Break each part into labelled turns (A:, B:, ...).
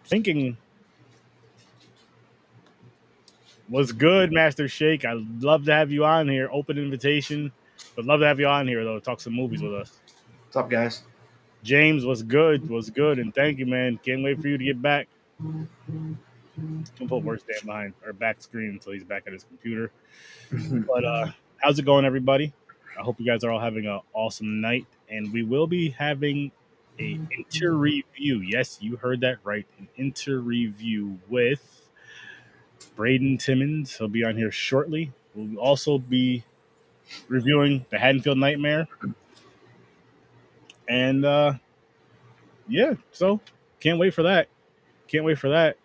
A: thinking, what's good, Master Shake? I'd love to have you on here. Open invitation. Would love to have you on here, though. Talk some movies with us.
B: What's up, guys?
A: James, what's good? What's good? And thank you, man. Can't wait for you to get back. Don't put Worst Damn behind our back screen until he's back at his computer. But how's it going, everybody? I hope you guys are all having an awesome night. And we will be having a interreview. Yes, you heard that right. An interreview with Braden Timmons. He'll be on here shortly. We'll also be reviewing the Haddonfield Nightmare. And yeah, so can't wait for that. Can't wait for that.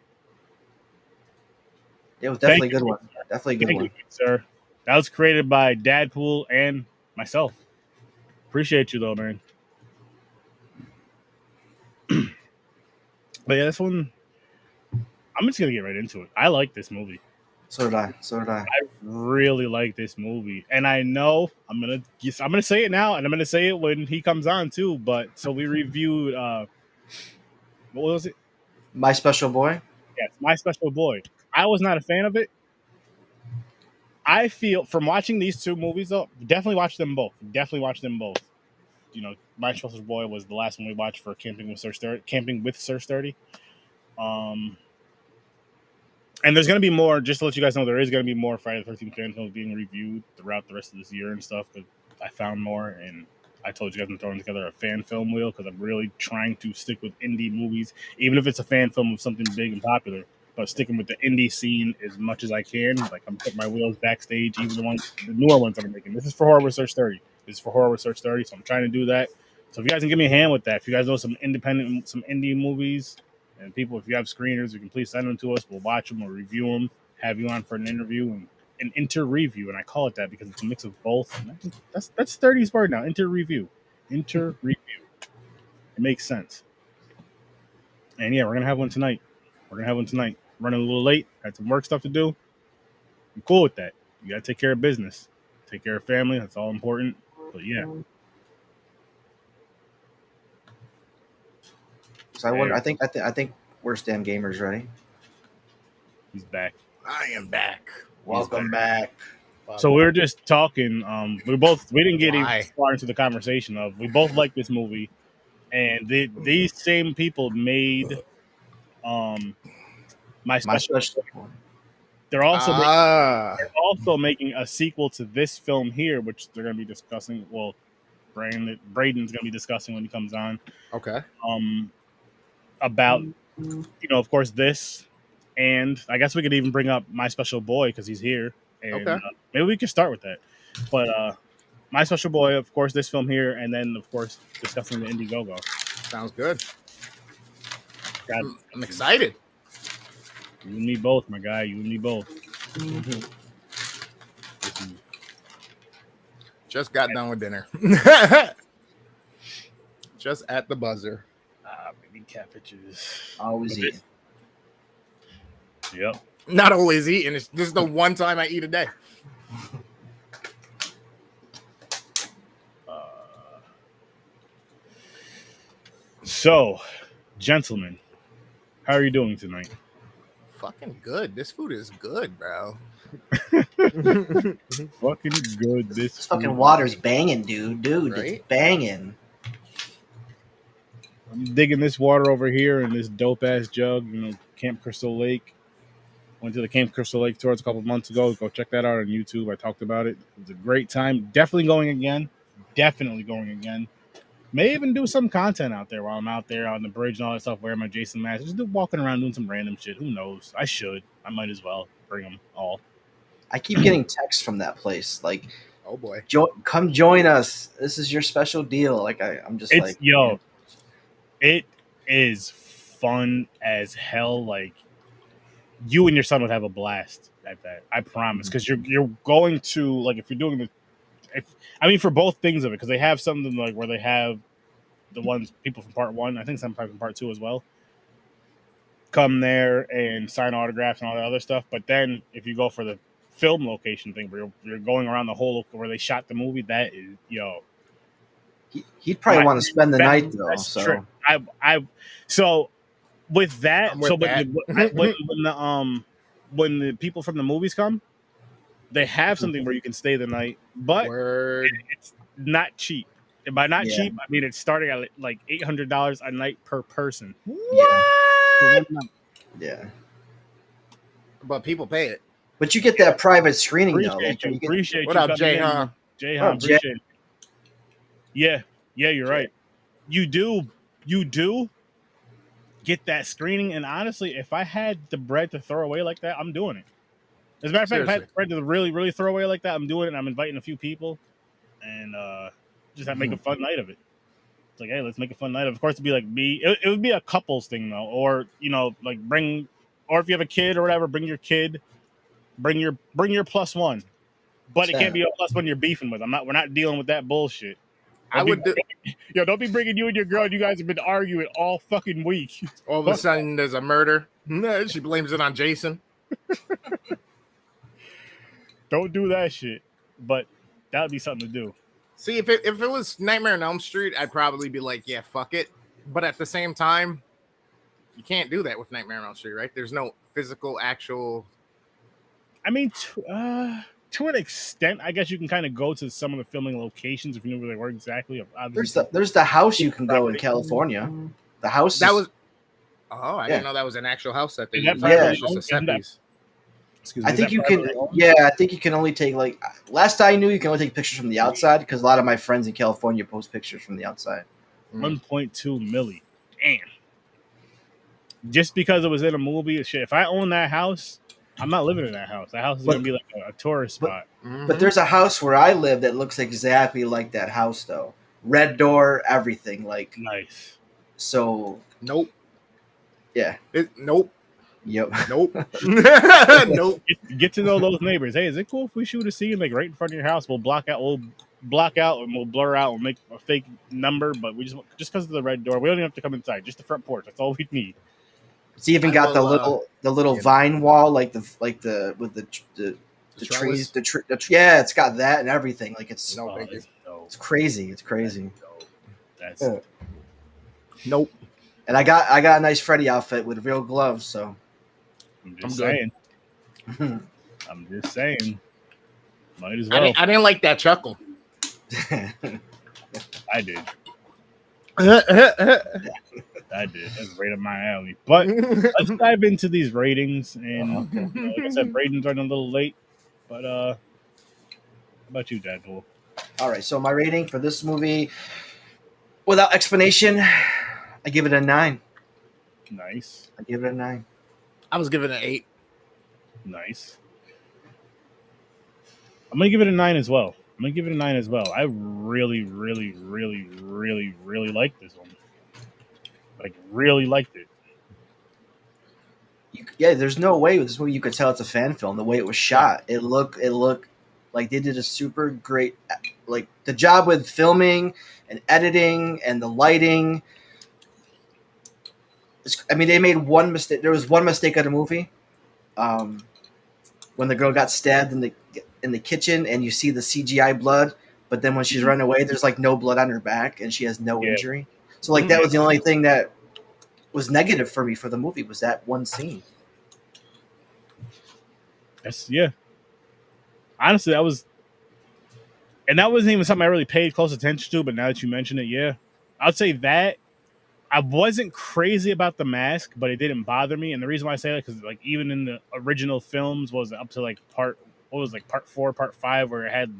B: It was definitely a good one. Definitely a good
A: Thank
B: one.
A: you, sir. That was created by DADPOOL and myself. Appreciate you, though, man. But yeah, this one, I'm just going to get right into it. I like this movie.
B: So did I.
A: I really like this movie. And I know I'm gonna say it now, and I'm gonna say it when he comes on too. But so we reviewed what was it?
B: My Special Boy?
A: Yes, My Special Boy. I was not a fan of it. I feel from watching these two movies, though, definitely watch them both. You know, My Special Boy was the last one we watched for Camping with Sir Sturdy. And there's going to be more, just to let you guys know, there is going to be more Friday the 13th fan films being reviewed throughout the rest of this year and stuff, because I found more, and I told you guys I'm throwing together a fan film wheel, because I'm really trying to stick with indie movies, even if it's a fan film of something big and popular, but sticking with the indie scene as much as I can. Like, I'm putting my wheels backstage, even the newer ones that I'm making. This is for Horror with Sir Sturdy. So I'm trying to do that. So if you guys can give me a hand with that, if you guys know some indie movies, and people, if you have screeners, you can please send them to us. We'll watch them, we'll review them, have you on for an interview and an interreview. And I call it that because it's a mix of both. That's Sturdy's word now. Interreview. It makes sense. And yeah, we're gonna have one tonight. Running a little late. Had some work stuff to do. I'm cool with that. You gotta take care of business. Take care of family. That's all important. But yeah.
B: So I think Worst Damn Gamer's ready.
A: He's back.
C: I am back.
B: Welcome back.
A: So we were just talking. We didn't get even far into the conversation of we both like this movie, and these same people made My Special Boy. They're also making a sequel to this film here, which they're going to be discussing. Well, Braden's going to be discussing when he comes on.
C: Okay.
A: About, of course, this, and I guess we could even bring up My Special Boy because he's here, and maybe we could start with that. But My Special Boy, of course, this film here, and then of course discussing the Indiegogo.
C: Sounds good. I'm excited.
A: You and me both, my guy. You and me both.
C: Just got done with dinner. Just at the buzzer.
A: Baby cabbages.
B: Always eating.
A: Yep.
C: Not always eating. This is the one time I eat a day.
A: So, gentlemen, how are you doing tonight?
C: Fucking good. This food is good, bro.
A: Fucking good.
B: This fucking water's banging, dude. Right? It's banging.
A: I'm digging this water over here in this dope ass jug. Camp Crystal Lake. Went to the Camp Crystal Lake tours a couple of months ago. Go check that out on YouTube. I talked about it. It was a great time. Definitely going again. May even do some content out there while I'm out there on the bridge and all that stuff, wearing my Jason mask. Just walking around doing some random shit. Who knows? I should. I might as well bring them all.
B: I keep getting texts from that place. Like,
C: oh boy,
B: come join us. This is your special deal. Like, I'm just like,
A: yo, it is fun as hell. Like, you and your son would have a blast at that. I promise. Because you're going to, like, if you're doing for both things of it, because they have something like where they have the ones people from part 1, I think some from part 2 as well, come there and sign autographs and all that other stuff. But then if you go for the film location thing where you're going around the whole where they shot the movie, that is
B: he'd probably want to spend the night though. So
A: so with that,
C: I'm
A: so
C: with that.
A: when the people from the movies come, they have something where you can stay the night, but
C: Word.
A: it's not cheap. And by not
B: Yeah.
A: cheap, I mean it's starting at like $800 a night per person.
B: Yeah.
A: For
C: What?
A: one night.
B: Yeah.
C: But people pay it.
B: But you get that private screening though.
A: Appreciate
B: Like
A: you.
B: you get,
A: Appreciate
C: What
A: you
C: up,
A: coming
C: Jay?
A: in,
C: Huh?
A: Jay.
B: What up, Jay?
A: Appreciate it. Yeah, you're right. You do get that screening, and honestly, if I had the bread to throw away like that, I'm doing it. As a matter of fact, if I had the bread to really throw away like that, I'm doing it. And I'm inviting a few people, and just have make a fun night of it. It's like, hey, let's make a fun night. Of course, it'd be like me. It would be a couples thing though, or like bring, or if you have a kid or whatever, bring your kid, bring your plus one, but it can't be a plus one you're beefing with. We're not dealing with that bullshit. Don't be bringing you and your girl. You guys have been arguing all fucking week.
C: All of a sudden, there's a murder. She blames it on Jason.
A: Don't do that shit. But that would be something to do.
C: See, if it was Nightmare on Elm Street, I'd probably be like, yeah, fuck it. But at the same time, you can't do that with Nightmare on Elm Street, right? There's no physical, actual.
A: I mean, to an extent, I guess you can kind of go to some of the filming locations if you know where they were exactly.
B: There's the house you can go in California. The house
C: was. Oh, I didn't know that was an actual house that they used.
B: Yeah.
C: It's just a set piece.
B: I think you can. Yeah, I think you can only take like. Last I knew, you can only take pictures from the outside because a lot of my friends in California post pictures from the outside.
A: 1.2 milli. Damn. Just because it was in a movie, shit. If I own that house, I'm not living in that house. That house is gonna be like a tourist spot.
B: But there's a house where I live that looks exactly like that house, though. Red door, everything. Like
A: nice.
B: So.
C: Nope.
B: Yeah.
C: Nope.
B: Yep.
C: Nope. Nope.
A: Get to know those neighbors. Hey, is it cool if we shoot a scene like right in front of your house? We'll block out, and we'll blur out and make a fake number, but we just because of the red door, we don't even have to come inside. Just the front porch. That's all we need.
B: It's even got the little vine wall, with the trees. Yeah, it's got that and everything. Like it's crazy. It's crazy.
A: That's
C: nope.
B: And I got a nice Freddy outfit with real gloves, so
A: I'm just saying. I'm just saying. Might as well.
C: I didn't like that chuckle.
A: I did. I did. That's right up my alley. But let's dive into these ratings. And like I said, Braden's running a little late. But how about you, Deadpool?
B: All right. So my rating for this movie, without explanation, I give it a 9.
A: Nice.
B: I give it a 9.
C: I was giving it an 8.
A: Nice. I'm gonna give it a 9 as well. I really, really, really, really, really like this one. Like, really liked it.
B: There's no way with this movie you could tell it's a fan film. The way it was shot, it looked like they did a super great, like the job with filming and editing and the lighting. They made one mistake. There was one mistake of the movie, when the girl got stabbed in the kitchen, and you see the CGI blood. But then when she's running away, there's like no blood on her back, and she has no injury. So like that was the only thing that was negative for me for the movie was that one scene.
A: Honestly, that wasn't even something I really paid close attention to. But now that you mention it, I'd say that. I wasn't crazy about the mask, but it didn't bother me. And the reason why I say that because like even in the original films was up to like part 4, part 5, where it had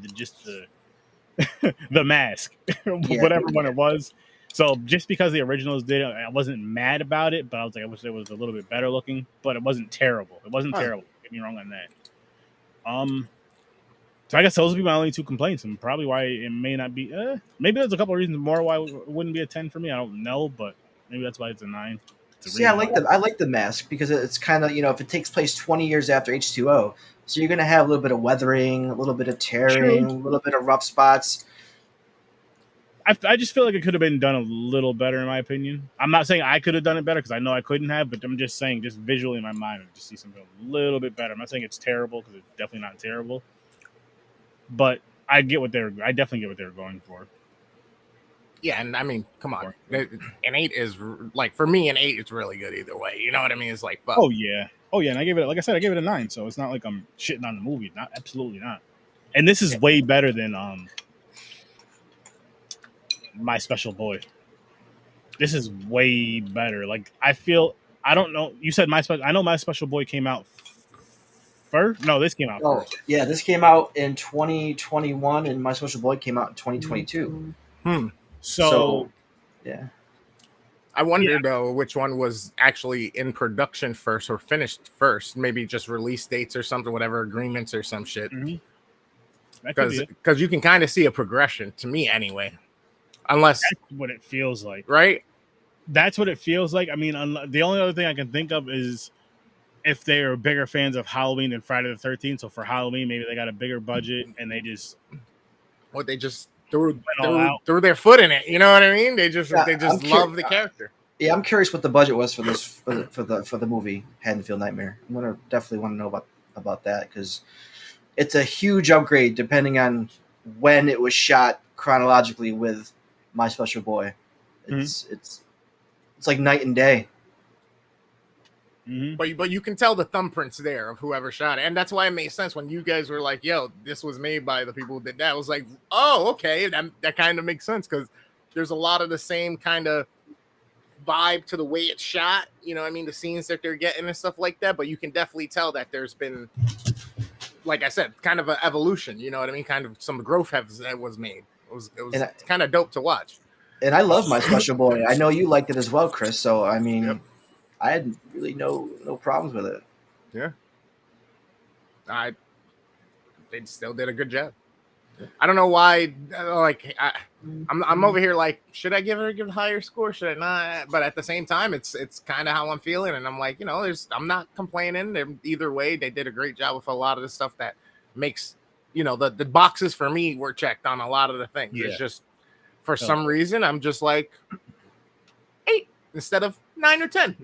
A: the mask, whatever one it was. So just because the originals did it, I wasn't mad about it, but I was like, I wish it was a little bit better looking, but it wasn't terrible. Terrible. Get me wrong on that. So I guess those would be my only 2 complaints, and probably why it may not be. Maybe there's a couple of reasons more why it wouldn't be a 10 for me. I don't know, but maybe that's why it's a 9.
B: I like the mask because it's kind of if it takes place 20 years after H2O, so you're gonna have a little bit of weathering, a little bit of tearing, a little bit of rough spots.
A: I just feel like it could have been done a little better, in my opinion. I'm not saying I could have done it better because I know I couldn't have, but I'm just saying, just visually in my mind, I just see something a little bit better. I'm not saying it's terrible because it's definitely not terrible, but I definitely get what they were going for.
C: Yeah, and I mean, come on,
A: Four.
C: an 8 is like, for me, an 8 is really good either way. You know what I mean? It's like, fuck.
A: Oh yeah, and I gave it, like I said, I gave it a 9. So it's not like I'm shitting on the movie. Not absolutely not. And this is way better than My Special Boy. This is way better. Like I feel, I don't know. You said I know My Special Boy came out first. No, this came out first.
B: Yeah, this came out in 2021, and My Special Boy came out in 2022. So yeah.
C: I wonder though which one was actually in production first or finished first. Maybe just release dates or something, whatever agreements or some shit. Because you can kind of see a progression, to me anyway. Unless
A: that's what it feels like,
C: right?
A: That's what it feels like. I mean, the only other thing I can think of is if they are bigger fans of Halloween than Friday the 13th. So for Halloween, maybe they got a bigger budget and they just
C: threw their foot in it. You know what I mean? They just love the character.
B: Yeah, I'm curious what the budget was for this for the movie Haddonfield Nightmare. I'm definitely want to know about that, because it's a huge upgrade depending on when it was shot chronologically with My Special Boy. It's like night and day.
C: But you can tell the thumbprints there of whoever shot it, and that's why it made sense when you guys were like, "Yo, this was made by the people who did that." I was like, "Oh, okay, that kind of makes sense," because there's a lot of the same kind of vibe to the way it's shot. You know what I mean? The scenes that they're getting and stuff like that. But you can definitely tell that there's been, like I said, kind of an evolution. You know what I mean? Kind of some growth that was made. It was kind of dope to watch.
B: And I love My Special Boy. I know you liked it as well, Chris. So I mean, I had really no problems with it.
C: Yeah, they still did a good job. I don't know why. Like I'm over here like, should I give a higher score? Should I not? But at the same time, it's kind of how I'm feeling, and I'm like, I'm not complaining. Either way, they did a great job with a lot of the stuff that makes, the boxes for me were checked on a lot of the things. Yeah. It's just for some reason I'm just like 8 instead of 9 or 10.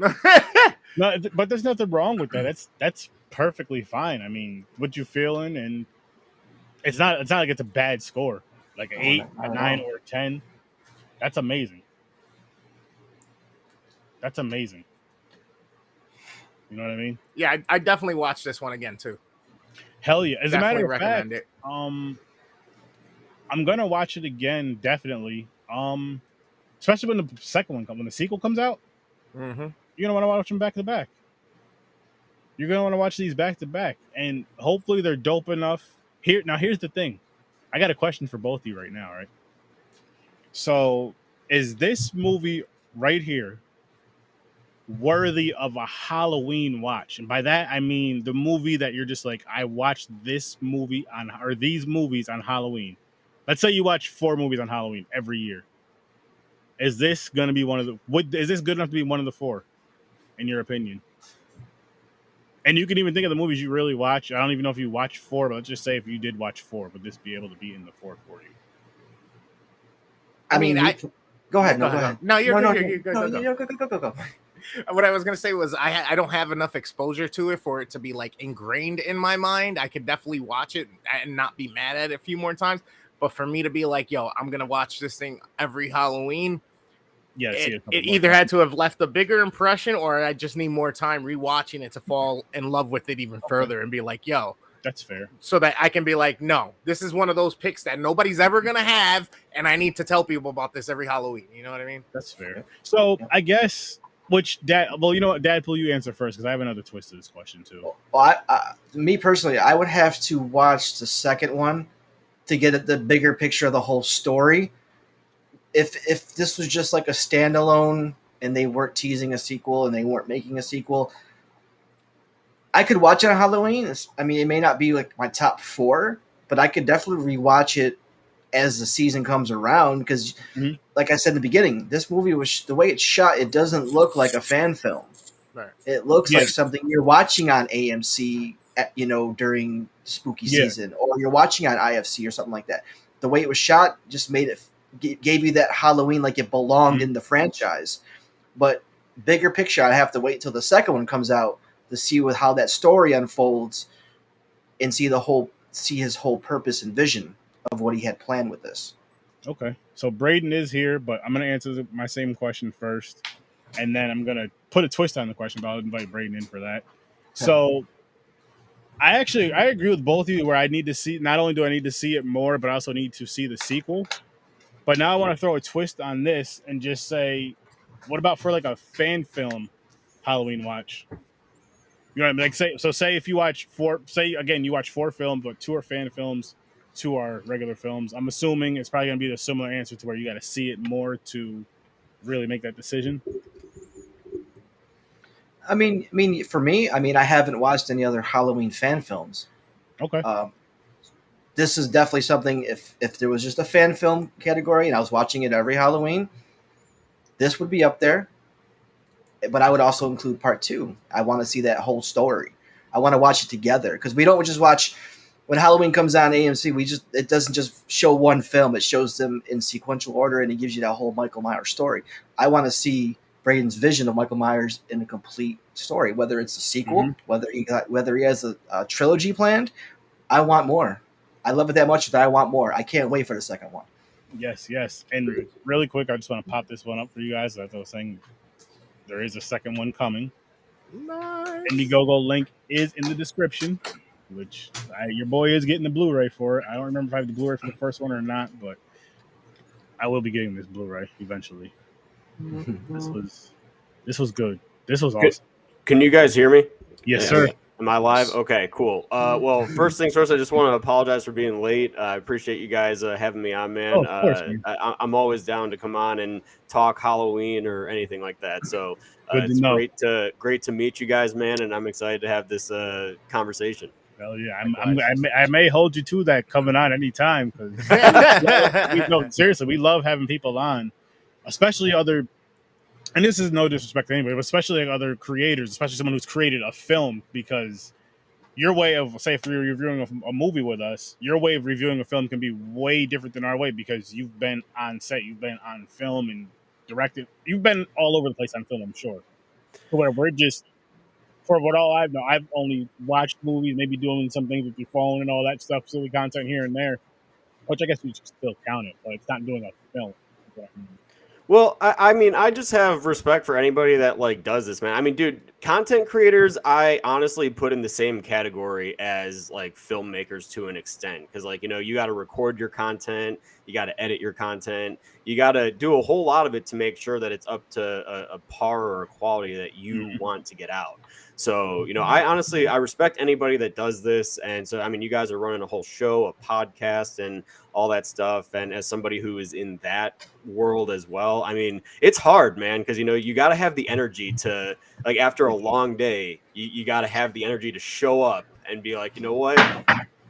A: No, but there's nothing wrong with that. That's perfectly fine. I mean, what you feeling, and it's not like it's a bad score. Like an 8, a 9, or a 10. That's amazing. That's amazing. You know what I mean?
C: Yeah, I definitely watched this one again too.
A: Hell yeah! As
C: definitely
A: a matter of fact, I'm gonna watch it again, definitely. Especially when the second one comes, when the sequel comes out. You're gonna want to watch them back to back. You're gonna want to watch these back to back, and hopefully they're dope enough. Here's the thing. I got a question for both of you right now, right? So, is this movie right here worthy of a Halloween watch? And by that, I mean the movie that you're just like, I watched this movie or these movies on Halloween. Let's say you watch 4 movies on Halloween every year. Is this going to be is this good enough to be one of the 4, in your opinion? And you can even think of the movies you really watch. I don't even know if you watch 4, but let's just say if you did watch 4, would this be able to be in the 4 for you?
B: I mean, go ahead. No, go ahead.
C: No, you're good.
B: Go.
C: What I was going to say was I don't have enough exposure to it for it to be like ingrained in my mind. I could definitely watch it and not be mad at it a few more times. But for me to be like, yo, I'm going to watch this thing every Halloween. Yeah, it either had to have left a bigger impression, or I just need more time rewatching it to fall in love with it even further and be like, yo,
A: that's fair.
C: So that I can be like, no, this is one of those picks that nobody's ever going to have, and I need to tell people about this every Halloween. You know what I mean?
A: That's fair. So I guess, you know what, Dadpool, you answer first, because I have another twist to this question too.
B: Well, me personally, I would have to watch the second one to get the bigger picture of the whole story. If this was just like a standalone and they weren't teasing a sequel and they weren't making a sequel, I could watch it on Halloween. I mean, it may not be like my top 4, but I could definitely rewatch it as the season comes around, because like I said in the beginning, this movie was, the way it's shot, it doesn't look like a fan film.
C: Right.
B: It looks like something you're watching on AMC during spooky season, or you're watching on IFC or something like that. The way it was shot just made it, gave you that Halloween like it belonged in the franchise. But bigger picture, I have to wait till the second one comes out to see how that story unfolds and see his whole purpose and vision of what he had planned with this.
A: Okay, so Braden is here, but I'm gonna answer my same question first, and then I'm gonna put a twist on the question. But I'll invite Braden in for that. So I agree with both of you where I need to see. Not only do I need to see it more, but I also need to see the sequel. But now I want to throw a twist on this and just say, what about for like a fan film Halloween watch? You know what I mean? Like say if you watch say again you watch 4 films, but 2 are fan films, 2 are regular films. I'm assuming it's probably gonna be the similar answer to where you got to see it more to really make that decision.
B: For me, I haven't watched any other Halloween fan films.
A: Okay.
B: This is definitely something. If there was just a fan film category and I was watching it every Halloween, this would be up there. But I would also include part 2. I want to see that whole story. I want to watch it together because we don't just watch when Halloween comes on AMC. It doesn't just show one film. It shows them in sequential order and it gives you that whole Michael Myers story. I want to see Braden's vision of Michael Myers in a complete story, whether it's a sequel, whether he has a trilogy planned. I want more. I love it that much that I want more. I can't wait for the second one.
A: Yes. And really quick, I just want to pop this one up for you guys. As I was saying, there is a second one coming.
C: Nice.
A: Indiegogo link is in the description, which your boy is getting the Blu-ray for it. I don't remember if I have the Blu-ray for the first one or not, but I will be getting this Blu-ray eventually. This was good. This was awesome.
D: Can you guys hear me?
A: Yes, sir.
D: Am I live? Okay, cool. Well, first things first, I just want to apologize for being late. I appreciate you guys having me on, man.
A: Of course, man.
D: I'm always down to come on and talk Halloween or anything like that. So it's great to meet you guys, man, and I'm excited to have this conversation.
A: Hell yeah, I may hold you to that coming on anytime because seriously, we love having people on, especially other. And this is no disrespect to anybody, but especially like other creators, especially someone who's created a film, because your way of, say, if you're reviewing a movie with us, your way of reviewing a film can be way different than our way because you've been on set, you've been on film and directed, you've been all over the place on film, I'm sure. So where we're just, for what all I know, I've only watched movies, maybe doing some things with your phone and all that stuff, silly content here and there, which I guess we should still count it, but it's not doing a film.
D: Well, I just have respect for anybody that like does this, man. I mean, dude, content creators, I honestly put in the same category as like filmmakers to an extent. Cause like, you got to record your content, you got to edit your content, you got to do a whole lot of it to make sure that it's up to a par or a quality that you want to get out. So, I respect anybody that does this. And so, I mean, you guys are running a whole show, a podcast and all that stuff. And as somebody who is in that world as well, I mean, it's hard, man, because, you got to have the energy to, like, after a long day, you got to have the energy to show up and be like, you know what?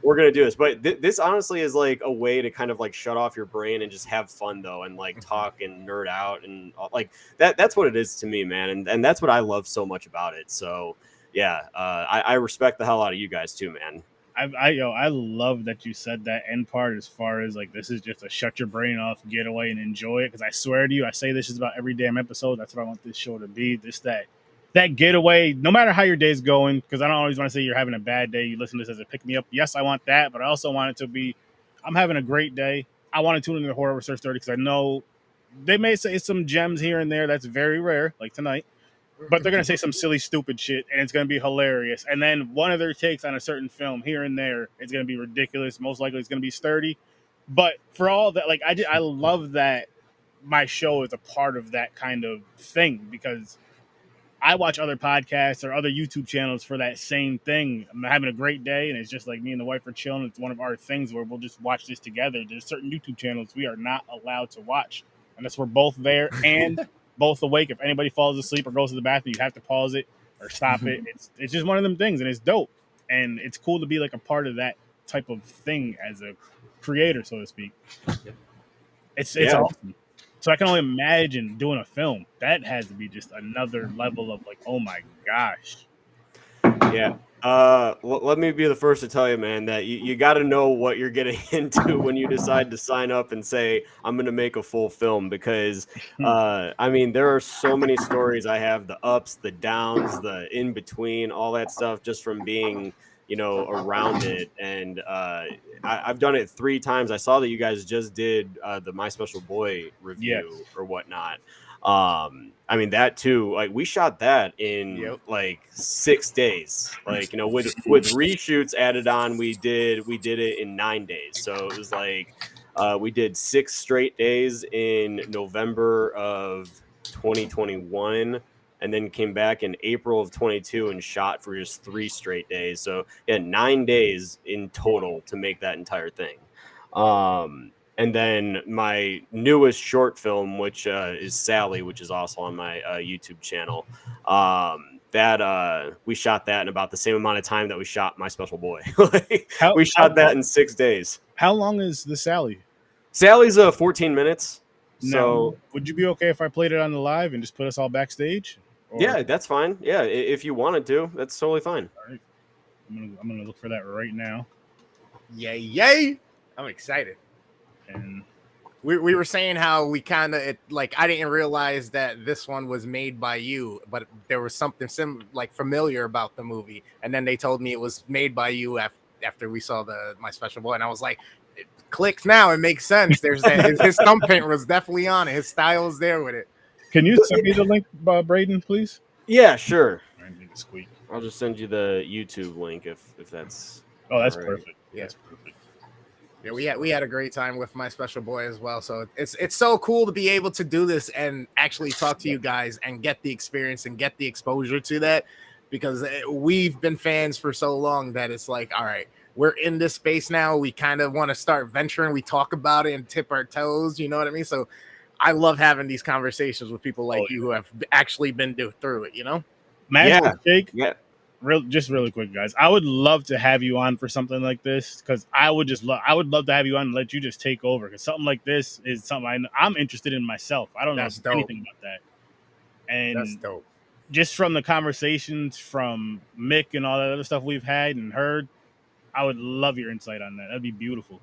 D: We're going to do this. But this honestly is like a way to kind of like shut off your brain and just have fun, though, and like talk and nerd out. And like that's what it is to me, man. And that's what I love so much about it. So, yeah, I respect the hell out of you guys, too, man.
A: I love that you said that end part as far as like this is just a shut your brain off, get away and enjoy it. Because I swear to you, I say this is about every damn episode. That's what I want this show to be. That getaway, no matter how your day's going, because I don't always want to say you're having a bad day. You listen to this as a pick me up. Yes, I want that, but I also want it to be I'm having a great day. I want to tune into the Horror with Sir Sturdy because I know they may say some gems here and there. That's very rare, like tonight. But they're going to say some silly, stupid shit, and it's going to be hilarious. And then one of their takes on a certain film here and there is going to be ridiculous. Most likely it's going to be sturdy. But for all that, like I love that my show is a part of that kind of thing because I watch other podcasts or other YouTube channels for that same thing. I'm having a great day, and it's just like me and the wife are chilling. It's one of our things where we'll just watch this together. There's certain YouTube channels we are not allowed to watch unless we're both there and both awake. If anybody falls asleep or goes to the bathroom, you have to pause it or stop it. It's just one of them things, and it's dope. And it's cool to be like a part of that type of thing as a creator, so to speak. It's awesome. So I can only imagine doing a film. That has to be just another level of like, oh my gosh.
D: Yeah. Let me be the first to tell you, man, that you got to know what you're getting into when you decide to sign up and say, I'm going to make a full film because, I mean, there are so many stories I have, the ups, the downs, the in between, all that stuff just from being, around it. And I've done it 3 times. I saw that you guys just did the My Special Boy review or whatnot. I mean, that too, like we shot that in like 6 days, like, with reshoots added on, we did it in 9 days. So it was like, we did 6 straight days in November of 2021, and then came back in April of 22 and shot for just 3 straight days. So yeah, 9 days in total to make that entire thing. And then my newest short film, which is Sally, which is also on my YouTube channel, that we shot that in about the same amount of time that we shot My Special Boy. We shot that in 6 days.
A: How long is the Sally?
D: Sally's 14 minutes. So
A: now, would you be okay if I played it on the live and just put us all backstage? Or...
D: Yeah, that's fine. Yeah, if you wanted to, that's totally fine.
A: All right. I'm gonna look for that right now.
C: Yay! I'm excited.
A: And
C: we were saying how we kind of like, I didn't realize that this one was made by you, but there was something familiar about the movie, and then they told me it was made by you after we saw My Special Boy, and I was like, it clicks now. It makes sense. There's that his thumbprint was definitely on it. His style was there with it.
A: Can you send me the link, Braden, please?
D: Yeah, sure.
A: I need to squeak.
D: I'll just send you the YouTube link if that's.
A: Oh, that's
D: right.
A: perfect.
C: Yeah.
A: That's perfect.
C: Yeah, we had a great time with My Special Boy as well. So it's so cool to be able to do this and actually talk to you guys and get the experience and get the exposure to that, because we've been fans for so long that it's like, all right, we're in this space now. We kind of want to start venturing. We talk about it and tip our toes. You know what I mean? So I love having these conversations with people like you who have actually been through it.
A: Master Jake.
D: Yeah.
A: Just really quick, guys. I would love to have you on for something like this, because I would love to have you on and let you just take over, because something like this is something I'm interested in myself. I don't know anything about that. And
C: that's dope.
A: Just from the conversations from Mick and all that other stuff we've had and heard, I would love your insight on that. That'd be beautiful.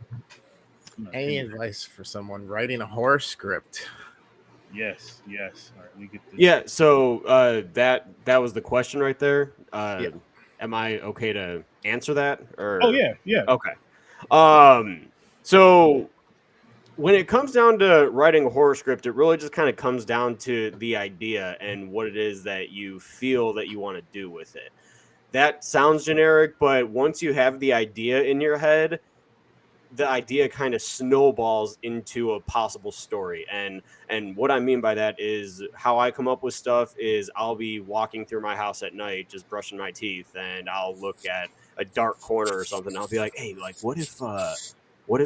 C: Any advice for someone writing a horror script?
A: Yes. All right, we get this.
D: Yeah, so that was the question right there. Am I okay to answer that? Or
A: Oh yeah.
D: Okay. So when it comes down to writing a horror script, it really just kind of comes down to the idea and what it is that you feel that you want to do with it. That sounds generic, but once you have the idea in your head, the idea kind of snowballs into a possible story. And what I mean by that is, how I come up with stuff is I'll be walking through my house at night, just brushing my teeth, and I'll look at a dark corner or something. I'll be like, hey, like, what if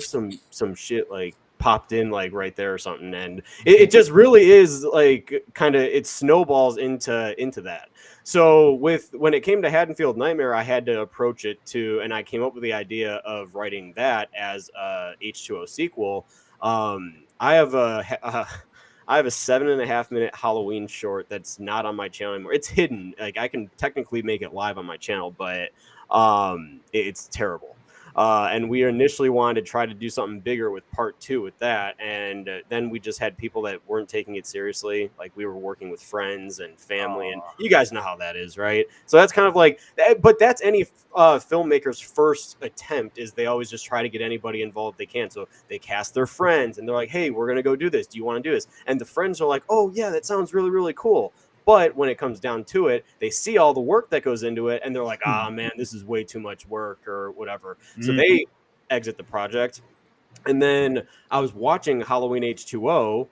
D: some shit like popped in like right there or something? And it just really is like kind of, it snowballs into that. So when it came to Haddonfield Nightmare, I had to approach it and I came up with the idea of writing that as a H2O sequel. I have a 7.5 minute Halloween short that's not on my channel anymore. It's hidden. Like, I can technically make it live on my channel, but it's terrible. And we initially wanted to try to do something bigger with part 2 with that. And then we just had people that weren't taking it seriously. Like, we were working with friends and family, and you guys know how that is, right? So that's kind of like, but that's any filmmaker's first attempt, is they always just try to get anybody involved they can. So they cast their friends and they're like, hey, we're going to go do this. Do you want to do this? And the friends are like, oh yeah, that sounds really, really cool. But when it comes down to it, they see all the work that goes into it, and they're like, man, this is way too much work or whatever. So they exit the project. And then I was watching Halloween H2O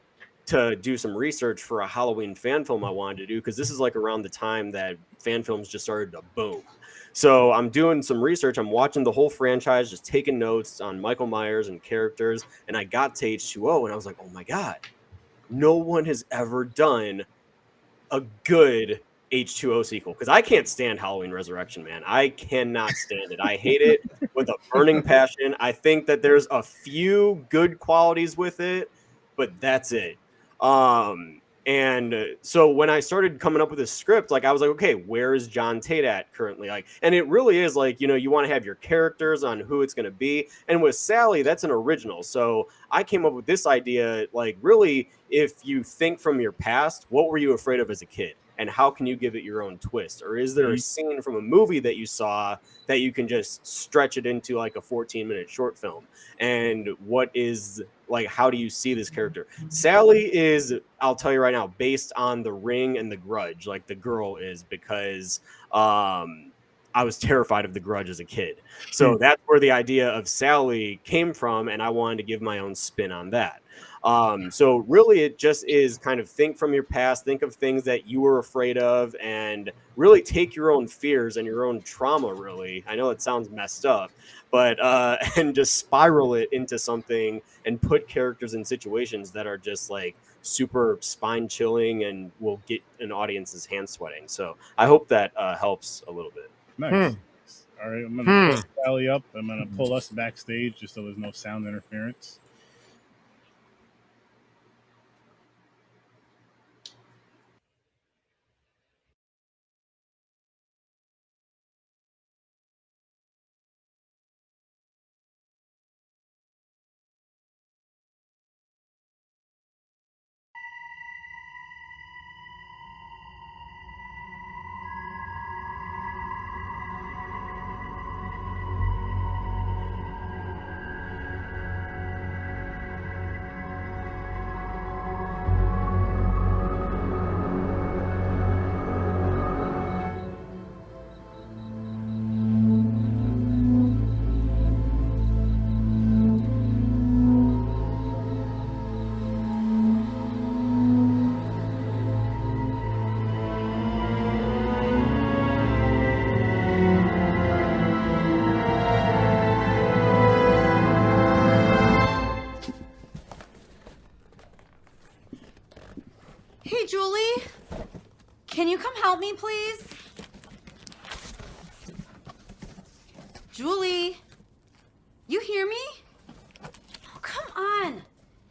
D: to do some research for a Halloween fan film I wanted to do, because this is like around the time that fan films just started to boom. So I'm doing some research. I'm watching the whole franchise, just taking notes on Michael Myers and characters. And I got to H2O, and I was like, oh my God, no one has ever done a good H2O sequel, because I can't stand Halloween Resurrection, man. I cannot stand it. I hate it with a burning passion. I think that there's a few good qualities with it, but that's it. And so when I started coming up with this script, like, I was like, okay, where is John Tate at currently? Like, and it really is like, you want to have your characters on who it's going to be. And with Sally, that's an original. So I came up with this idea, like, really, if you think from your past, what were you afraid of as a kid? and how can you give it your own twist? Or is there a scene from a movie that you saw that you can just stretch it into like a 14-minute short film? And what is, like, how do you see this character? Sally is, I'll tell you right now, based on The Ring and The Grudge, like the girl is, because I was terrified of The Grudge as a kid. So that's where the idea of Sally came from, and I wanted to give my own spin on that. So really it just is kind of think from your past, think of things that you were afraid of, and really take your own fears and your own trauma, really. I know it sounds messed up, but and just spiral it into something and put characters in situations that are just like super spine chilling and will get an audience's hands sweating. So I hope that helps a little bit.
A: Nice. All right, I'm gonna pull Sally up. I'm gonna pull us backstage just so there's no sound interference.
E: Hey, Julie, can you come help me, please? Julie, you hear me? Oh, come on.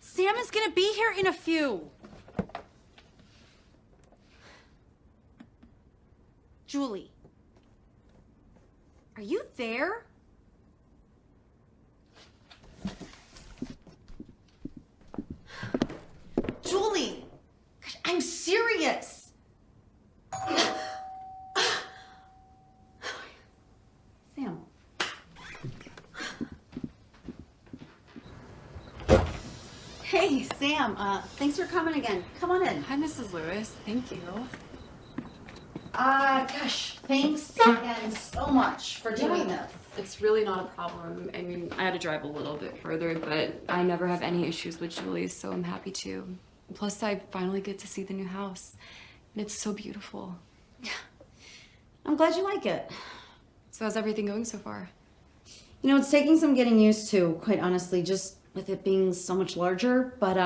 E: Sam is gonna be here in a few. Julie, are you there? Julie, I'm serious. Sam. Hey, Sam. Thanks for coming again. Come on in.
F: Hi, Mrs. Lewis. Thank you.
E: Gosh, thanks again so much for doing this.
F: It's really not a problem. I mean, I had to drive a little bit further, but I never have any issues with Julie, so I'm happy to. Plus, I finally get to see the new house, and it's so beautiful.
E: Yeah, I'm glad you like it.
F: So how's everything going so far?
E: You know, it's taking some getting used to, quite honestly, just with it being so much larger, but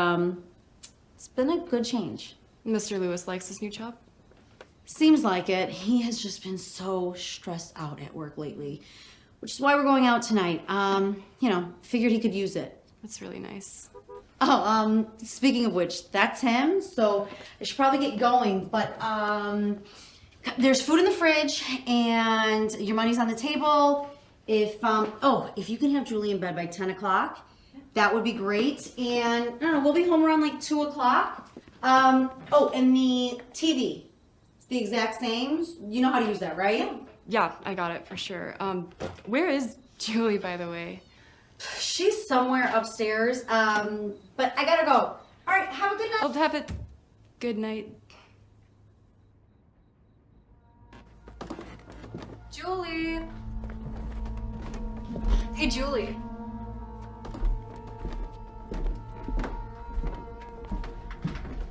E: it's been a good change.
F: Mr. Lewis likes his new job?
E: Seems like it. He has just been so stressed out at work lately, which is why we're going out tonight. You know, figured he could use it.
F: That's really nice.
E: Oh, speaking of which, that's him, so I should probably get going, but there's food in the fridge, and your money's on the table. If you can have Julie in bed by 10 o'clock, that would be great, and I don't know, we'll be home around like 2 o'clock. And the TV, it's the exact same. You know how to use that, right?
F: Yeah, I got it for sure. Where is Julie, by the way?
E: She's somewhere upstairs, but I gotta go. All right, have a good night.
F: I'll have it. Good night. Julie! Hey, Julie.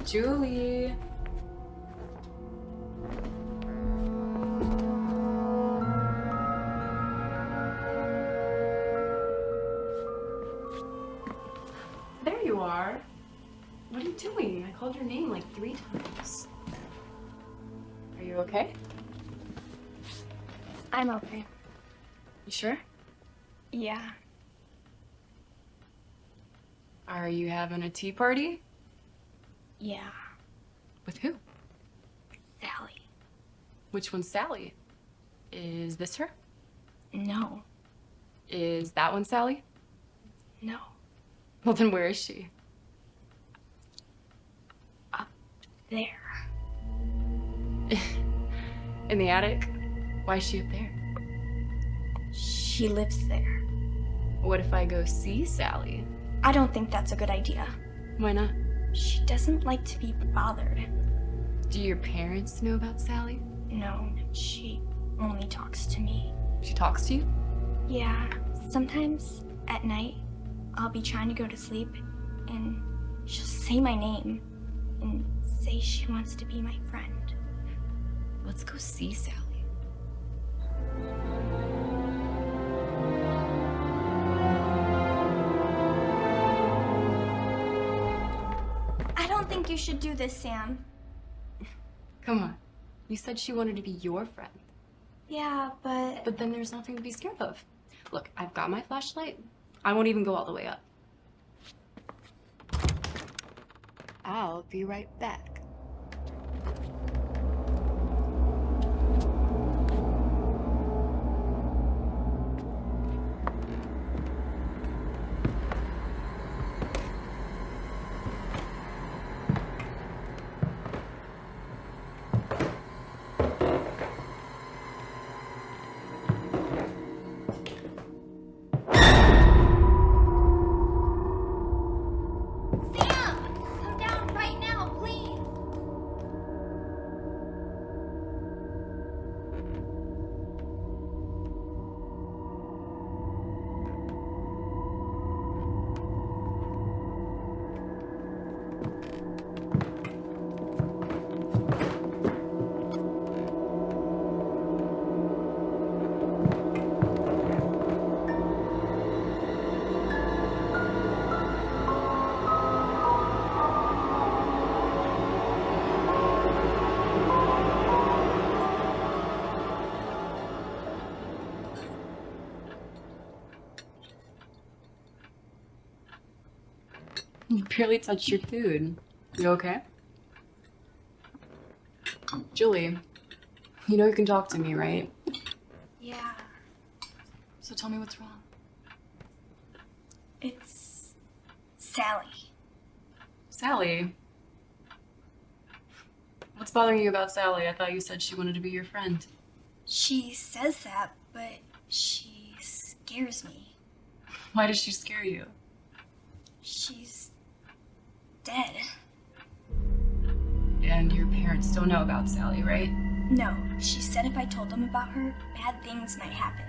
F: Julie. There you are. What are you doing? I called your name like 3 times. Are you okay?
G: I'm okay.
F: You sure?
G: Yeah.
F: Are you having a tea party?
G: Yeah.
F: With who?
G: Sally.
F: Which one's Sally? Is this her?
G: No.
F: Is that one Sally?
G: No.
F: Well, then where is she?
G: Up there.
F: In the attic? Why is she up there?
G: She lives there.
F: What if I go see Sally?
G: I don't think that's a good idea.
F: Why not?
G: She doesn't like to be bothered.
F: Do your parents know about Sally?
G: No, she only talks to me.
F: She talks to you?
G: Yeah, sometimes at night, I'll be trying to go to sleep, and she'll say my name and say she wants to be my friend.
F: Let's go see Sally.
G: I don't think you should do this, Sam.
F: Come on. You said she wanted to be your friend.
G: Yeah, but...
F: But then there's nothing to be scared of. Look, I've got my flashlight. I won't even go all the way up. I'll be right back. You barely touched your food. You okay? Julie, you know you can talk to me, right?
G: Yeah,
F: So tell me what's wrong.
G: it's Sally.
F: Sally? What's bothering you about Sally? I thought you said she wanted to be your friend.
G: She says that, but she scares me.
F: Why does she scare you?
G: She's dead.
F: And your parents don't know about Sally, right?
G: No, she said if I told them about her, bad things might happen.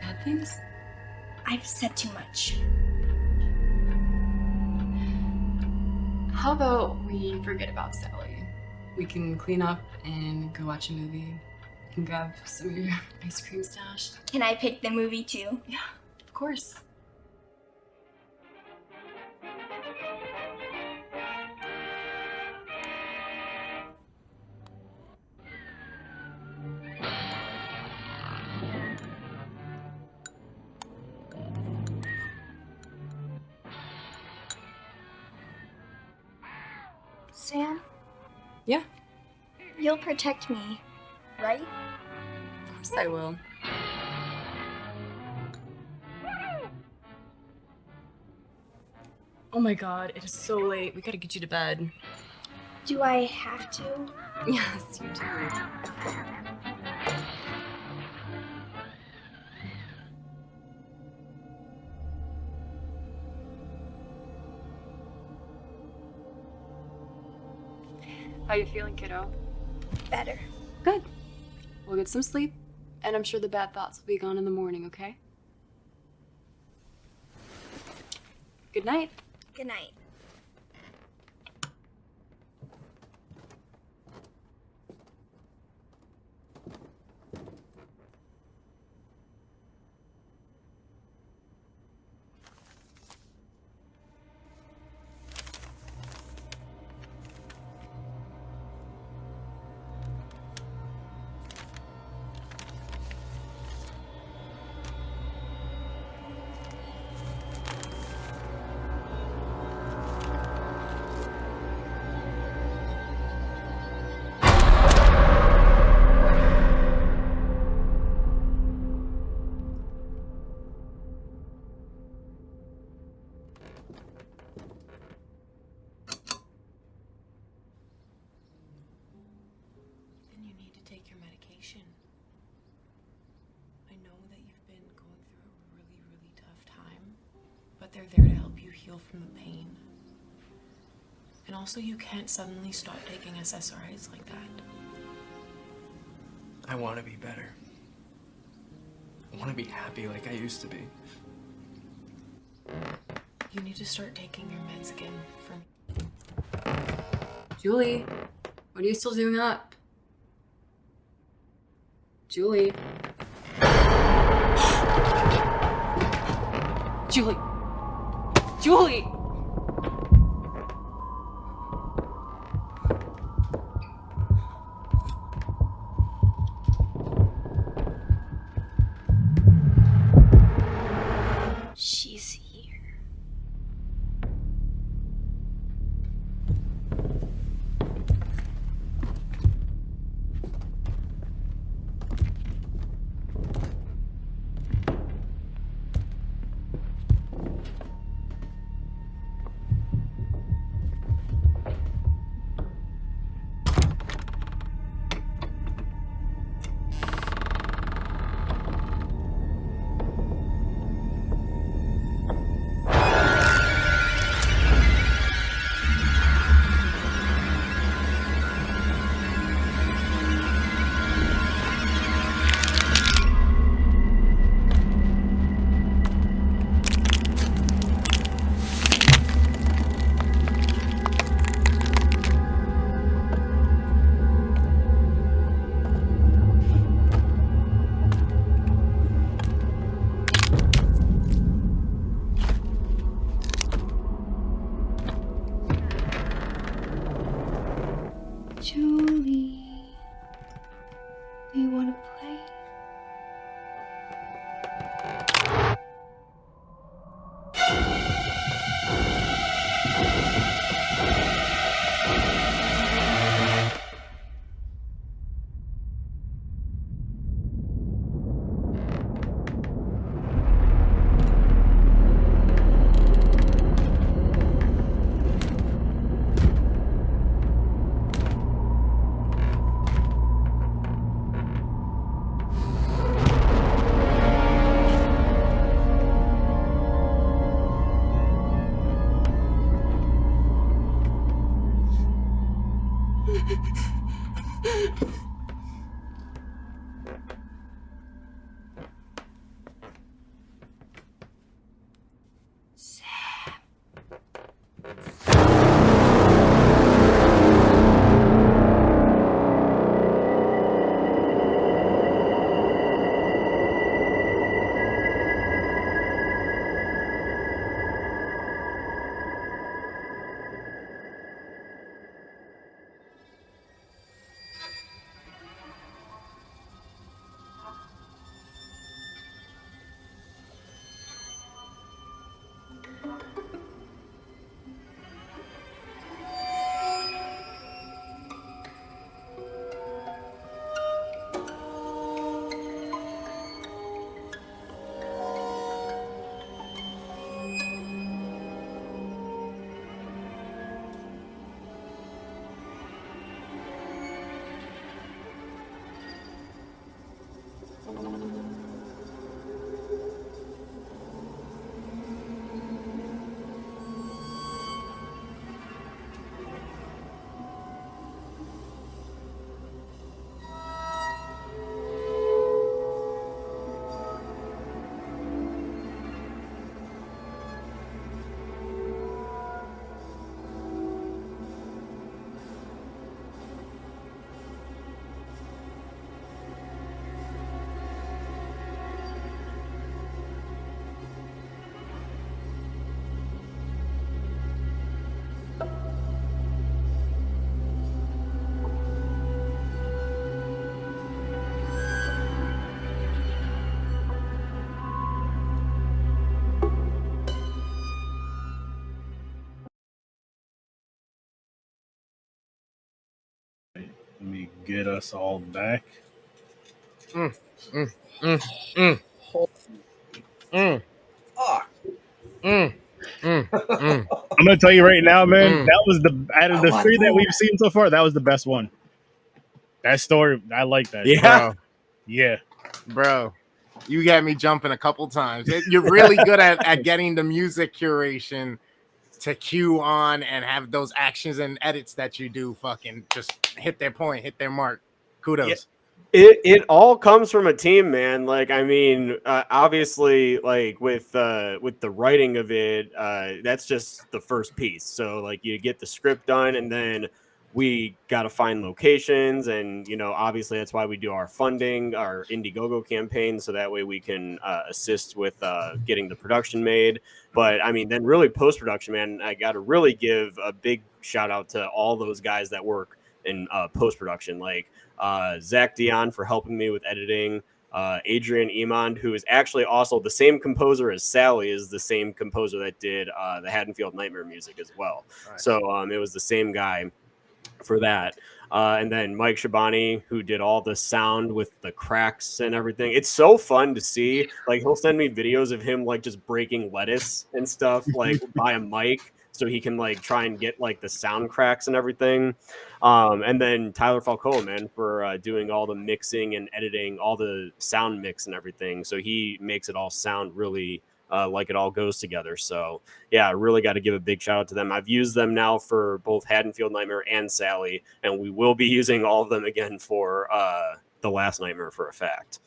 F: Bad things?
G: I've said too much.
F: How about we forget about Sally? We can clean up and go watch a movie. You can grab some of your ice cream stash.
G: Can I pick the movie too?
F: Yeah, of course.
G: Sam,
F: Yeah,
G: you'll protect me, right?
F: of course I will. Oh my god, it is so late. We gotta get you to bed.
G: Do I have to?
F: Yes, you do. How you feeling, kiddo?
G: Better.
F: Good. We'll get some sleep, and I'm sure the bad thoughts will be gone in the morning, okay? Good night.
G: Good night.
H: heal from the pain. And also, you can't suddenly stop taking SSRIs like that.
I: I want to be better. I want to be happy like I used to be.
H: You need to start taking your meds again for me.
F: Julie, what are you still doing up? Julie. Julie. Julie!
G: She's here. Julie, do you want to play?
A: Let me get us all back.
C: Mm.
B: Fuck.
A: I'm gonna tell you right now, man. That was out of the three that we've seen so far. That was the best one. That story, I like that.
C: Yeah,
A: yeah,
C: bro. You got me jumping a couple times. You're really good at getting the music curation to cue on and have those actions and edits that you do fucking just hit their point, hit their mark. Kudos.
D: Yeah. It all comes from a team, man. Like, I mean, obviously, like with the writing of it, that's just the first piece. So like you get the script done, and then we got to find locations, and obviously that's why we do our funding, our Indiegogo campaign, so that way we can assist with getting the production made. But I mean, then really post production, man, I got to really give a big shout out to all those guys that work in post production, like Zach Dion for helping me with editing. Adrian Emond, who is actually also the same composer as Sally, is the same composer that did the Haddonfield Nightmare music as well. Nice. So it was the same guy for that. And then Mike Shabani, who did all the sound with the cracks and everything. It's so fun to see. Like, he'll send me videos of him like just breaking lettuce and stuff like by a mic, so he can like try and get like the sound cracks and everything. And then Tyler Falco, man, for doing all the mixing and editing, all the sound mix and everything. So he makes it all sound really like it all goes together. So yeah, I really got to give a big shout out to them. I've used them now for both Haddonfield Nightmare and Sally, and we will be using all of them again for the Last Nightmare for a fact.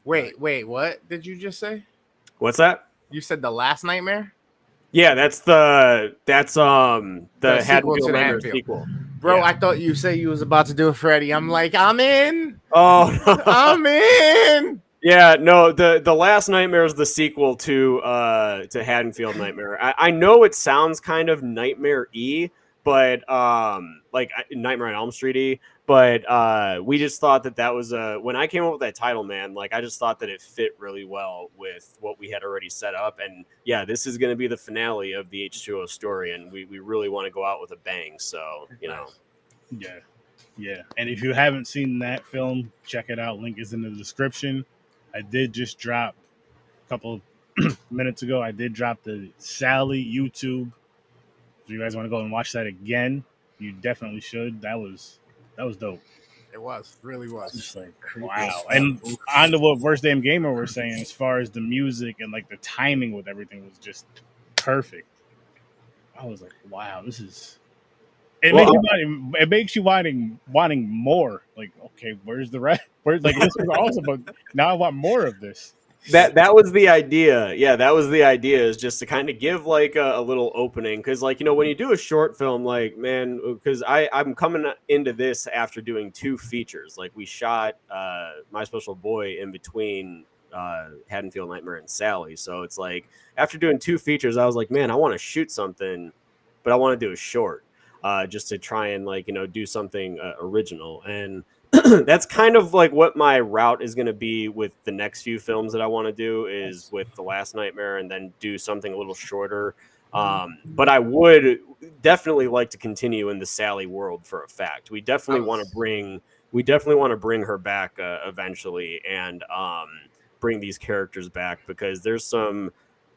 C: Wait, what did you just say?
D: What's that?
C: You said the Last Nightmare?
D: Yeah, that's the Haddonfield Nightmare sequel.
C: Bro,
D: yeah.
C: I thought you said you was about to do a Freddy. I'm like, I'm in.
D: Oh, no.
C: I'm in.
D: Yeah, no, the Last Nightmare is the sequel to Haddonfield Nightmare. I know it sounds kind of Nightmare-y, but like Nightmare on Elm Street-y, but we just thought that was when I came up with that title, man, like I just thought that it fit really well with what we had already set up. And yeah, this is going to be the finale of the H2O story, and we really want to go out with a bang. So,
A: Yeah. And if you haven't seen that film, check it out. Link is in the description. I did just drop a couple minutes ago. I did drop the Sally YouTube. If you guys want to go and watch that again, you definitely should. That was dope.
C: It really was.
A: Just like, wow. And on to what Worst Damn Gamer were saying, as far as the music and like the timing with everything was just perfect. I was like, wow, this is. It makes you wanting more. Like, okay, where's the rest? Where's like this was awesome, but now I want more of this.
D: That was the idea. Yeah, that was the idea, is just to kind of give like a little opening, because like when you do a short film, like, man, because I'm coming into this after doing 2 features. Like, we shot My Special Boy in between Haddonfield Nightmare and Sally, so it's like after doing 2 features, I was like, man, I want to shoot something, but I want to do a short. Just to try and like do something original, and that's kind of like what my route is going to be with the next few films that I want to do, is with The Last Nightmare, and then do something a little shorter. But I would definitely like to continue in the Sally world for a fact. We definitely want to bring her back eventually, and bring these characters back, because there's some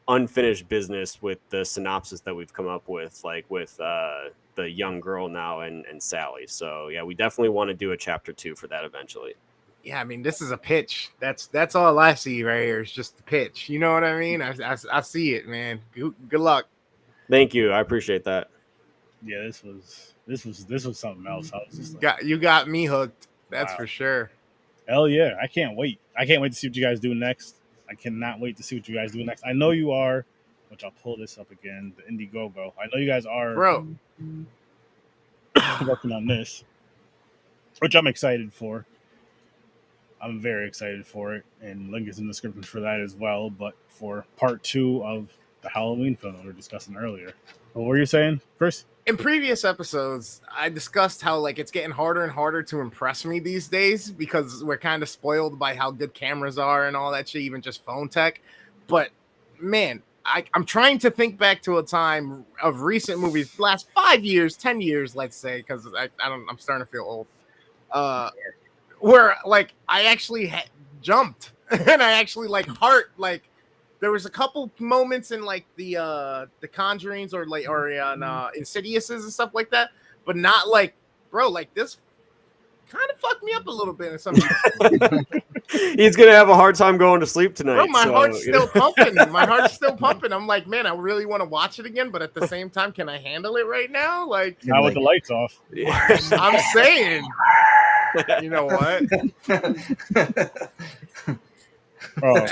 D: unfinished business with the synopsis that we've come up with, like with the young girl now and Sally. So yeah, we definitely want to do a chapter 2 for that eventually.
C: Yeah, I mean, this is a pitch. That's all I see right here. It's just the pitch. You know what I mean? I see it, man. Good luck.
D: Thank you. I appreciate that.
A: Yeah, this was something else. I was just like,
C: you got me hooked. That's for sure.
A: Hell yeah. I can't wait to see what you guys do next. I cannot wait to see what you guys do next. I know you are, which I'll pull this up again, the Indiegogo. I know you guys are working on this, which I'm excited for. I'm very excited for it, and link is in the description for that as well. But for part 2 of the Halloween film that we were discussing earlier. What were you saying, Chris?
C: In previous episodes, I discussed how like it's getting harder and harder to impress me these days, because we're kind of spoiled by how good cameras are and all that shit, even just phone tech. But man, I'm trying to think back to a time of recent movies, last 5 years, 10 years, let's say, because I'm starting to feel old. Where like I actually jumped and I actually like there was a couple moments in like the Conjurings or Insidiouses and stuff like that, but not like, bro, like this kind of fucked me up a little bit in some
D: he's gonna have a hard time going to sleep tonight.
C: Bro, my
D: so,
C: heart's
D: you know.
C: still pumping. My heart's still pumping. I'm like, man, I really want to watch it again, but at the same time, can I handle it right now? Like,
A: Not with the lights off.
C: I'm saying, you know what?
A: Oh,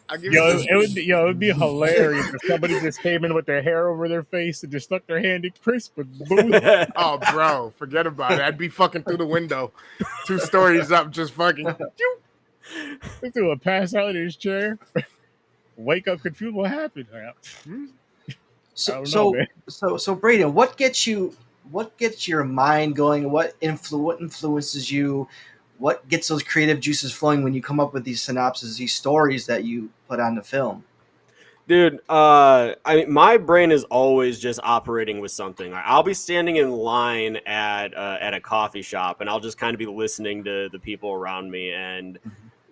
C: I'll give
A: yo,
C: you
A: it would be hilarious if somebody just came in with their hair over their face and just stuck their hand in Chris. But
C: oh, bro, forget about it. I'd be fucking through the window, 2 stories up, just fucking.
A: This dude would pass out in his chair, wake up confused. What happened?
B: So Braden, what gets your mind going? What influences you? What gets those creative juices flowing when you come up with these synopses, these stories that you put on the film?
D: Dude, I mean, my brain is always just operating with something. I'll be standing in line at a coffee shop, and I'll just kind of be listening to the people around me, and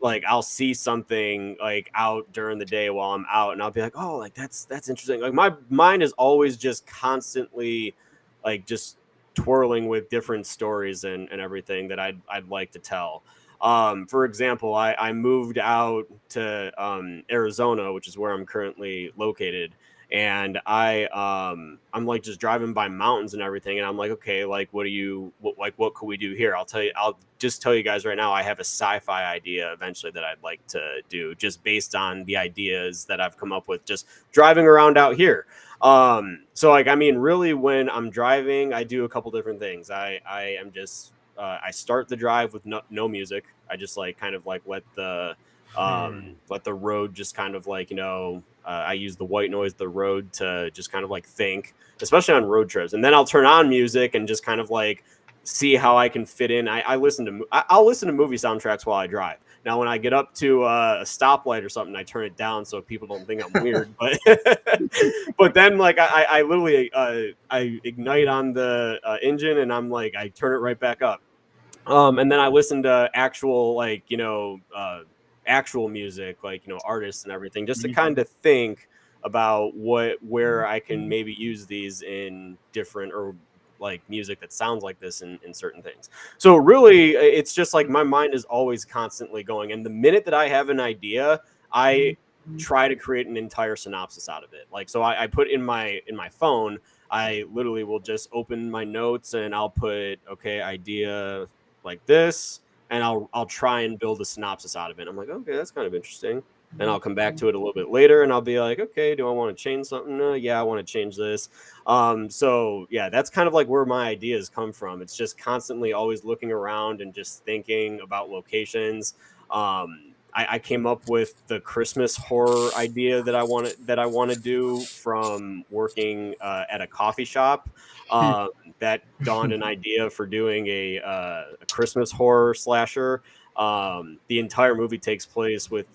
D: like I'll see something like out during the day while I'm out, and I'll be like, oh, like that's interesting. Like my mind is always just constantly like just twirling with different stories and everything that I'd like to tell. For example, I moved out to Arizona, which is where I'm currently located, and I'm like just driving by mountains and everything, and I'm like, okay, like what could we do here? I'll just tell you guys right now, I have a sci-fi idea eventually that I'd like to do, just based on the ideas that I've come up with just driving around out here. So like, I mean, really when I'm driving, I do a couple different things. I am just I start the drive with no music. I just like kind of like let the road just kind of like, you know, I use the white noise of the road to just kind of like think, especially on road trips. And then I'll turn on music and just kind of like see how I can fit in. I'll listen to movie soundtracks while I drive. Now, when I get up to a stoplight or something, I turn it down so people don't think I'm weird. But then, like, I literally I ignite on the engine, and I'm like, I turn it right back up. And then I listen to actual, like, you know, actual music, like, you know, artists and everything, just to kind of think about where I can maybe use these in different or like music that sounds like this in certain things. So really, it's just like my mind is always constantly going. And the minute that I have an idea, I try to create an entire synopsis out of it. Like, so I put in my phone, I literally will just open my notes and I'll put, okay, idea like this, and I'll try and build a synopsis out of it. I'm like, okay, that's kind of interesting. And I'll come back to it a little bit later and I'll be like, okay, do I want to change something? Yeah, I want to change this. So yeah, that's kind of like where my ideas come from. It's just constantly always looking around and just thinking about locations. I came up with the Christmas horror idea that I want to do from working at a coffee shop. That dawned an idea for doing a Christmas horror slasher. The entire movie takes place with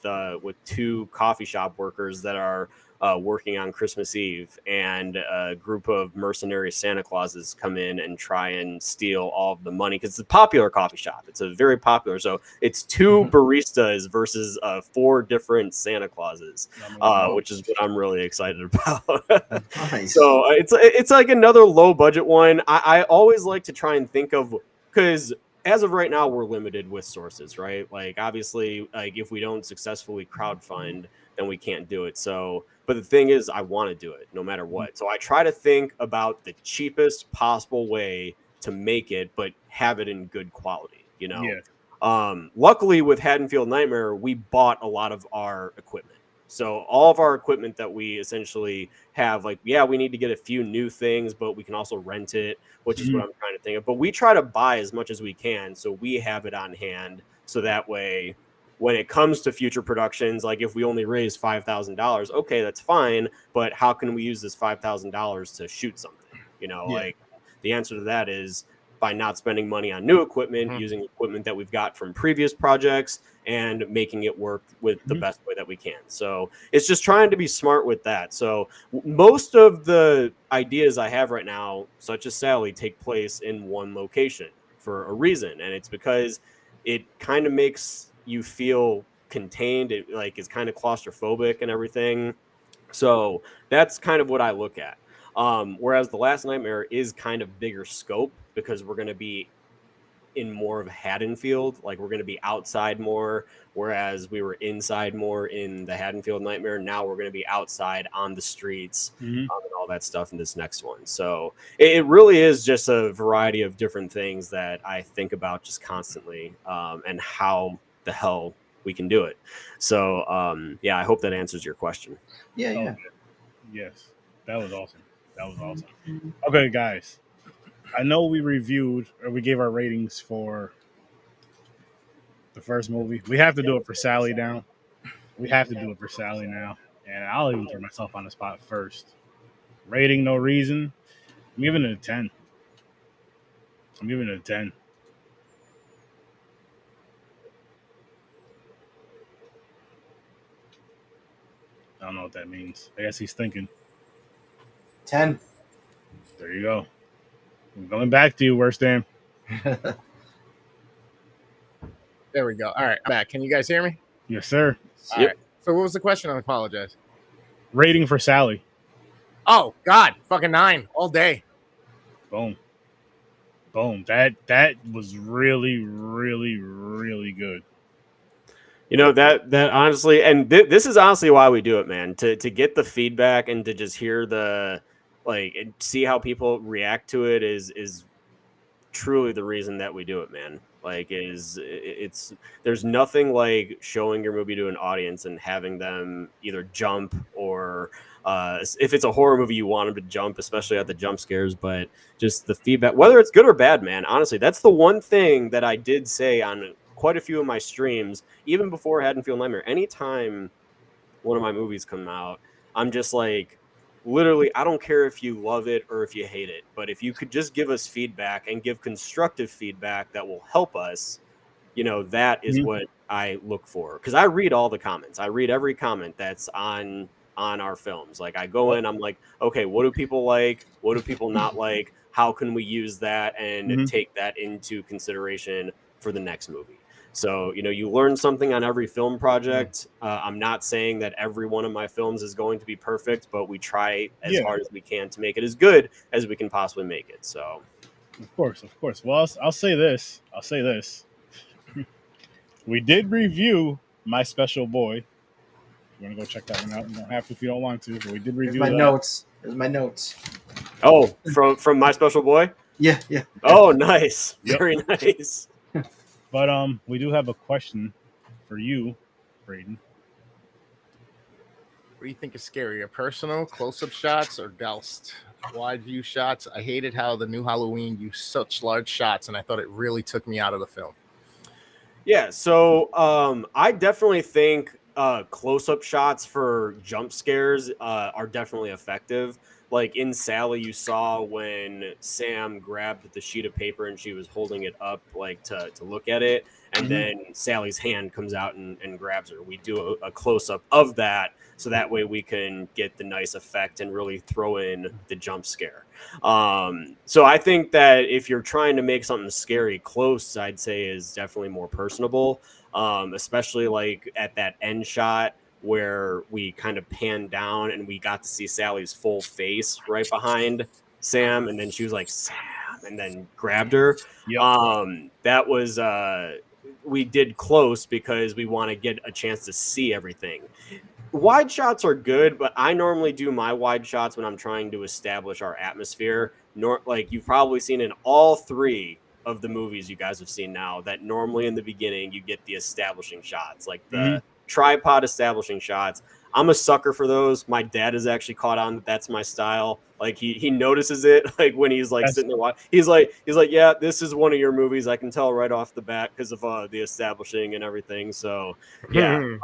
D: 2 coffee shop workers that are working on Christmas Eve, and a group of mercenary Santa Clauses come in and try and steal all of the money, because it's a popular coffee shop. It's a very popular. So it's 2 baristas versus 4 different Santa Clauses, which is what I'm really excited about.
B: Nice.
D: So it's like another low budget one. I always like to try and think of, because as of right now, we're limited with sources, right? Like, obviously, like if we don't successfully crowdfund, then we can't do it. So, but the thing is, I want to do it no matter what. So I try to think about the cheapest possible way to make it, but have it in good quality, you know?
A: Yeah.
D: Luckily with Haddonfield Nightmare, we bought a lot of our equipment. So all of our equipment that we essentially have, like, yeah, we need to get a few new things, but we can also rent it, which is what I'm trying to think of. But we try to buy as much as we can, so we have it on hand. So that way, when it comes to future productions, like if we only raise $5,000, okay, that's fine. But how can we use this $5,000 to shoot something? You know, like the answer to that is by not spending money on new equipment, using equipment that we've got from previous projects, and making it work with the best way that we can. So it's just trying to be smart with that. So most of the ideas I have right now, such as Sally, take place in one location for a reason. And it's because it kind of makes you feel contained. It like is kind of claustrophobic and everything. So that's kind of what I look at. Whereas The Last Nightmare is kind of bigger scope, because we're going to be in more of Haddonfield. Like we're going to be outside more, whereas we were inside more in the Haddonfield Nightmare. Now we're going to be outside on the streets and all that stuff in this next one. So it really is just a variety of different things that I think about just constantly, and how the hell we can do it. So yeah, I hope that answers your question.
B: Yeah.
A: Yes, that was awesome. That was awesome. Okay, guys, I know we reviewed or we gave our ratings for the first movie. We have to do it for Sally now. We have to do it for Sally now. And I'll even put myself on the spot first. Rating, no reason. I'm giving it a 10. I'm giving it a 10. I don't know what that means. I guess he's thinking.
B: 10.
A: There you go. I'm going back to you, Worst Damn.
C: There we go. All right, I'm back. Can you guys hear me?
A: Yes, sir.
C: All right. So what was the question? I apologize.
A: Rating for Sally.
C: Oh, God. Fucking 9 all day.
A: Boom. Boom. That was really, really, really good.
D: You know, that honestly, and this is honestly why we do it, man, to get the feedback and to just hear the, like, and see how people react to it is truly the reason that we do it, man. Like, it's there's nothing like showing your movie to an audience and having them either jump or if it's a horror movie, you want them to jump, especially at the jump scares. But just the feedback, whether it's good or bad, man, honestly, that's the one thing that I did say on quite a few of my streams, even before Haddonfield Nightmare. Anytime one of my movies come out, I'm just like, literally, I don't care if you love it or if you hate it, but if you could just give us feedback and give constructive feedback that will help us, you know, that is what I look for. Because I read all the comments. I read every comment that's on our films. Like, I go in, I'm like, okay, what do people like? What do people not like? How can we use that and take that into consideration for the next movie? So, you know, you learn something on every film project. I'm not saying that every one of my films is going to be perfect, but we try as hard as we can to make it as good as we can possibly make it. So,
A: of course. Well, I'll say this. We did review My Special Boy. You want to go check that one out? You don't have to if you don't want to, but we did review
B: There's my notes.
D: Oh, from My Special Boy?
B: Yeah.
D: Oh, nice. Very nice.
A: But we do have a question for you, Braden.
C: What do you think is scarier, personal close-up shots or doused wide view shots? I hated how the new Halloween used such large shots, and I thought it really took me out of the film.
D: Yeah, so I definitely think close-up shots for jump scares are definitely effective. Like in Sally, you saw when Sam grabbed the sheet of paper and she was holding it up like to look at it, and then Sally's hand comes out and grabs her. We do a close-up of that, so that way we can get the nice effect and really throw in the jump scare. So I think that if you're trying to make something scary close, I'd say is definitely more personable, especially like at that end shot where we kind of panned down and we got to see Sally's full face right behind Sam, and then she was like, Sam, and then grabbed her. That was we did close because we want to get a chance to see everything. Wide shots are good, but I normally do my wide shots when I'm trying to establish our atmosphere. Like you've probably seen in all 3 of the movies you guys have seen now, that normally in the beginning you get the establishing shots, like the tripod establishing shots. I'm a sucker for those. My dad has actually caught on that that's my style. Like he notices it, like when he's like sitting there watching. He's like, yeah, this is one of your movies. I can tell right off the bat because of the establishing and everything. So yeah,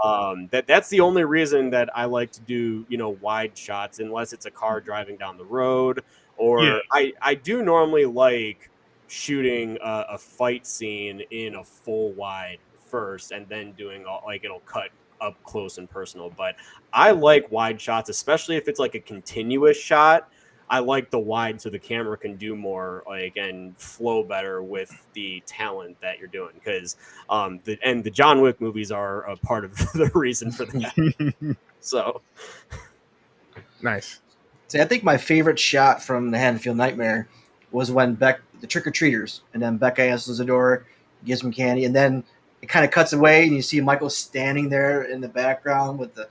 D: that's the only reason that I like to do, you know, wide shots, unless it's a car driving down the road, or I do normally like shooting a fight scene in a full wide first, and then doing like it'll cut up close and personal. But I like wide shots, especially if it's like a continuous shot. I like the wide so the camera can do more, like, and flow better with the talent that you're doing, because the John Wick movies are a part of the reason for that. So
C: nice.
B: See, I think my favorite shot from the Haddonfield Nightmare was when the trick-or-treaters, and then Becca answers the door, gives him candy, and then it kind of cuts away, and you see Michael standing there in the background with the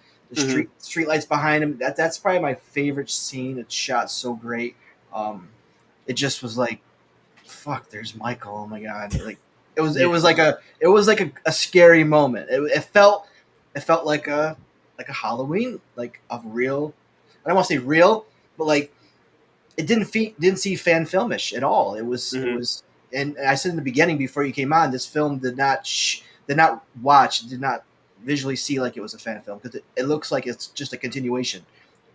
B: street lights behind him. That's probably my favorite scene. It's shot so great. It just was like, fuck, there's Michael. Oh my god! Like it was like a scary moment. It felt like a Halloween, like a real. I don't want to say real, but like it didn't see fan filmish at all. It was it was, and I said in the beginning before you came on, this film did not visually see like it was a fan film, because it looks like it's just a continuation,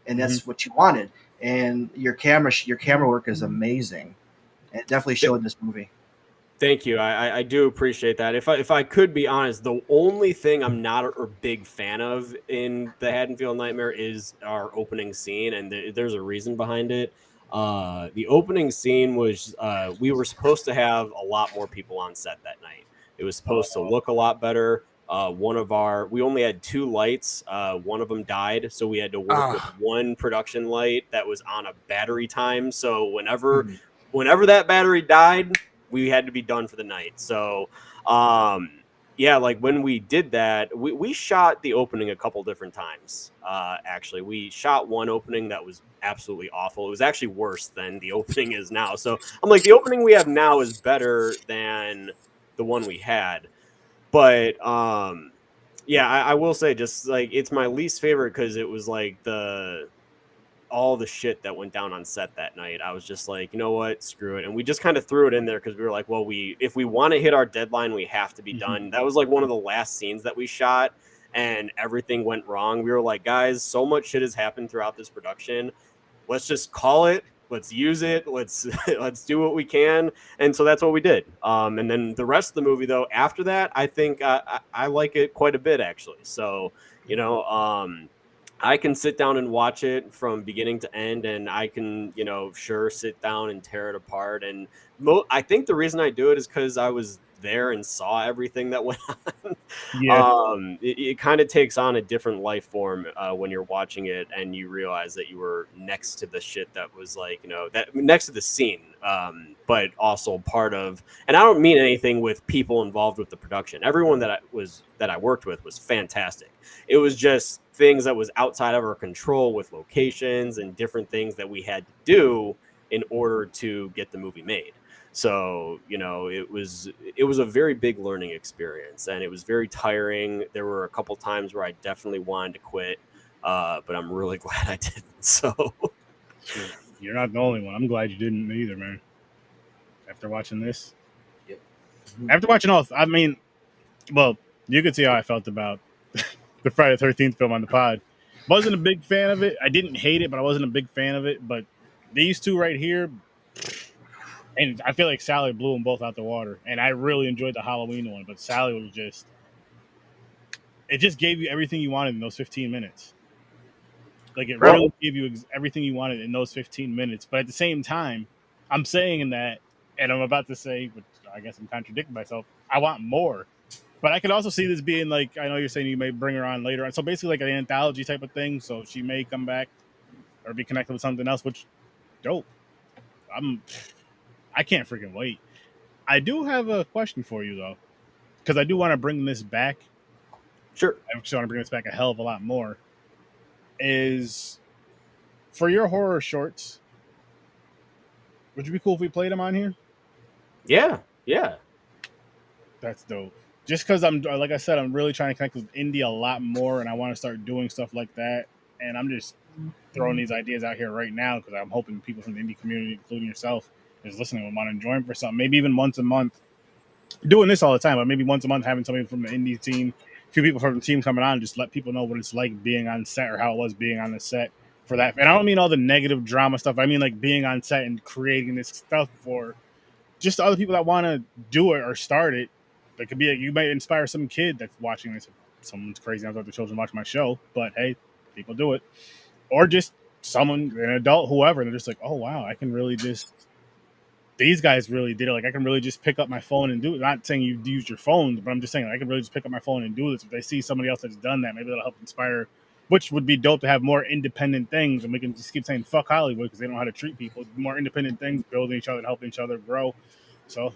B: and that's what you wanted. And your camera work is amazing. It definitely showed in this movie.
D: Thank you. I do appreciate that. If I could be honest, the only thing I'm not a big fan of in the Haddonfield Nightmare is our opening scene, and there's a reason behind it. The opening scene was we were supposed to have a lot more people on set that night. It was supposed to look a lot better. We only had 2 lights. One of them died, so we had to work with one production light that was on a battery time. So whenever that battery died, we had to be done for the night. So, yeah, like when we did that, we shot the opening a couple different times. Actually, we shot one opening that was absolutely awful. It was actually worse than the opening is now. So I'm like, the opening we have now is better than the one we had. But yeah, I will say, just like, it's my least favorite because it was like all the shit that went down on set that night. I was just like, you know what, screw it. And we just kind of threw it in there because we were like, well, if we want to hit our deadline, we have to be done. That was like one of the last scenes that we shot, and everything went wrong. We were like, guys, so much shit has happened throughout this production. Let's just call it. Let's use it. Let's do what we can. And so that's what we did. And then the rest of the movie, though, after that, I think I like it quite a bit, actually. So, you know, I can sit down and watch it from beginning to end, and I can, sit down and tear it apart. And I think the reason I do it is because I was there and saw everything that went on.
A: Yeah.
D: It kind of takes on a different life form when you're watching it, and you realize that you were next to the shit that was like, that next to the scene, but also part of. And I don't mean anything with people involved with the production. Everyone that I worked with was fantastic. It was just things that was outside of our control with locations and different things that we had to do in order to get the movie made. So, it was a very big learning experience, and it was very tiring. There were a couple times where I definitely wanted to quit, but I'm really glad I didn't. So
A: you're not the only one. I'm glad you didn't either, man. After watching this, after watching all, I mean, well, you could see how I felt about the Friday the 13th film on the pod. Wasn't a big fan of it. I didn't hate it, but I wasn't a big fan of it. But these two right here, and I feel like Sally blew them both out the water. And I really enjoyed the Halloween one, but Sally was it just gave you everything you wanted in those 15 minutes. Like, it really gave you everything you wanted in those 15 minutes. But at the same time, I'm saying in that, and I'm about to say, which I guess I'm contradicting myself, I want more. But I could also see this being like, I know you're saying you may bring her on later on. So basically like an anthology type of thing. So she may come back or be connected with something else, which, dope. I can't freaking wait. I do have a question for you, though, because I do want to bring this back.
D: Sure.
A: I actually want to bring this back a hell of a lot more. Is for your horror shorts, would you be cool if we played them on here?
D: Yeah.
A: That's dope. Just because like I said, I'm really trying to connect with indie a lot more, and I want to start doing stuff like that. And I'm just throwing these ideas out here right now because I'm hoping people from the indie community, including yourself, is listening and want to join for something. Maybe even once a month. Doing this all the time, but maybe once a month having somebody from the indie team, a few people from the team coming on, just let people know what it's like being on set or how it was being on the set for that. And I don't mean all the negative drama stuff. I mean like being on set and creating this stuff for just other people that want to do it or start it. That could be you might inspire some kid that's watching this. Someone's crazy enough to let the children watch my show, but hey, people do it. Or just someone, an adult, whoever, they're just like, oh wow, I can really just. These guys really did it. Like I can really just pick up my phone and do it. Not saying you use your phone, but I'm just saying I can really just pick up my phone and do this. If they see somebody else that's done that, maybe that'll help inspire which would be dope to have more independent things, and we can just keep saying fuck Hollywood because they don't know how to treat people. More independent things, building each other, helping each other grow. So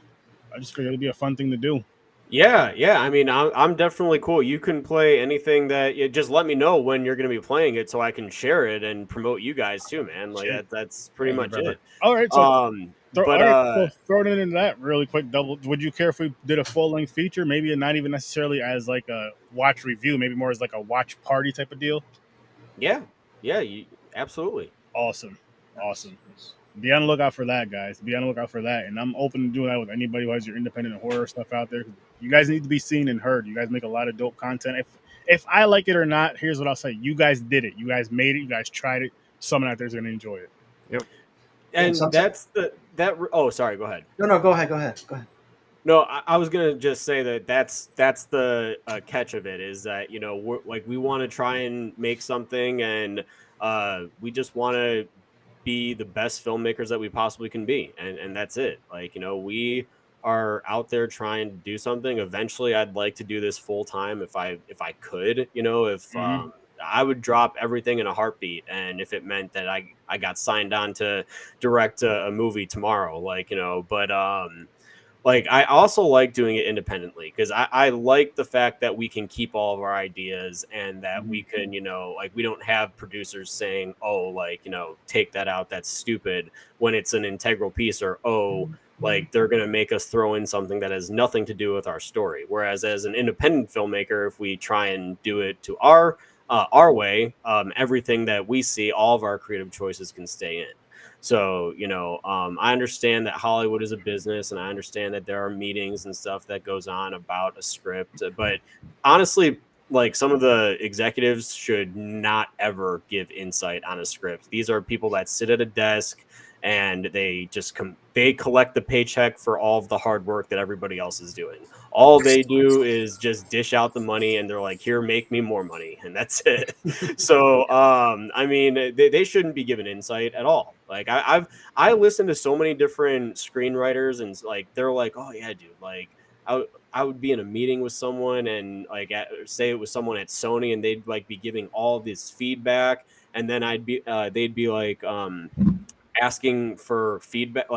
A: I just figured it'd be a fun thing to do.
D: Yeah, yeah. I mean, I'm definitely cool. You can play anything that you just let me know when you're going to be playing it, so I can share it and promote you guys too, man. Like that's pretty much it.
A: All right, so
D: But
A: throw it into that really quick. Would you care if we did a full length feature? Maybe not even necessarily as like a watch review, maybe more as like a watch party type of deal.
D: Yeah, absolutely.
A: Awesome. Be on the lookout for that, guys. Be on the lookout for that, and I'm open to doing that with anybody who has your independent horror stuff out there. You guys need to be seen and heard. You guys make a lot of dope content. If I like it or not, here's what I'll say: you guys did it. You guys made it. You guys tried it. Someone out there is going to enjoy it.
I: Yep.
D: And Oh, sorry. Go ahead.
B: No, go ahead.
D: No, I was gonna just say that's the catch of it is that we want to try and make something, and we just want to be the best filmmakers that we possibly can be, and that's it. We are out there trying to do something. Eventually, I'd like to do this full time if I could. I would drop everything in a heartbeat, and if it meant that I got signed on to direct a movie tomorrow, but I also like doing it independently because I like the fact that we can keep all of our ideas and that we can, we don't have producers saying, take that out, that's stupid, when it's an integral piece, or, they're going to make us throw in something that has nothing to do with our story. Whereas as an independent filmmaker, if we try and do it to our way, everything that we see, all of our creative choices can stay in. So, I understand that Hollywood is a business, and I understand that there are meetings and stuff that goes on about a script. But honestly, some of the executives should not ever give insight on a script. These are people that sit at a desk and they just they collect the paycheck for all of the hard work that everybody else is doing. All they do is just dish out the money, and they're like, here, make me more money. And that's it. So, they shouldn't be given insight at all. I listened to so many different screenwriters, and they're like, oh yeah, dude, I would be in a meeting with someone, and say it was someone at Sony, and they'd be giving all this feedback. And then they'd be asking for feedback.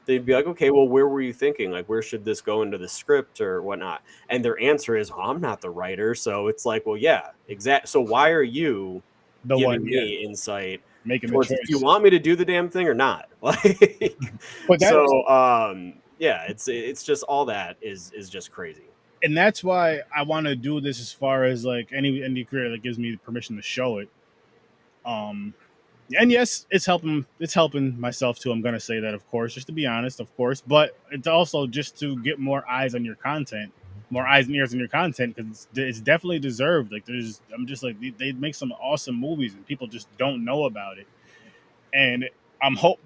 D: They'd be like, okay, well, where were you thinking? Where should this go into the script or whatnot? And their answer is, well, I'm not the writer. So it's well, yeah, exactly. So why are you giving me insight?
A: Making the choice.
D: Do you want me to do the damn thing or not? Yeah, it's just all that is just crazy.
A: And that's why I want to do this as far as any indie creator that gives me permission to show it. And yes, it's helping myself too. I'm going to say that, of course, just to be honest, of course, but it's also just to get more eyes on your content, more eyes and ears on your content, because it's definitely deserved. I'm just they make some awesome movies and people just don't know about it. And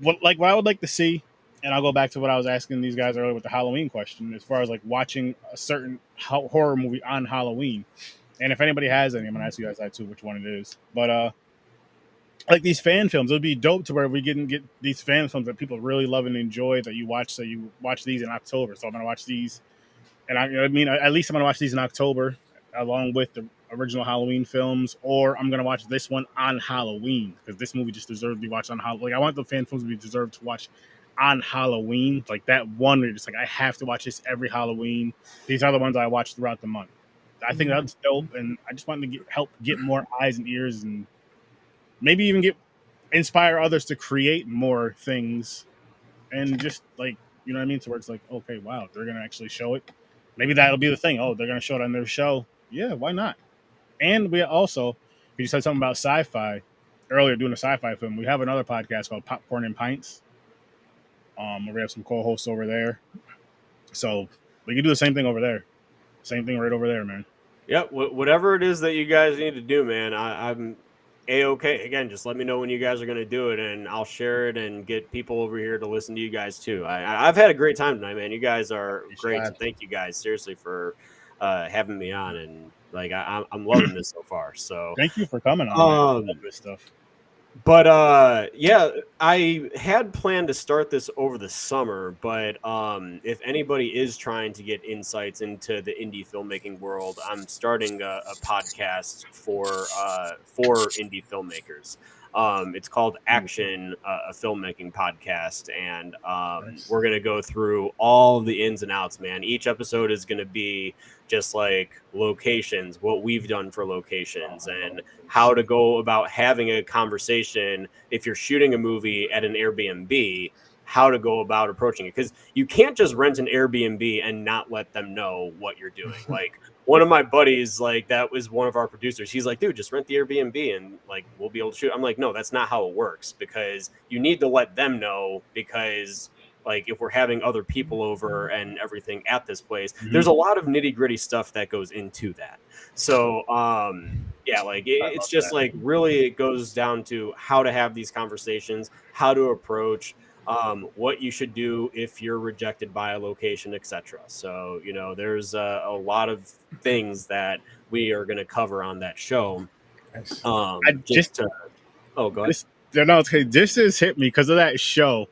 A: what I would like to see, and I'll go back to what I was asking these guys earlier with the Halloween question, as far as watching a certain horror movie on Halloween. And if anybody has any, I'm going to ask you guys that too, which one it is. But, these fan films, it would be dope to where we can get these fan films that people really love and enjoy that you watch. So you watch these in October. So I'm going to watch these. And at least I'm going to watch these in October along with the original Halloween films, or I'm going to watch this one on Halloween because this movie just deserves to be watched on Halloween. I want the fan films to be deserved to watch on Halloween. That one, where just I have to watch this every Halloween. These are the ones I watch throughout the month. I think that's dope. And I just wanted to help get more eyes and ears and maybe even inspire others to create more things, and just you know what I mean? So where it's okay, wow, they're gonna actually show it. Maybe that'll be the thing. Oh, they're gonna show it on their show. Yeah, why not? And we also, you said something about sci-fi earlier, doing a sci-fi film. We have another podcast called Popcorn and Pints. Where we have some co-hosts over there, so we can do the same thing over there. Same thing right over there, man.
D: Yep, whatever it is that you guys need to do, man. I'm A-okay. Again, just let me know when you guys are going to do it, and I'll share it and get people over here to listen to you guys too. I've had a great time tonight, man. You guys are great. So thank you guys seriously for having me on, and I'm loving this so far. So
A: thank you for coming on. This stuff.
D: But yeah, I had planned to start this over the summer, but if anybody is trying to get insights into the indie filmmaking world, I'm starting a podcast for indie filmmakers. It's called Action, a filmmaking podcast, and we're gonna go through all the ins and outs, man. Each episode is gonna be just like locations, what we've done for locations, and how to go about having a conversation if you're shooting a movie at an Airbnb, how to go about approaching it. Because you can't just rent an Airbnb and not let them know what you're doing. Like one of my buddies, like that was one of our producers. He's like, dude, just rent the Airbnb and like we'll be able to shoot. I'm like, no, that's not how it works, because you need to let them know, because like if we're having other people over and everything at this place, there's a lot of nitty gritty stuff that goes into that. So yeah, like it's just like really it goes down to how to have these conversations, how to approach, what you should do if you're rejected by a location, etc. So you know, there's a lot of things that we are going to cover on that show.
A: Oh, go ahead. This has hit me because of that show.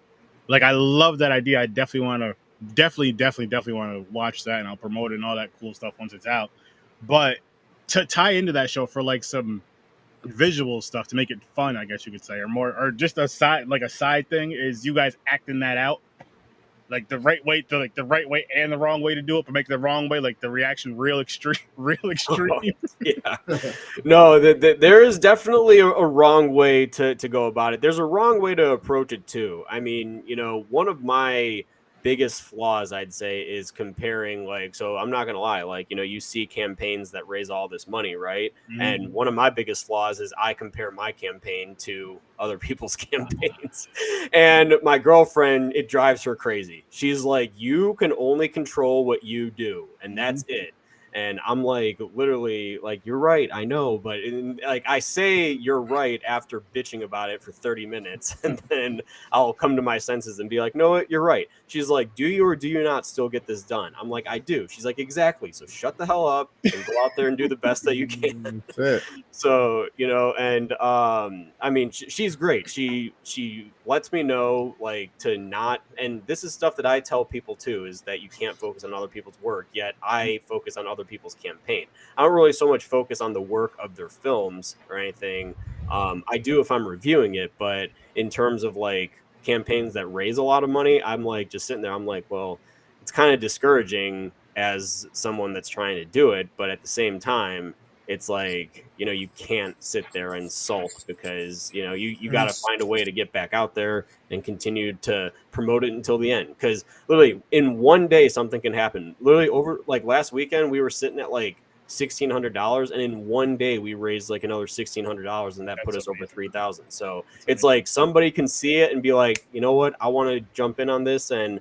A: Like, I love that idea. I definitely want to, definitely want to watch that, and I'll promote it and all that cool stuff once it's out. But to tie into that show for like some visual stuff to make it fun, I guess you could say, or more, or just a side thing, is you guys acting that out, like the right way and the wrong way to do it, but make the wrong way, like the reaction real extreme.
D: Oh, yeah. No, there is definitely a wrong way to go about it. There's a wrong way to approach it too. I mean, you know, one of my biggest flaws, I'd say, is comparing, like, so I'm not gonna lie, like, you know, you see campaigns that raise all this money, right? And one of my biggest flaws is I compare my campaign to other people's campaigns. And my girlfriend, it drives her crazy. She's like, you can only control what you do, and that's it. And I'm like, literally, like, you're right, I know, but like I say you're right after bitching about it for 30 minutes, and then I'll come to my senses and be like, no, you're right. She's like, do you or do you not still get this done? I'm like, I do. She's like, exactly. So shut the hell up and go out there and do the best that you can.
C: That's it.
D: So, you know, and I mean, she's great. She lets me know, like, to not, and this is stuff that I tell people too, is that you can't focus on other people's work, yet I focus on other people's campaign. I don't really so much focus on the work of their films or anything. I do if I'm reviewing it, but in terms of like campaigns that raise a lot of money, I'm like just sitting there. I'm like, well, it's kind of discouraging as someone that's trying to do it, but at the same time, it's like, you know, you can't sit there and sulk, because, you know, you got to find a way to get back out there and continue to promote it until the end. Because literally in one day, something can happen. Literally over like last weekend, we were sitting at like $1,600, and in one day we raised like another $1,600, and that put us over 3,000. So it's like somebody can see it and be like, you know what, I want to jump in on this. And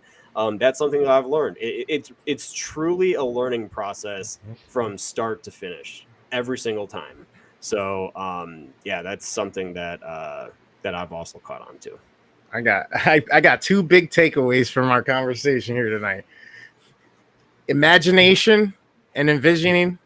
D: that's something that I've learned. It's truly a learning process from start to finish every single time. So yeah, that's something that that I've also caught on to.
C: I got two big takeaways from our conversation here tonight: imagination and envisioning,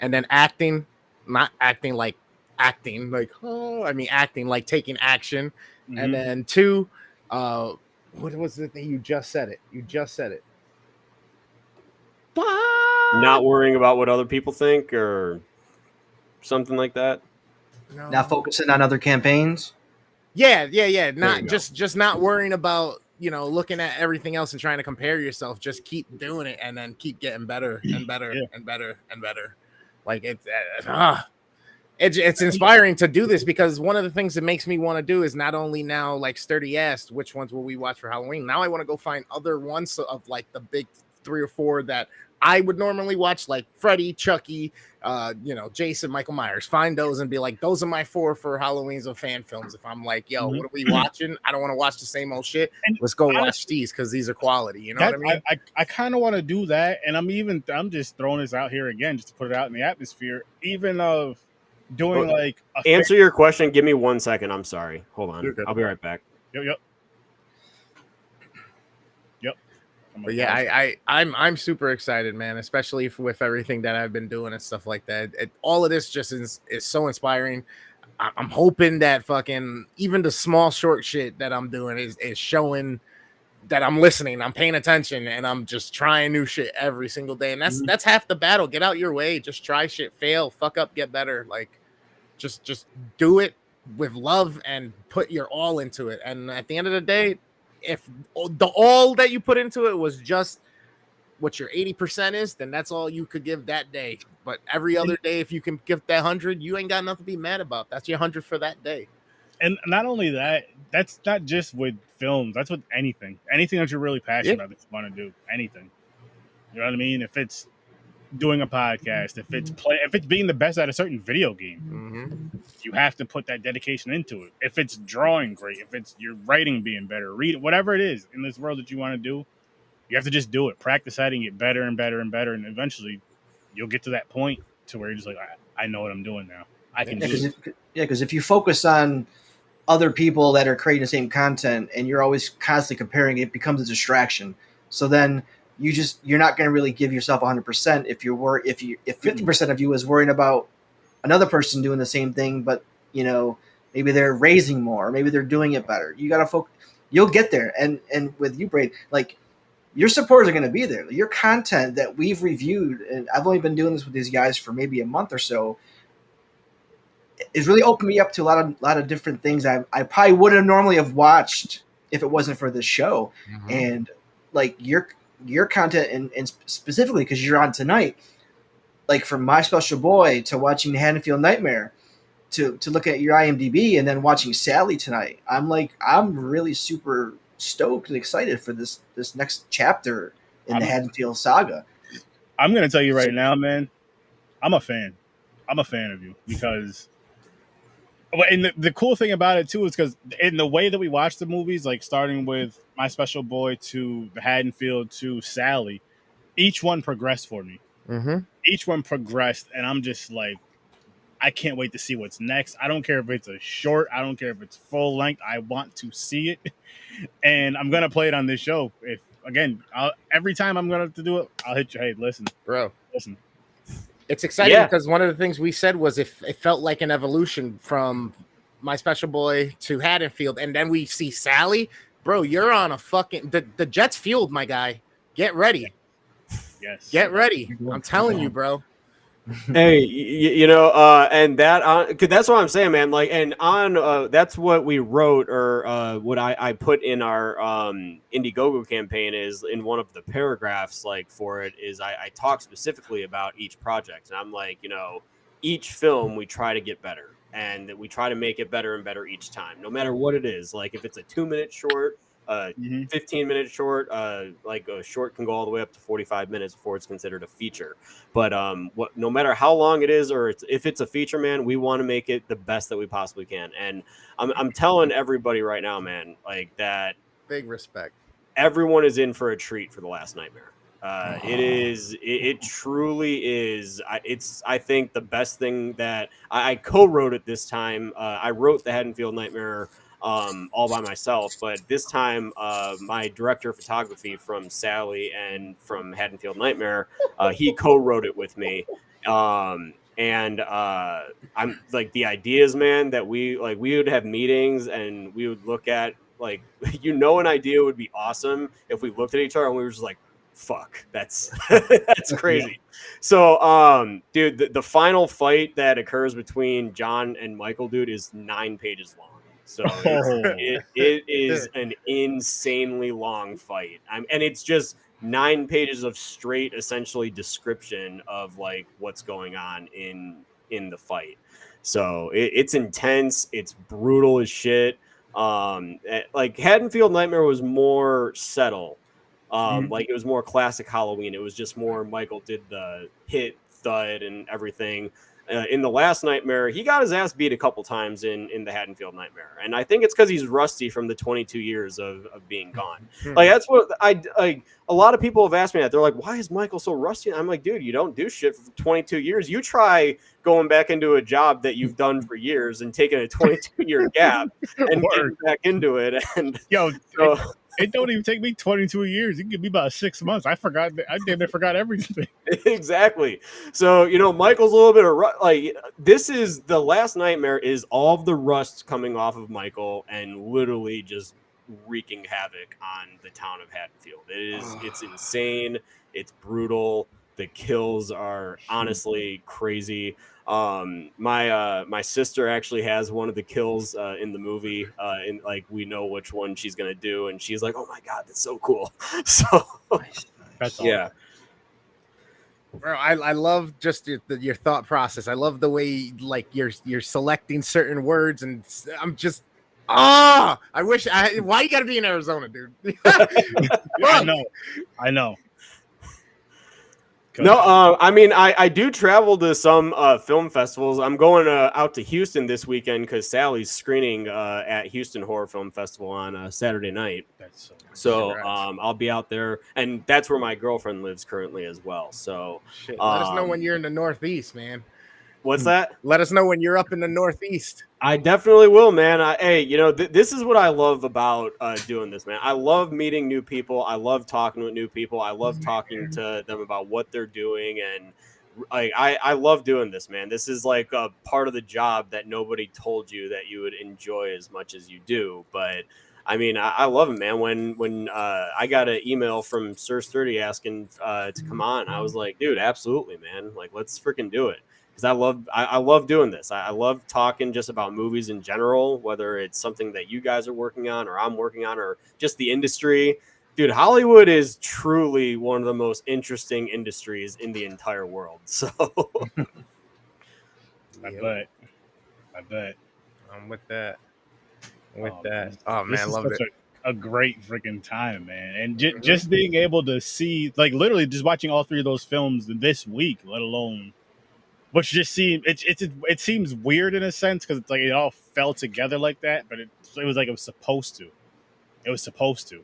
C: and then acting, not acting like acting, like, oh, I mean acting like taking action. And then two, what was the thing you just said it? You just said it.
D: Not worrying about what other people think or something like that.
C: No.
B: Not focusing on other campaigns.
C: Yeah. Not just not worrying about, you know, looking at everything else and trying to compare yourself. Just keep doing it and then keep getting better and better and better and better. Like it's inspiring to do this, because one of the things that makes me want to do is not only now, like Sturdy asked, which ones will we watch for Halloween? Now I want to go find other ones of like the big 3 or 4 that I would normally watch, like Freddy, Chucky, you know, Jason, Michael Myers. Find those and be like, those are my 4 for Halloween's of fan films. If I'm like, yo, what are we watching? I don't want to watch the same old shit. Let's go watch these because these are quality. You know what I mean?
A: I kind of want to do that, and I'm just throwing this out here again just to put it out in the atmosphere, even of doing like
D: answer your question. Give me 1 second. I'm sorry. Hold on. I'll be right back.
A: Yep.
C: But yeah, I'm super excited, man, especially with everything that I've been doing and stuff like that. All of this just is so inspiring. I'm hoping that fucking even the small short shit that I'm doing is showing that I'm listening, I'm paying attention, and I'm just trying new shit every single day. And that's half the battle. Get out your way, just try shit, fail, fuck up, get better. Like just do it with love and put your all into it. And at the end of the day, if the all that you put into it was just what your 80% is, then that's all you could give that day. But every other day, if you can give that 100, you ain't got nothing to be mad about. That's your 100 for that day.
A: And not only that, that's not just with films. That's with anything that you're really passionate about that you want to do. Anything, you know what I mean? If it's doing a podcast, if it's being the best at a certain video game, you have to put that dedication into it. If it's drawing great, if it's your writing being better, read it, whatever it is in this world that you want to do, you have to just do it. Practice at it and get better and better and better, and eventually you'll get to that point to where you're just like, I know what I'm doing now. I can do it.
B: Because if you focus on other people that are creating the same content and you're always constantly comparing, it becomes a distraction. So then you're not going to really give yourself 100% if 50% of you is worrying about another person doing the same thing, but maybe they're raising more, maybe they're doing it better. You got to focus. You'll get there. And with you, Braden, like, your supporters are going to be there. Your content that we've reviewed, and I've only been doing this with these guys for maybe a month or so, it's really opened me up to a lot of different things I probably wouldn't normally have watched if it wasn't for this show. And like your content, and specifically because you're on tonight, like from My Special Boy to watching Haddonfield Nightmare to look at your IMDb and then watching Sally tonight, I'm really super stoked and excited for this next chapter in the Haddonfield saga.
A: I'm gonna tell you right now, man, I'm a fan of you, because and the cool thing about it too is because in the way that we watch the movies, like starting with My Special Boy to the Haddonfield to Sally, each one progressed for me. Each one progressed, and I'm just like, I can't wait to see what's next. I don't care if it's a short, I don't care if it's full length, I want to see it. And I'm gonna play it on this show. If again, every time I'm gonna have to do it, I'll hit you. Hey, listen,
C: bro,
A: listen.
C: It's exciting because one of the things we said was if it felt like an evolution from My Special Boy to Haddonfield, and then we see Sally, bro, you're on a fucking the jet's fueled, my guy. Get ready.
A: Yes,
C: get ready. I'm telling you, bro.
D: Hey, and that's what I'm saying, man. Like, and on that's what we wrote, or what I put in our Indiegogo campaign is in one of the paragraphs, like for it is I talk specifically about each project, and I'm like, each film we try to get better, and that we try to make it better and better each time, no matter what it is. Like if it's a 2-minute short, 15-minute short, like a short can go all the way up to 45 minutes before it's considered a feature. But no matter how long it is, or if it's a feature, man, we want to make it the best that we possibly can. And I'm telling everybody right now, man, like that.
C: Big respect.
D: Everyone is in for a treat for The Last Nightmare. It truly is. I think the best thing that I co-wrote it this time. I wrote the Haddonfield Nightmare all by myself, but this time my director of photography from Sally and from Haddonfield Nightmare, he co-wrote it with me. And I'm like, the ideas, man, that we would have meetings and we would look at, like, an idea would be awesome if we looked at each other and we were just like, fuck, that's crazy. So dude, the final fight that occurs between John and Michael, dude, is 9 pages long. So it is an insanely long fight. And it's just 9 pages of straight, essentially, description of like what's going on in the fight. So it's intense. It's brutal as shit. Like Haddonfield Nightmare was more subtle. Like it was more classic Halloween. It was just more Michael did the hit, thud, and everything. In The Last Nightmare, he got his ass beat a couple times in the Haddonfield Nightmare, and I think it's because he's rusty from the 22 years of being gone. Like that's what a lot of people have asked me that. They're like, "Why is Michael so rusty?" I'm like, "Dude, you don't do shit for 22 years. You try going back into a job that you've done for years and taking a 22-year gap and getting back into it." And
A: It don't even take me 22 years. It can give me about 6 months. I damn near forgot everything.
D: Exactly. So, Michael's a little bit of this is the last nightmare is all of the rust coming off of Michael and literally just wreaking havoc on the town of Haddonfield. It's insane. It's brutal. The kills are honestly crazy. My sister actually has one of the kills in the movie, and we know which one she's gonna do, and she's like, "Oh my god, that's so cool!" So
A: That's
D: yeah.
C: Bro, I love just your thought process. I love the way you're selecting certain words, and I'm just I wish why you gotta be in Arizona, dude?
A: I know.
D: No, I mean, I do travel to some film festivals. I'm going out to Houston this weekend because Sally's screening at Houston Horror Film Festival on Saturday night.
A: That's
D: so I'll be out there, and that's where my girlfriend lives currently as well. So
C: shit, let us know when you're in the Northeast, man.
D: What's that?
C: Let us know when you're up in the Northeast.
D: I definitely will, man. This is what I love about doing this, man. I love meeting new people. I love talking with new people. I love talking to them about what they're doing, and I love doing this, man. This is like a part of the job that nobody told you that you would enjoy as much as you do. But I mean, I love it, man. When I got an email from Sir Sturdy asking to come on, I was like, dude, absolutely, man. Like, let's freaking do it. Because I love doing this. I love talking just about movies in general, whether it's something that you guys are working on or I'm working on or just the industry. Dude, Hollywood is truly one of the most interesting industries in the entire world. So
A: I bet.
C: I'm with that.
A: Man.
C: Oh man, I love it.
A: A great freaking time, man. And just being able to see, literally just watching all three of those films this week, let alone. Which just it seems weird in a sense because it's it all fell together like that, but it was like it was supposed to. It was supposed to,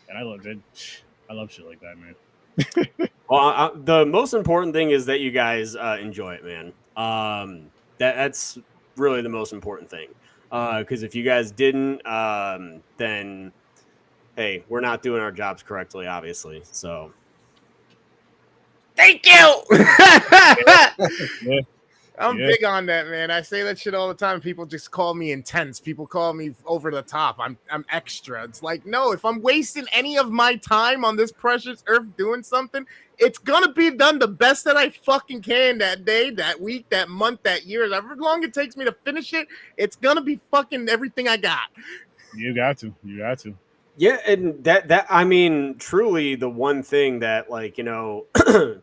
A: and I loved it. I love shit like that, man.
D: Well, the most important thing is that you guys enjoy it, man. That's really the most important thing. Because if you guys didn't, then hey, we're not doing our jobs correctly, obviously. So.
C: Thank you.
A: Yeah.
C: I'm big on that, man. I say that shit all the time. People just call me intense. People call me over the top. I'm extra. It's like, no, if I'm wasting any of my time on this precious earth doing something, it's gonna be done the best that I fucking can that day, that week, that month, that year. However long it takes me to finish it, it's gonna be fucking everything I got.
A: You got to.
D: Yeah, and that I mean, truly the one thing that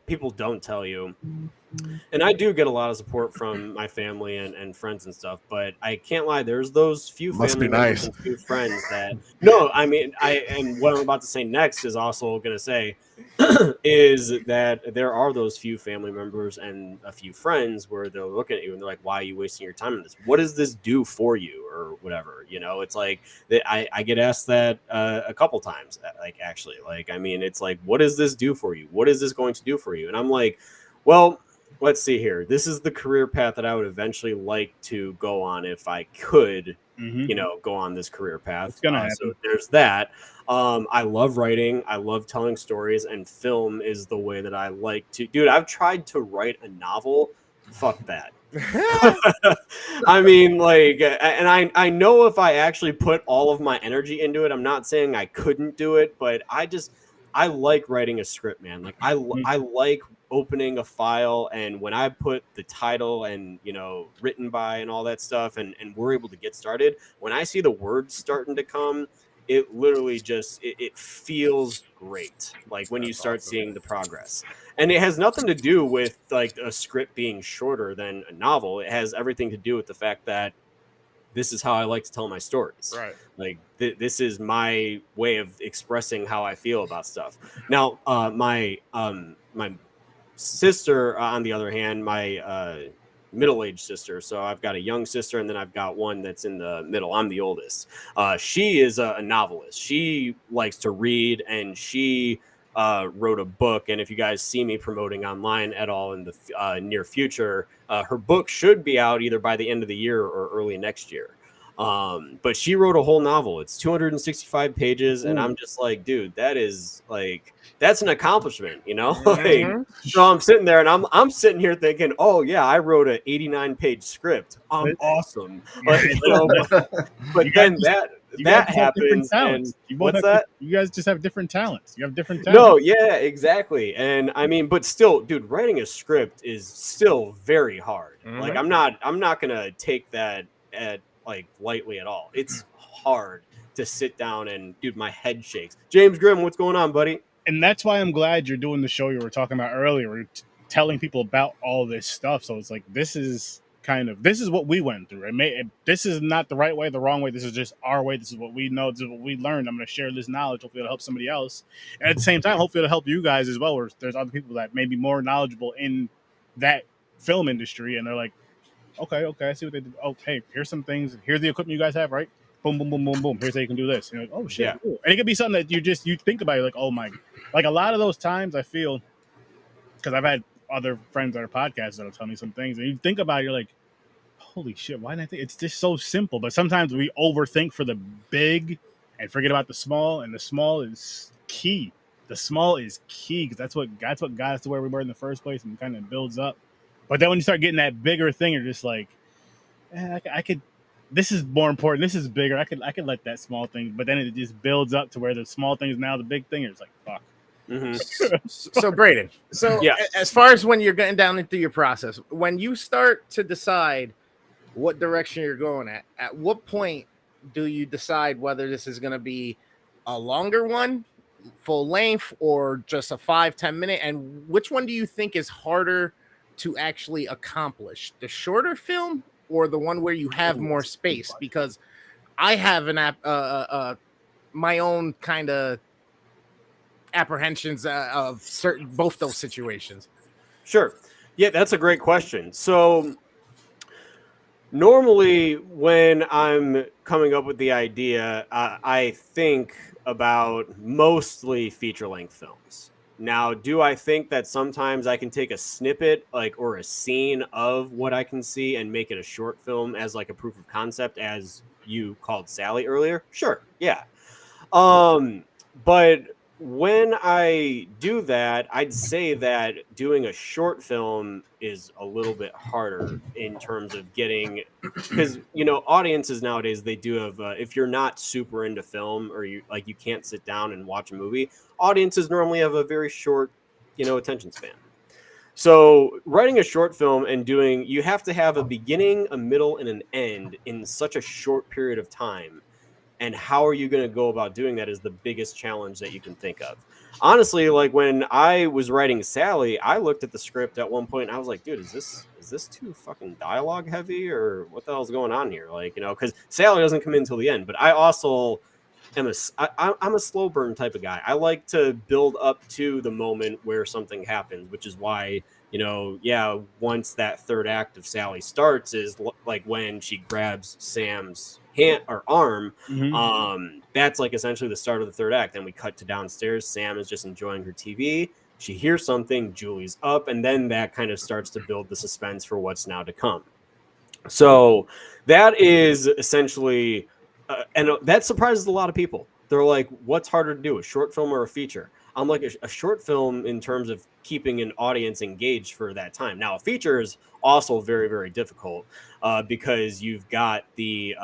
D: people don't tell you, and I do get a lot of support from my family and friends and stuff, but I can't lie, there's those few family members and few friends that no, I mean, and what I'm about to say next is also gonna say is that there are those few family members and a few friends where they'll look at you and they're like, why are you wasting your time on this? What does this do for you or whatever? It's like that I get asked that a couple times, actually, I mean, it's like, what does this do for you? What is this going to do for you? And I'm like, well, let's see here. This is the career path that I would eventually like to go on if I could, go on this career path.
A: It's gonna happen.
D: So there's that. I love writing. I love telling stories, and film is the way that I like to. Dude, I've tried to write a novel. Fuck that. I mean, and I know if I actually put all of my energy into it, I'm not saying I couldn't do it, but I like writing a script, man. I like opening a file, and when I put the title and written by and all that stuff, and we're able to get started, when I see the words starting to come, it literally just it feels great, when you start seeing the progress. And it has nothing to do with a script being shorter than a novel. It has everything to do with the fact that this is how I like to tell my stories.
C: Right.
D: This is my way of expressing how I feel about stuff. Now, my sister, on the other hand, my middle-aged sister. So I've got a young sister, and then I've got one that's in the middle. I'm the oldest. She is a novelist. She likes to read, and she wrote a book. And if you guys see me promoting online at all in the near future, her book should be out either by the end of the year or early next year. But she wrote a whole novel. It's 265 pages, and
A: Ooh.
D: I'm just like, dude, that is like, that's an accomplishment, you know? Like,
C: Mhm.
D: so I'm sitting there and I'm sitting here thinking, oh yeah, I wrote an 89-page script. I'm awesome. Like, you know, but
A: You guys
D: then
A: just- you
D: that
A: guys have different
D: happens, and
A: talents. You both
D: what's
A: have,
D: that?
A: You guys just have different talents. You have different talents.
D: No, yeah, exactly. And I mean, but still, dude, writing a script is still very hard. Like, I'm not gonna take that at like lightly at all. It's hard to sit down and, dude, my head shakes. James Grimm, what's going on, buddy?
A: And that's why I'm glad you're doing the show you were talking about earlier. We're telling people about all this stuff. So it's like, this is what we went through. This is not the right way, the wrong way. This is just our way. This is what we know. This is what we learned. I'm going to share this knowledge. Hopefully it'll help somebody else. And at the same time, hopefully it'll help you guys as well, where there's other people that may be more knowledgeable in that film industry. And they're like, okay, I see what they did. Oh, hey, here's some things. Here's the equipment you guys have, right? Boom, boom, boom, boom, boom. Here's how you can do this. And you're like, oh shit,
D: Yeah.
A: cool. And it could be something that you think about. You're like, oh my, like a lot of those times I feel, because I've had other friends that are podcasts that'll tell me some things, and you think about it, you're like, holy shit, why didn't I think? It's just so simple. But sometimes we overthink for the big and forget about the small, and the small is key. The small is key because that's what got us to where we were in the first place, and kind of builds up. But then when you start getting that bigger thing, you're just like, I could. This is more important. This is bigger. I could let that small thing, but then it just builds up to where the small thing is now the big thing. It's like, fuck.
C: So Braden, as far as when you're getting down into your process, when you start to decide what direction you're going at what point do you decide whether this is going to be a longer one, full length, or just a 5-10 minute? And which one do you think is harder to actually accomplish, the shorter film or the one where you have more space? Because I have my own kind of apprehensions of both those situations.
D: Sure. Yeah, that's a great question. So normally when I'm coming up with the idea, I think about mostly feature-length films. Now, do I think that sometimes I can take a snippet or a scene of what I can see and make it a short film as like a proof of concept, as you called Sally earlier? Sure. Yeah. But when I do that, I'd say that doing a short film is a little bit harder in terms of getting, because, you know, audiences nowadays, they do have, if you're not super into film or you can't sit down and watch a movie, audiences normally have a very short, attention span. So writing a short film and you have to have a beginning, a middle, and an end in such a short period of time. And how are you going to go about doing that is the biggest challenge that you can think of. Honestly, like when I was writing Sally, I looked at the script at one point and I was like, dude, is this too fucking dialogue heavy, or what the hell's going on here? Like, because Sally doesn't come in until the end, but I also I'm a slow burn type of guy. I like to build up to the moment where something happens, which is why, once that third act of Sally starts is like when she grabs Sam's hand or arm. That's like essentially the start of the third act. Then we cut to downstairs. Sam is just enjoying her TV. She hears something, Julie's up, and then that kind of starts to build the suspense for what's now to come. So that is essentially, and that surprises a lot of people. They're like, what's harder to do, a short film or a feature? I'm like, a short film in terms of keeping an audience engaged for that time. Now, a feature is also very, very difficult because you've got the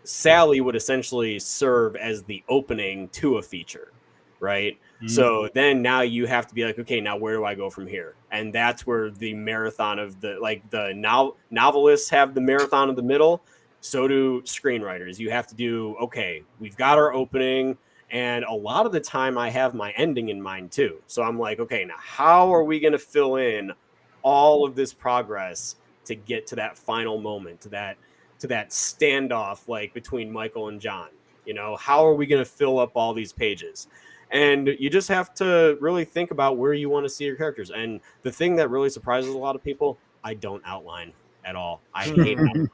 D: Sally would essentially serve as the opening to a feature, right? So then now you have to be like, okay, now where do I go from here? And that's where the marathon of the novelists have the marathon of the middle. So do screenwriters. You have to do, okay, we've got our opening. And a lot of the time I have my ending in mind too. So I'm like, okay, now how are we going to fill in all of this progress to get to that final moment, to that standoff like between Michael and John? How are we going to fill up all these pages? And you just have to really think about where you want to see your characters. And the thing that really surprises a lot of people, I don't outline at all. I hate outlining.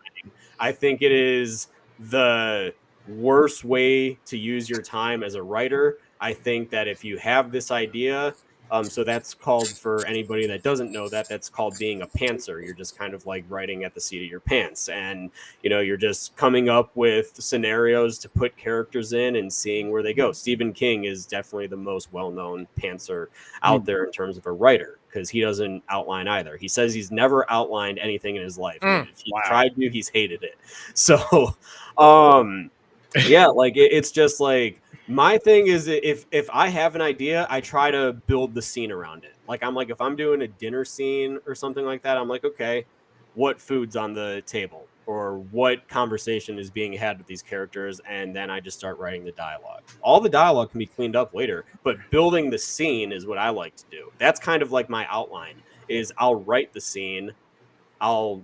D: I think it is the worst way to use your time as a writer. I think that if you have this idea, So that's called, for anybody that doesn't know that, that's called being a pantser. You're just kind of like writing at the seat of your pants, and you're just coming up with scenarios to put characters in and seeing where they go. Stephen King is definitely the most well-known pantser out there in terms of a writer, because he doesn't outline either. He says he's never outlined anything in his life. And if he tried to, he's hated it. So, yeah, like it's just like, my thing is, if I have an idea, I try to build the scene around it. Like, I'm like, if I'm doing a dinner scene or something like that, I'm like, okay, what food's on the table, or what conversation is being had with these characters, and then I just start writing the dialogue. All the dialogue can be cleaned up later, but building the scene is what I like to do. That's kind of like my outline, is I'll write the scene, I'll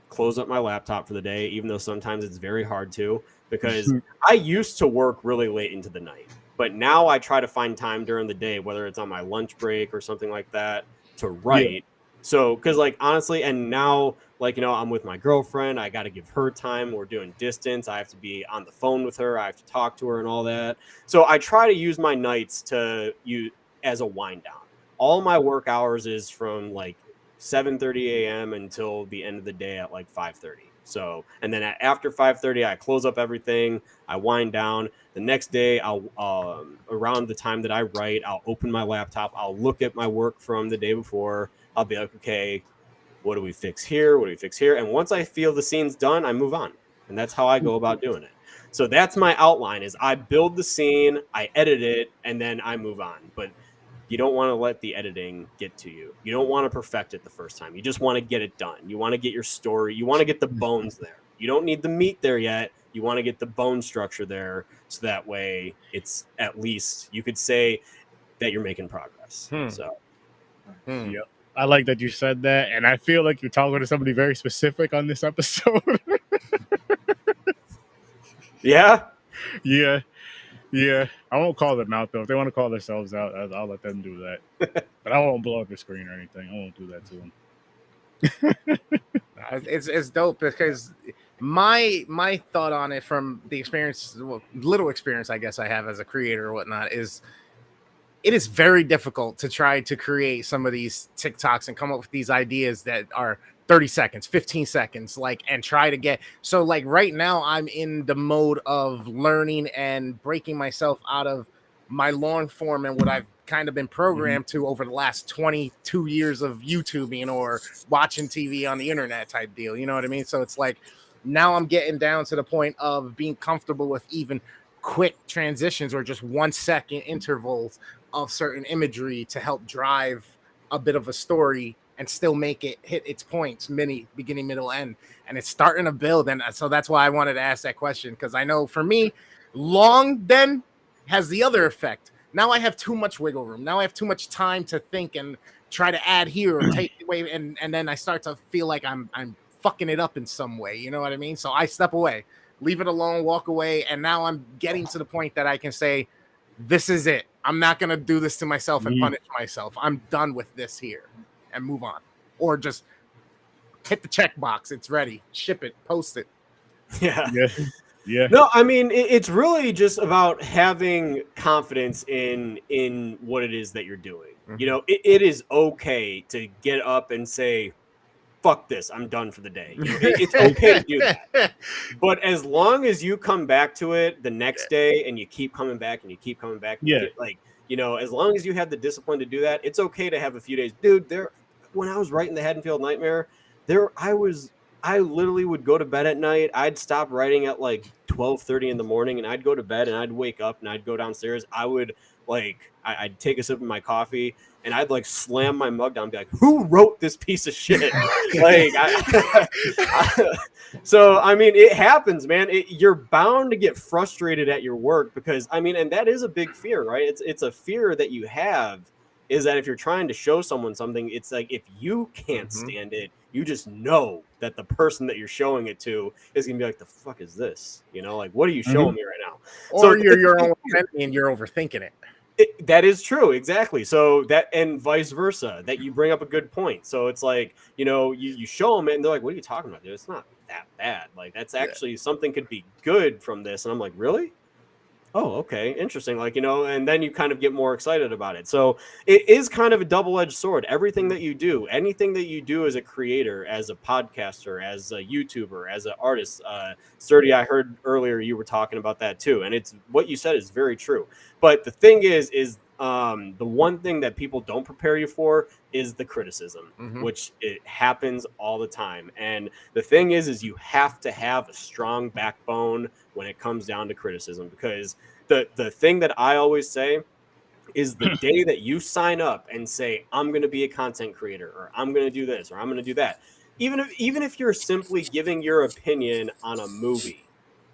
D: close up my laptop for the day, even though sometimes it's very hard to, because I used to work really late into the night, but now I try to find time during the day, whether it's on my lunch break or something like that, to write. Yeah. So, because like, honestly, and now, like, I'm with my girlfriend, I got to give her time. We're doing distance. I have to be on the phone with her. I have to talk to her and all that. So I try to use my nights to use as a wind down. All my work hours is from like 7:30 a.m. until the end of the day at like 5:30. So, and then after 5:30, I close up everything, I wind down. The next day, I'll around the time that I write, I'll open my laptop, I'll look at my work from the day before. I'll be like, okay, what do we fix here? What do we fix here? And once I feel the scene's done, I move on. And that's how I go about doing it. So that's my outline, is I build the scene, I edit it, and then I move on. But you don't want to let the editing get to you. You don't want to perfect it the first time. You just want to get it done. You want to get your story. You want to get the bones there. You don't need the meat there yet. You want to get the bone structure there, so that way it's, at least you could say that you're making progress. So,
A: Yep. I like that you said that, and I feel like you're talking to somebody very specific on this episode.
D: Yeah.
A: Yeah, I won't call them out, though. If they want to call themselves out, I'll let them do that. But I won't blow up the screen or anything. I won't do that to them.
C: It's dope, because my thought on it from the experience, little experience I guess I have as a creator or whatnot, is it is very difficult to try to create some of these TikToks and come up with these ideas that are 30 seconds, 15 seconds, like, and try to get, so like right now I'm in the mode of learning and breaking myself out of my long form and what I've kind of been programmed to over the last 22 years of YouTubing or watching TV on the internet type deal. You know what I mean? So it's like, now I'm getting down to the point of being comfortable with even quick transitions or just 1 second intervals of certain imagery to help drive a bit of a story and still make it hit its points, beginning, middle, end. And it's starting to build. And so that's why I wanted to ask that question, because I know for me, long then has the other effect. Now I have too much wiggle room. Now I have too much time to think and try to add here or take away. And then I start to feel like I'm fucking it up in some way. You know what I mean? So I step away, leave it alone, walk away. And now I'm getting to the point that I can say, this is it. I'm not going to do this to myself and punish myself. I'm done with this here, and move on. Or just hit the check box. It's ready. Ship it. Post it.
D: Yeah.
A: Yeah.
D: No, I mean, it's really just about having confidence in what it is that you're doing. You know, it is okay to get up and say, fuck this, I'm done for the day. You know, it's okay to do that. But as long as you come back to it the next day and you keep coming back and you keep coming back, like, you know, as long as you have the discipline to do that, it's okay to have a few days. Dude, when I was writing the Haddonfield Nightmare, I literally would go to bed at night. I'd stop writing at like 12:30 in the morning, and I'd go to bed and I'd wake up and I'd go downstairs. I'd take a sip of my coffee and I'd like slam my mug down and be like, who wrote this piece of shit? So, I mean, it happens, man. You're bound to get frustrated at your work because, I mean, and that is a big fear, right? It's a fear that you have, is that if you're trying to show someone something, it's like, if you can't stand it, you just know that the person that you're showing it to is going to be like, the fuck is this? You know, like, what are you showing me right now?
C: Or
D: so
C: you're your own enemy and you're overthinking it.
D: That is true. Exactly. So that, and vice versa, that you bring up a good point. So it's like, you know, you show them it and they're like, what are you talking about, dude? It's not that bad. Like, that's actually something could be good from this. And I'm like, really? oh, okay, interesting. Like, and then you kind of get more excited about it. So it is kind of a double-edged sword. Everything that you do, anything that you do as a creator, as a podcaster, as a YouTuber, as an artist, Sturdy, I heard earlier you were talking about that too. And it's what you said is very true. But the thing is the one thing that people don't prepare you for is the criticism, which it happens all the time. And the thing is you have to have a strong backbone when it comes down to criticism, because the thing that I always say is the day that you sign up and say, I'm going to be a content creator, or I'm going to do this, or I'm going to do that, even if you're simply giving your opinion on a movie,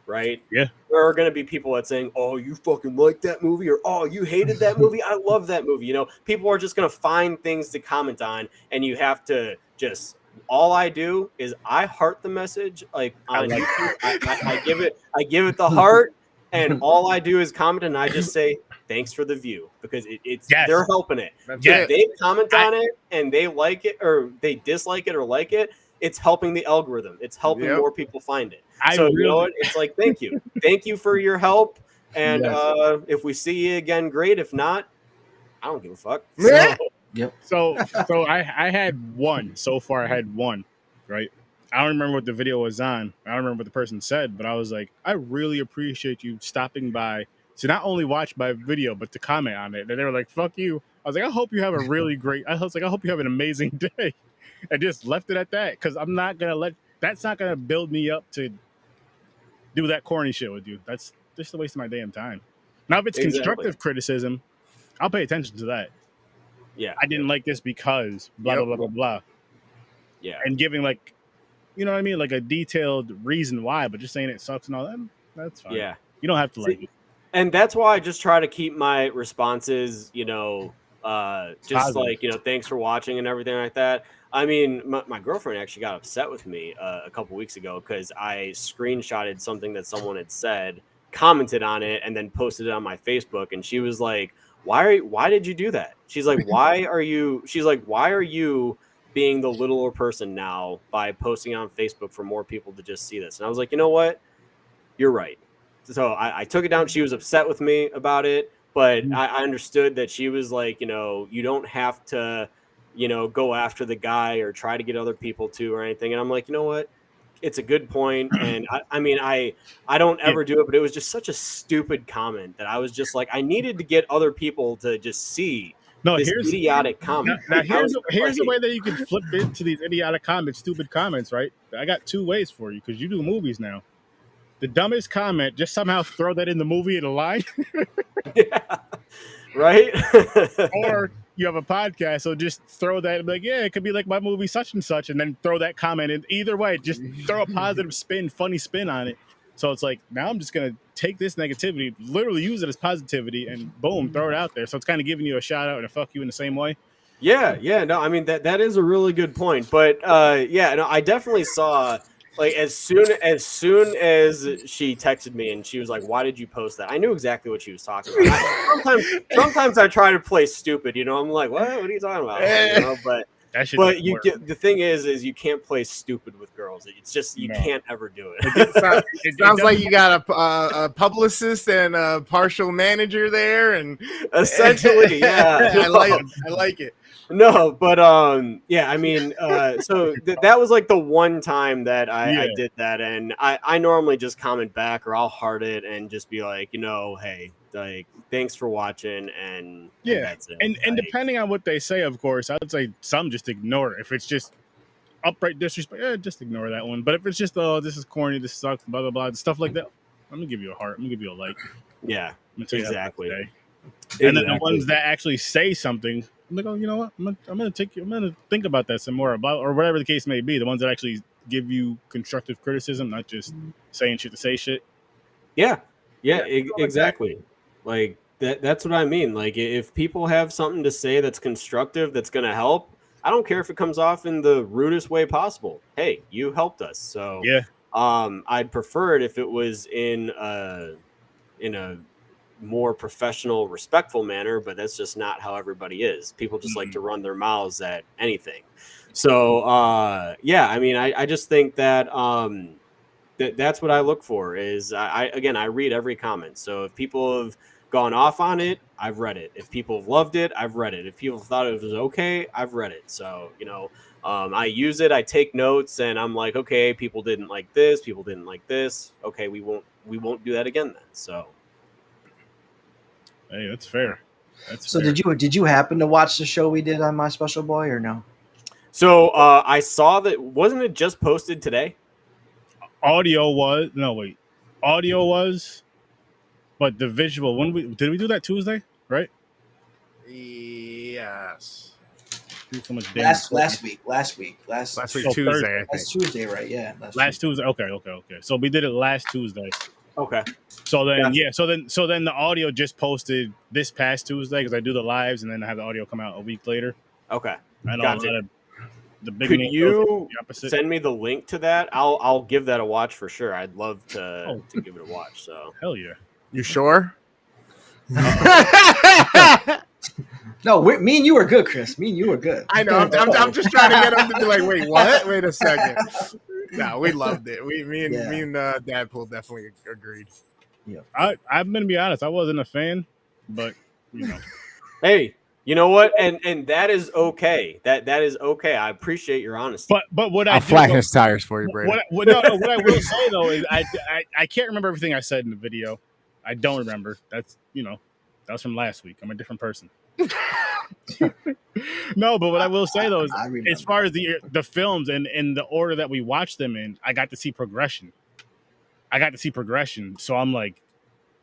D: right?
A: Yeah.
D: There are going to be people that saying, oh, you fucking like that movie, or oh, you hated that movie. I love that movie. People are just going to find things to comment on, and you have to just, all I do is I heart the message. Like on YouTube, I give it the heart, and all I do is comment, and I just say, thanks for the view, because they're helping it. If they comment on it and they like it, or they dislike it or like it, it's helping the algorithm. It's helping more people find it. So you know what? It's like, thank you. Thank you for your help. And if we see you again, great. If not, I don't give a fuck.
A: So I had one so far. I had one, right? I don't remember what the video was on. I don't remember what the person said, but I was like, I really appreciate you stopping by to not only watch my video, but to comment on it. And they were like, fuck you. I was like, I hope you have a really great, I hope you have an amazing day. And just left it at that, because I'm not going to that's not going to build me up to do that corny shit with you. That's just a waste of my damn time. Now, if it's constructive criticism, I'll pay attention to that.
D: Yeah.
A: I didn't like this because blah, blah, blah, blah, blah.
D: Yeah.
A: And giving, like, you know what I mean? Like a detailed reason why, but just saying it sucks and all that, that's fine.
D: Yeah.
A: You don't have to like it.
D: And that's why I just try to keep my responses, just
A: positive.
D: like, thanks for watching and everything like that. I mean, my girlfriend actually got upset with me a couple weeks ago because I screenshotted something that someone had said, commented on it, and then posted it on my Facebook. And she was like, why did you do that? She's like, why are you being the littler person now by posting on Facebook for more people to just see this? And I was like, you know what? You're right. So I took it down. She was upset with me about it, but I understood that she was like, you don't have to, go after the guy or try to get other people to or anything. And I'm like, you know what? It's a good point. And I don't ever do it, but it was just such a stupid comment that I was just like, I needed to get other people to just see this idiotic comment.
A: Now here's the way that you can flip into these idiotic comments, stupid comments, right? I got two ways for you, because you do movies now. The dumbest comment, just somehow throw that in the movie in a line.
D: Yeah. Right?
A: Or you have a podcast, so just throw that, like, yeah, it could be like my movie such and such, and then throw that comment in. Either way, just throw a positive spin, funny spin on it. So it's like, now I'm just going to take this negativity, literally use it as positivity, and boom, throw it out there. So it's kind of giving you a shout out and a fuck you in the same way.
D: Yeah. No, I mean, that is a really good point. But I definitely saw, like, as soon as she texted me and she was like, why did you post that? I knew exactly what she was talking about. Sometimes I try to play stupid, I'm like, what are you talking about? But you get, the thing is you can't play stupid with girls. It's just, you can't ever do it.
C: It sounds like you got a publicist and a partial manager there, and
D: essentially, yeah.
C: I like it.
D: No, but I mean, so that was like the one time that I did that, and I normally just comment back, or I'll heart it and just be like, hey, like, thanks for watching, and that's it.
A: And depending on what they say, of course, I would say some just ignore it. If it's just upright disrespect, just ignore that one. But if it's just, oh, this is corny, this sucks, blah blah blah, stuff like that, I'm gonna give you a heart. I'm gonna give you a like.
D: Yeah, exactly.
A: And then the ones that actually say something, I'm like, oh, you know what? I'm gonna think about that some more, about, or whatever the case may be. The ones that actually give you constructive criticism, not just saying shit to say shit.
D: Yeah, exactly. Like that's what I mean. Like, if people have something to say that's constructive, that's gonna help, I don't care if it comes off in the rudest way possible. Hey, you helped us. So I'd prefer it if it was in a more professional, respectful manner, but that's just not how everybody is. People just like to run their mouths at anything. So I mean, I just think that That's what I look for. Is I read every comment. So if people have gone off on it, I've read it. If people have loved it, I've read it. If people thought it was okay, I've read it. So I use it. I take notes, and I'm like, okay, people didn't like this. People didn't like this. Okay, we won't do that again then. So,
A: hey, that's fair.
B: So did you happen to watch the show we did on My Special Boy or no?
D: So I saw that. Wasn't it just posted today?
A: Audio was but the visual, did we do that Tuesday, right?
C: Yes.
A: So much
B: last week
C: Tuesday.
B: Last Tuesday, right? Yeah.
A: Last Tuesday. Okay. So we did it last Tuesday.
D: Okay.
A: So then, so then the audio just posted this past Tuesday because I do the lives and then I have the audio come out a week later.
D: Okay.
A: I know
D: Gotcha.
A: the big.
D: Could you send me the link to that? I'll give that a watch for sure. I'd love to give it a watch. So
A: hell yeah.
C: You sure?
B: No, me and you are good, Chris. Me and you are good.
C: I know. I'm just trying to get him to be like, wait, what? Wait a second. No, we loved it. Me and Dadpool definitely agreed.
B: Yeah.
A: I'm gonna be honest. I wasn't a fan, but
D: Hey, you know what? And that is okay. That is okay. I appreciate your honesty.
A: But what
C: I'll flatten his tires for you, Braden.
A: What I will say though is I can't remember everything I said in the video. I don't remember. That's that was from last week. I'm a different person. No, but what I will say though is, as far as the films and the order that we watched them in, I got to see progression. So I'm like,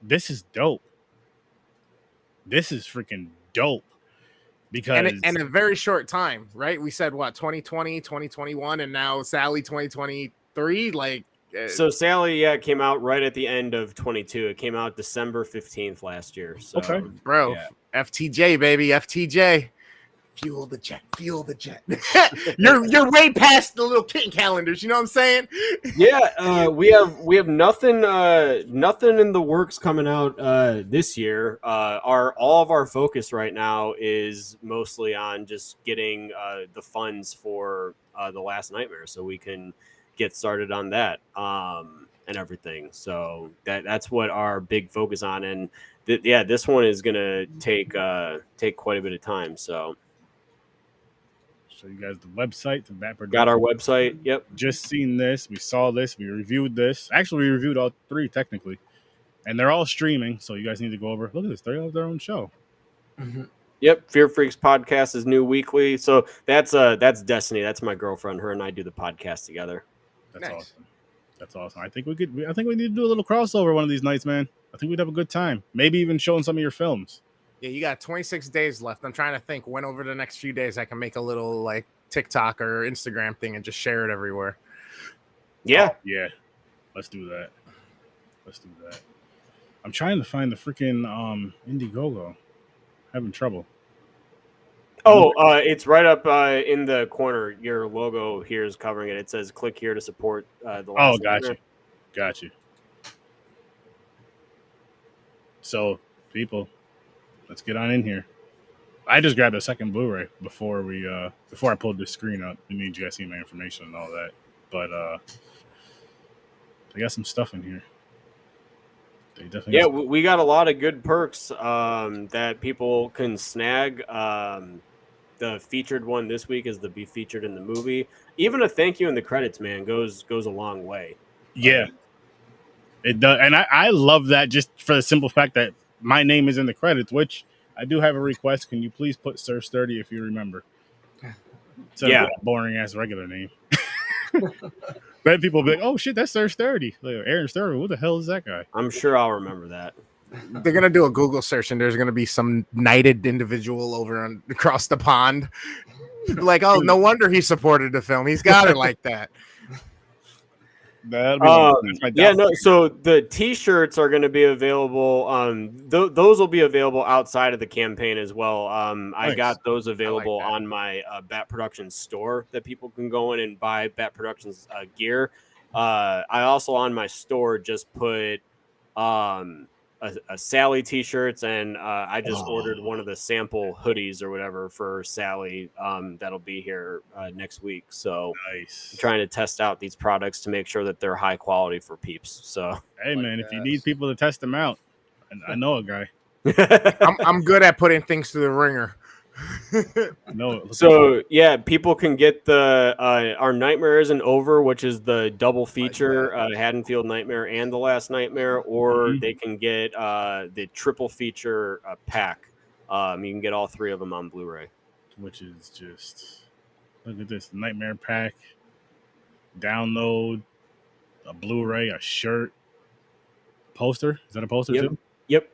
A: this is dope. This is freaking dope. Because
C: in a very short time, right? We said what, 2020, 2021, and now Sally 2023. Like,
D: so Sally, came out right at the end of 22. It came out December 15th last year. So,
A: okay,
C: bro, yeah. FTJ baby, FTJ. Fuel the jet. You're way past the little kitten calendars. You know what I'm saying?
D: Yeah, we have nothing in the works coming out this year. All of our focus right now is mostly on just getting the funds for The Last Nightmare, so we can get started on that and everything. So that's what our big focus on. And this one is gonna take quite a bit of time. So.
A: Show you guys the website.
D: Got our website. Yep.
A: Just seen this. We saw this. We reviewed this. Actually, we reviewed all three technically, and they're all streaming. So you guys need to go over. Look at this. They have their own show.
B: Mm-hmm.
D: Yep. Fear Freaks podcast is new weekly. So that's Destiny. That's my girlfriend. Her and I do the podcast together.
A: That's awesome. That's awesome. I think we need to do a little crossover one of these nights, man. I think we'd have a good time. Maybe even showing some of your films.
C: Yeah, you got 26 days left. I'm trying to think when over the next few days I can make a little like TikTok or Instagram thing and just share it everywhere.
D: Yeah.
A: Yeah. Let's do that. I'm trying to find the freaking Indiegogo. Having trouble.
D: Oh, it's right up in the corner. Your logo here is covering it. It says click here to support the last.
A: Oh, got you. So, people, let's get on in here. I just grabbed a second Blu-ray before I pulled this screen up. It means you guys see my information and all that. But they got some stuff in here. They definitely
D: we got a lot of good perks that people can snag. The featured one this week is to be featured in the movie. Even a thank you in the credits, man, goes a long way.
A: Yeah, it does, and I love that just for the simple fact that my name is in the credits, which. I do have a request. Can you please put Sir Sturdy if you remember? That boring ass regular name. Then people will be like, "Oh shit, that's Sir Sturdy." Like, Aaron Sturdy, what the hell is that guy?
D: I'm sure I'll remember that.
C: They're gonna do a Google search, and there's gonna be some knighted individual over across the pond. Like, oh, no wonder he supported the film. He's got it like that.
D: So the T-shirts are going to be available. Those will be available outside of the campaign as well. Nice. I got those available on my Bat Productions store that people can go in and buy Bat Productions gear. I also on my store just put Sally t-shirts, and I just ordered one of the sample hoodies or whatever for Sally. That'll be here next week. So
A: Nice.
D: I'm trying to test out these products to make sure that they're high quality for peeps. So
A: hey man, if you need people to test them out, I know a guy.
C: I'm good at putting things through the ringer.
A: No,
D: so yeah, people can get the Our Nightmare Isn't Over, which is the double feature, Haddonfield Nightmare and The Last Nightmare, or they can get the triple feature pack. You can get all three of them on Blu-ray,
A: which is just, look at this Nightmare pack, download, a Blu-ray, a shirt, poster. Is that a poster too?
D: Yep.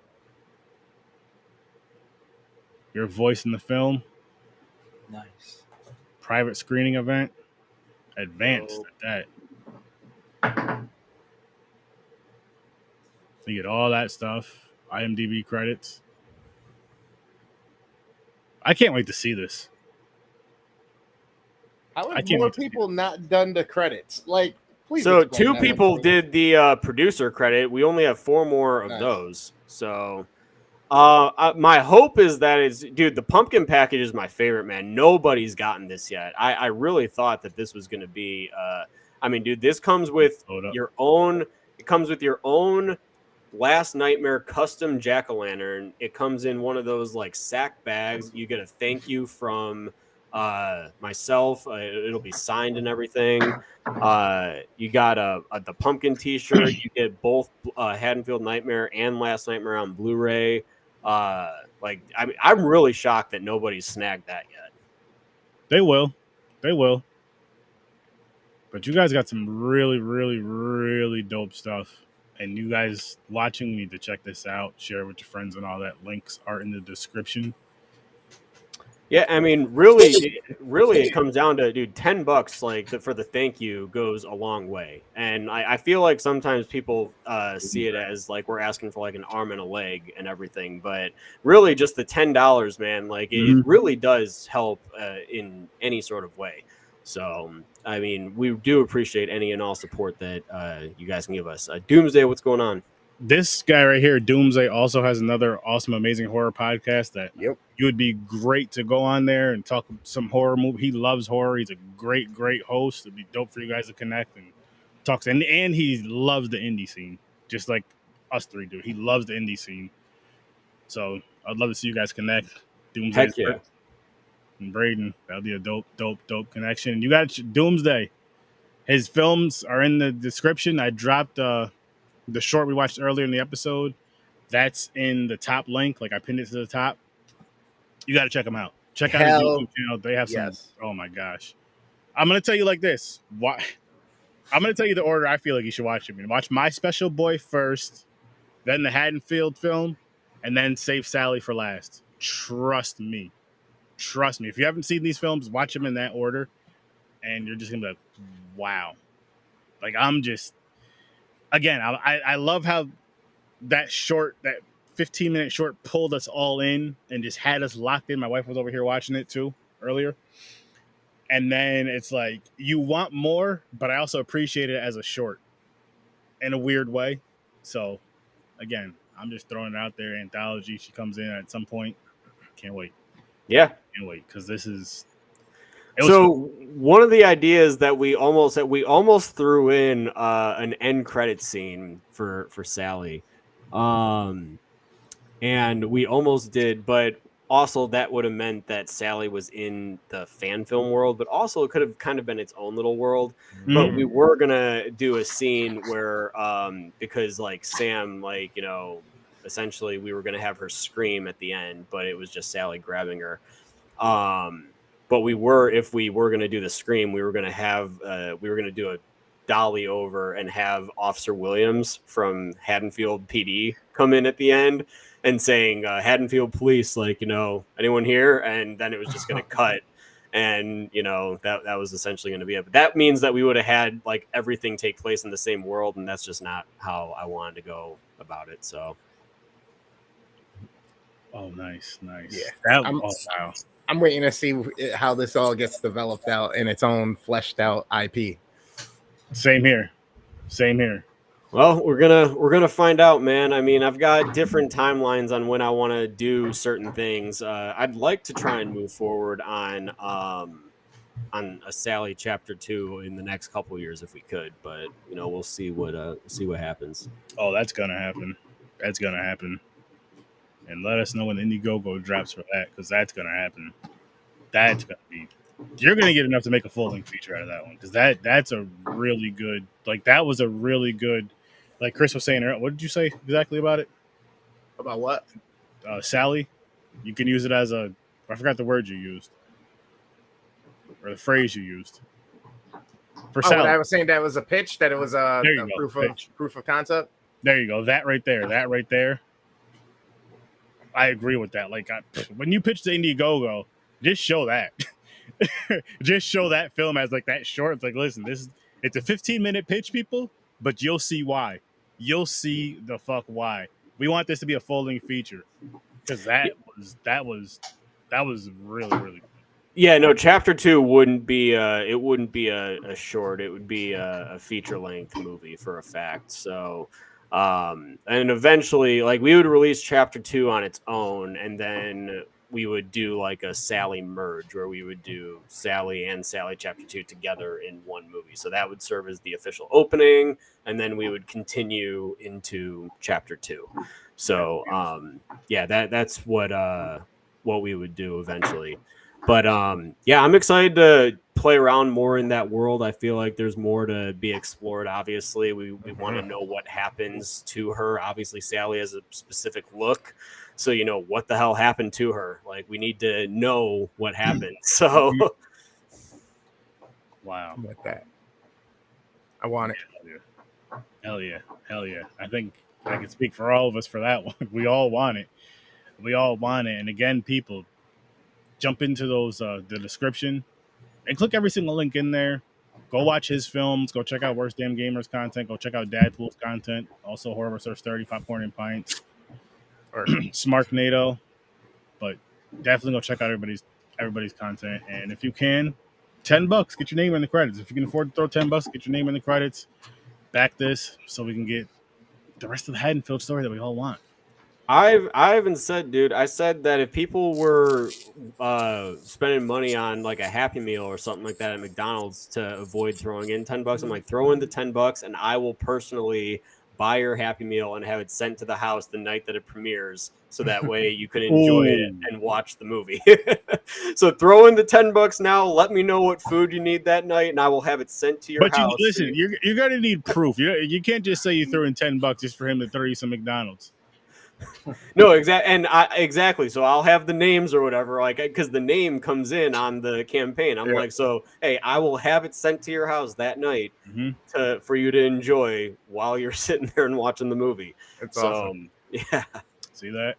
A: Your voice in the film.
B: Nice.
A: Private screening event. Advanced at that. You get all that stuff. IMDB credits. I can't wait to see this.
C: How have more people not done the credits? Like, please.
D: So 2 people did the producer credit. We only have 4 more of those. So my hope is that dude, the pumpkin package is my favorite, man. Nobody's gotten this yet. I really thought that this was going to be, I mean, dude, this comes with your own, it comes with your own Last Nightmare custom jack-o'-lantern. It comes in one of those like sack bags. You get a thank you from myself. It'll be signed and everything. You got the pumpkin t-shirt. You get both Haddonfield Nightmare and Last Nightmare on Blu-ray. Like, I mean, I'm really shocked that nobody's snagged that yet.
A: They will. But you guys got some really, really, really dope stuff. And you guys watching need to check this out. Share it with your friends and all that. Links are in the description.
D: Yeah, I mean, really, it comes down to, dude, $10 like for the thank you goes a long way. And I feel like sometimes people see it as like we're asking for like an arm and a leg and everything, but really just the $10, man, like it really does help in any sort of way. So, I mean, we do appreciate any and all support that you guys can give us. Doomsday, what's going on?
A: This guy right here, Doomsday, also has another awesome, amazing horror podcast that you would be great to go on there and talk some horror movie. He loves horror. He's a great, great host. It'd be dope for you guys to connect and talk. And he loves the indie scene, just like us three do. He loves the indie scene. So I'd love to see you guys connect. Doomsday and Braden. That'll be a dope connection. You got Doomsday. His films are in the description. I dropped the short we watched earlier in the episode. That's in the top link. Like I pinned it to the top. You got to check them out. Check out his YouTube channel. They have some. Oh my gosh. I'm going to tell you like this. Why? I'm going to tell you the order I feel like you should watch them. Watch My Special Boy first, then the Haddonfield film, and then save Sally for last. Trust me. If you haven't seen these films, watch them in that order, and you're just going to be like, wow. Like, I'm just... Again, I love how that 15-minute short pulled us all in and just had us locked in. My wife was over here watching it too earlier. And then it's like, you want more, but I also appreciate it as a short in a weird way. So, again, I'm just throwing it out there. Anthology, she comes in at some point. Can't wait.
D: Yeah.
A: Can't wait, because this is...
D: So one of the ideas that we almost threw in an end credit scene for Sally, and we almost did, but also that would have meant that Sally was in the fan film world, but also it could have kind of been its own little world. But we were gonna do a scene where because like Sam, like, you know, essentially we were gonna have her scream at the end, but it was just Sally grabbing her. But if we were going to do the scream, we were going to do a dolly over and have Officer Williams from Haddonfield PD come in at the end and saying, Haddonfield Police, like, you know, anyone here? And then it was just going to cut. And, you know, that was essentially going to be it. But that means that we would have had like everything take place in the same world. And that's just not how I wanted to go about it. So.
A: Oh, nice.
C: Yeah.
A: Wow.
C: I'm waiting to see how this all gets developed out in its own fleshed out IP.
A: Same here.
D: Well, we're gonna find out, man. I mean, I've got different timelines on when I want to do certain things. I'd like to try and move forward on a Sally chapter 2 in the next couple years if we could, but we'll see what happens.
A: Oh, that's gonna happen. That's gonna happen. And let us know when Indiegogo drops for that, because that's gonna happen. That's gonna be. You're gonna get enough to make a full length feature out of that one, because that's a really good. Like that was a really good. Like Chris was saying, what did you say exactly about it?
C: About what?
A: Sally. You can use it as a. I forgot the word you used, or the phrase you used. For Sally.
C: I was saying that was a pitch. That it was a proof of concept.
A: There you go. That right there. I agree with that. Like when you pitch to Indiegogo, just show that. Just show that film as like that short. It's like, listen, it's a 15-minute pitch, people, but you'll see why. You'll see the fuck why. We want this to be a folding feature, because that was really, really good.
D: Yeah, no, chapter 2 wouldn't be a short. It would be a feature length movie for a fact. So and eventually, like, we would release chapter 2 on its own, and then we would do like a Sally merge where we would do Sally and Sally chapter 2 together in one movie. So that would serve as the official opening, and then we would continue into chapter 2. So yeah, that's what we would do eventually. But yeah, I'm excited to play around more in that world. I feel like there's more to be explored. Obviously, we want to know what happens to her. Obviously, Sally has a specific look, so what the hell happened to her. Like, we need to know what happened. So,
A: wow,
C: with that, I want it.
A: Hell yeah. I think I can speak for all of us for that one. We all want it. And again, people, jump into those the description and click every single link in there. Go watch his films. Go check out Worst Damn Gamers content. Go check out DADPOOL'S content. Also, Horror with Sir.STURDY, Popcorn and Pints, or Smarknado. But definitely go check out everybody's content. And if you can, $10, get your name in the credits. If you can afford to throw $10, get your name in the credits. Back this so we can get the rest of the Haddonfield story that we all want.
D: I haven't said, dude. I said that if people were spending money on like a Happy Meal or something like that at McDonald's to avoid throwing in $10, I'm like, throw in the $10 and I will personally buy your Happy Meal and have it sent to the house the night that it premieres, so that way you can enjoy it and watch the movie. So throw in the $10 now. Let me know what food you need that night, and I will have it sent to your house.
A: But listen, you're gonna need proof. You can't just say you threw in $10 just for him to throw you some McDonald's.
D: No, exactly. So I'll have the names or whatever, like, because the name comes in on the campaign. I'm like, so hey, I will have it sent to your house that night for you to enjoy while you're sitting there and watching the movie.
C: It's awesome.
D: Yeah.
A: See that?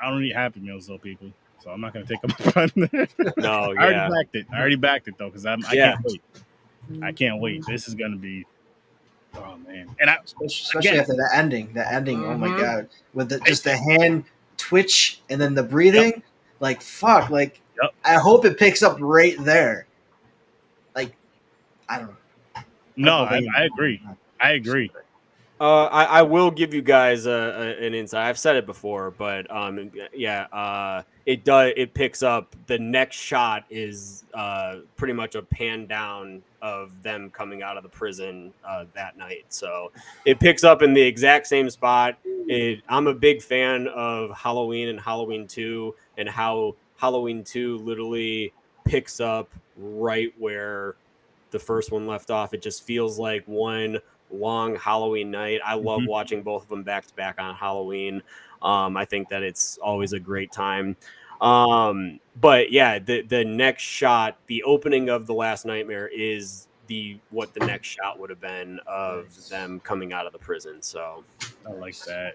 A: I don't eat Happy Meals though, people. So I'm not gonna take them on there.
D: No,
A: I already backed it though, because I can't wait. I can't wait. This is gonna be. Oh man! And
B: especially after the ending. Oh my god! With just the hand twitch and then the breathing, like fuck. Like I hope it picks up right there. Like I don't know.
D: No, I agree. I will give you guys an insight. I've said it before, but it picks up. The next shot is pretty much a pan down of them coming out of the prison that night. So it picks up in the exact same spot. I'm a big fan of Halloween and Halloween 2, and how Halloween 2 literally picks up right where the first one left off. It just feels like one long Halloween night. I love watching both of them back to back on Halloween. I think that it's always a great time. But yeah, the next shot, the opening of The Last Nightmare, is what the next shot would have been of them coming out of the prison. So
A: I like that.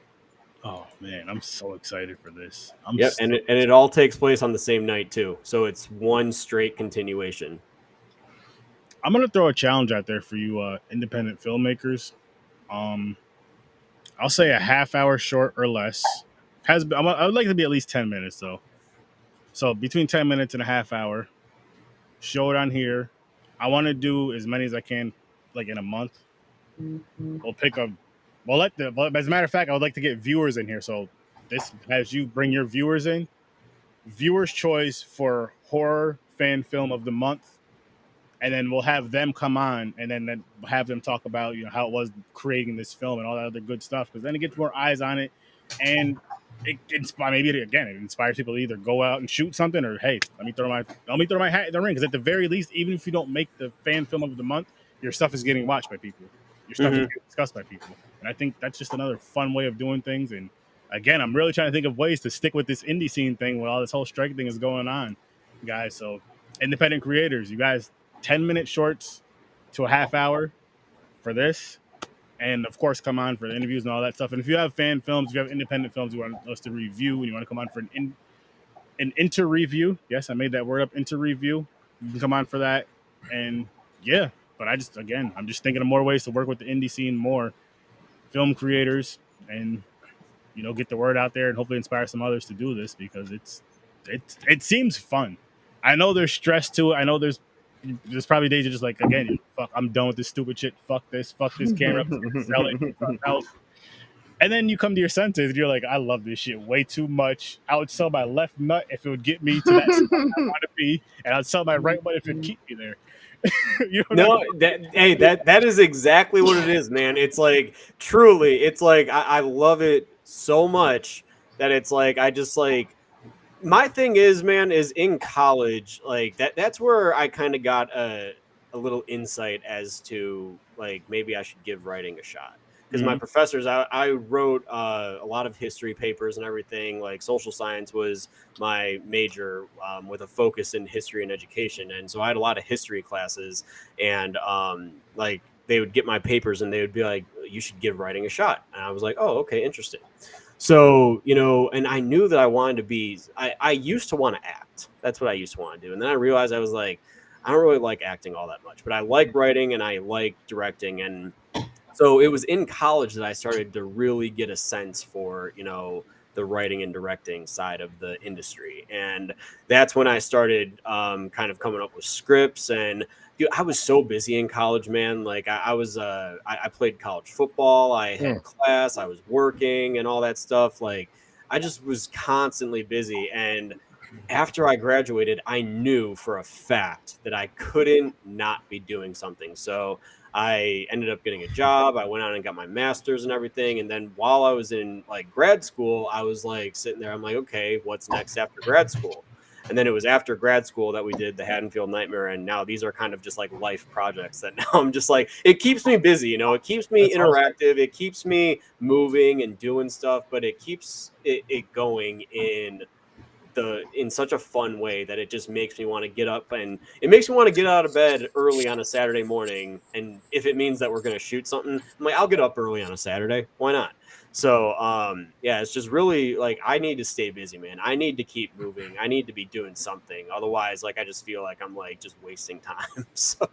A: Oh man, I'm so excited for this.
D: And it all takes place on the same night too. So it's one straight continuation.
A: I'm gonna throw a challenge out there for you, independent filmmakers. I'll say a half-hour short or less. I would like to be at least 10 minutes though. So between 10 minutes and a half hour. Show it on here. I want to do as many as I can, like in a month. we'll pick a. Well, as a matter of fact, I would like to get viewers in here. So this, as you bring your viewers in, viewers' choice for horror fan film of the month, and then we'll have them come on, and then have them talk about how it was creating this film and all that other good stuff. Because then it gets more eyes on it, and it inspires people to either go out and shoot something, or hey, let me throw my hat in the ring. Because at the very least, even if you don't make the fan film of the month, your stuff is getting watched by people. Your stuff is getting discussed by people, and I think that's just another fun way of doing things. And again, I'm really trying to think of ways to stick with this indie scene thing while all this whole strike thing is going on, guys. So independent creators, you guys, 10-minute shorts to a half hour for this. And of course, come on for the interviews and all that stuff. And if you have fan films, if you have independent films you want us to review, and you want to come on for an interreview, yes, I made that word up, interreview, you can come on for that. And yeah, but I'm just thinking of more ways to work with the indie scene, more film creators, and get the word out there, and hopefully inspire some others to do this, because it seems fun. I know there's stress to it. I know there's probably days you're just like, again, fuck, I'm done with this stupid shit. Fuck this camera. Sell it. Else. And then you come to your senses and you're like, I love this shit way too much. I would sell my left nut if it would get me to that spot I want to be, and I'd sell my right one if it would keep me there.
D: That is exactly what it is, man. It's like, truly, it's like I love it so much that it's like I just like. My thing is, man, is in college, like that's where I kind of got a little insight as to like maybe I should give writing a shot. Because my professors, I wrote a lot of history papers and everything. Like social science was my major, with a focus in history and education. And so I had a lot of history classes, and like they would get my papers and they would be like, you should give writing a shot. And I was like, oh, okay, interesting. So, and I knew that I wanted to be, I used to want to act. That's what I used to want to do. And then I realized I was like, I don't really like acting all that much, but I like writing and I like directing. And so it was in college that I started to really get a sense for, the writing and directing side of the industry. And that's when I started kind of coming up with scripts. And dude, I was so busy in college, man. Like I played college football. I had class. I was working and all that stuff. Like I just was constantly busy. And after I graduated, I knew for a fact that I couldn't not be doing something. So I ended up getting a job. I went out and got my master's and everything. And then while I was in like grad school, I was like sitting there. I'm like, okay, what's next after grad school? And then it was after grad school that we did the Haddonfield Nightmare. And now these are kind of just like life projects that now I'm just like, it keeps me busy, it keeps me interactive. It keeps me moving and doing stuff, but it keeps it going in such a fun way that it just makes me want to get up, and it makes me want to get out of bed early on a Saturday morning. And if it means that we're going to shoot something, I'm like, I'll get up early on a Saturday. Why not? So, yeah, it's just really like, I need to stay busy, man. I need to keep moving. I need to be doing something. Otherwise, like, I just feel like I'm like just wasting time. So,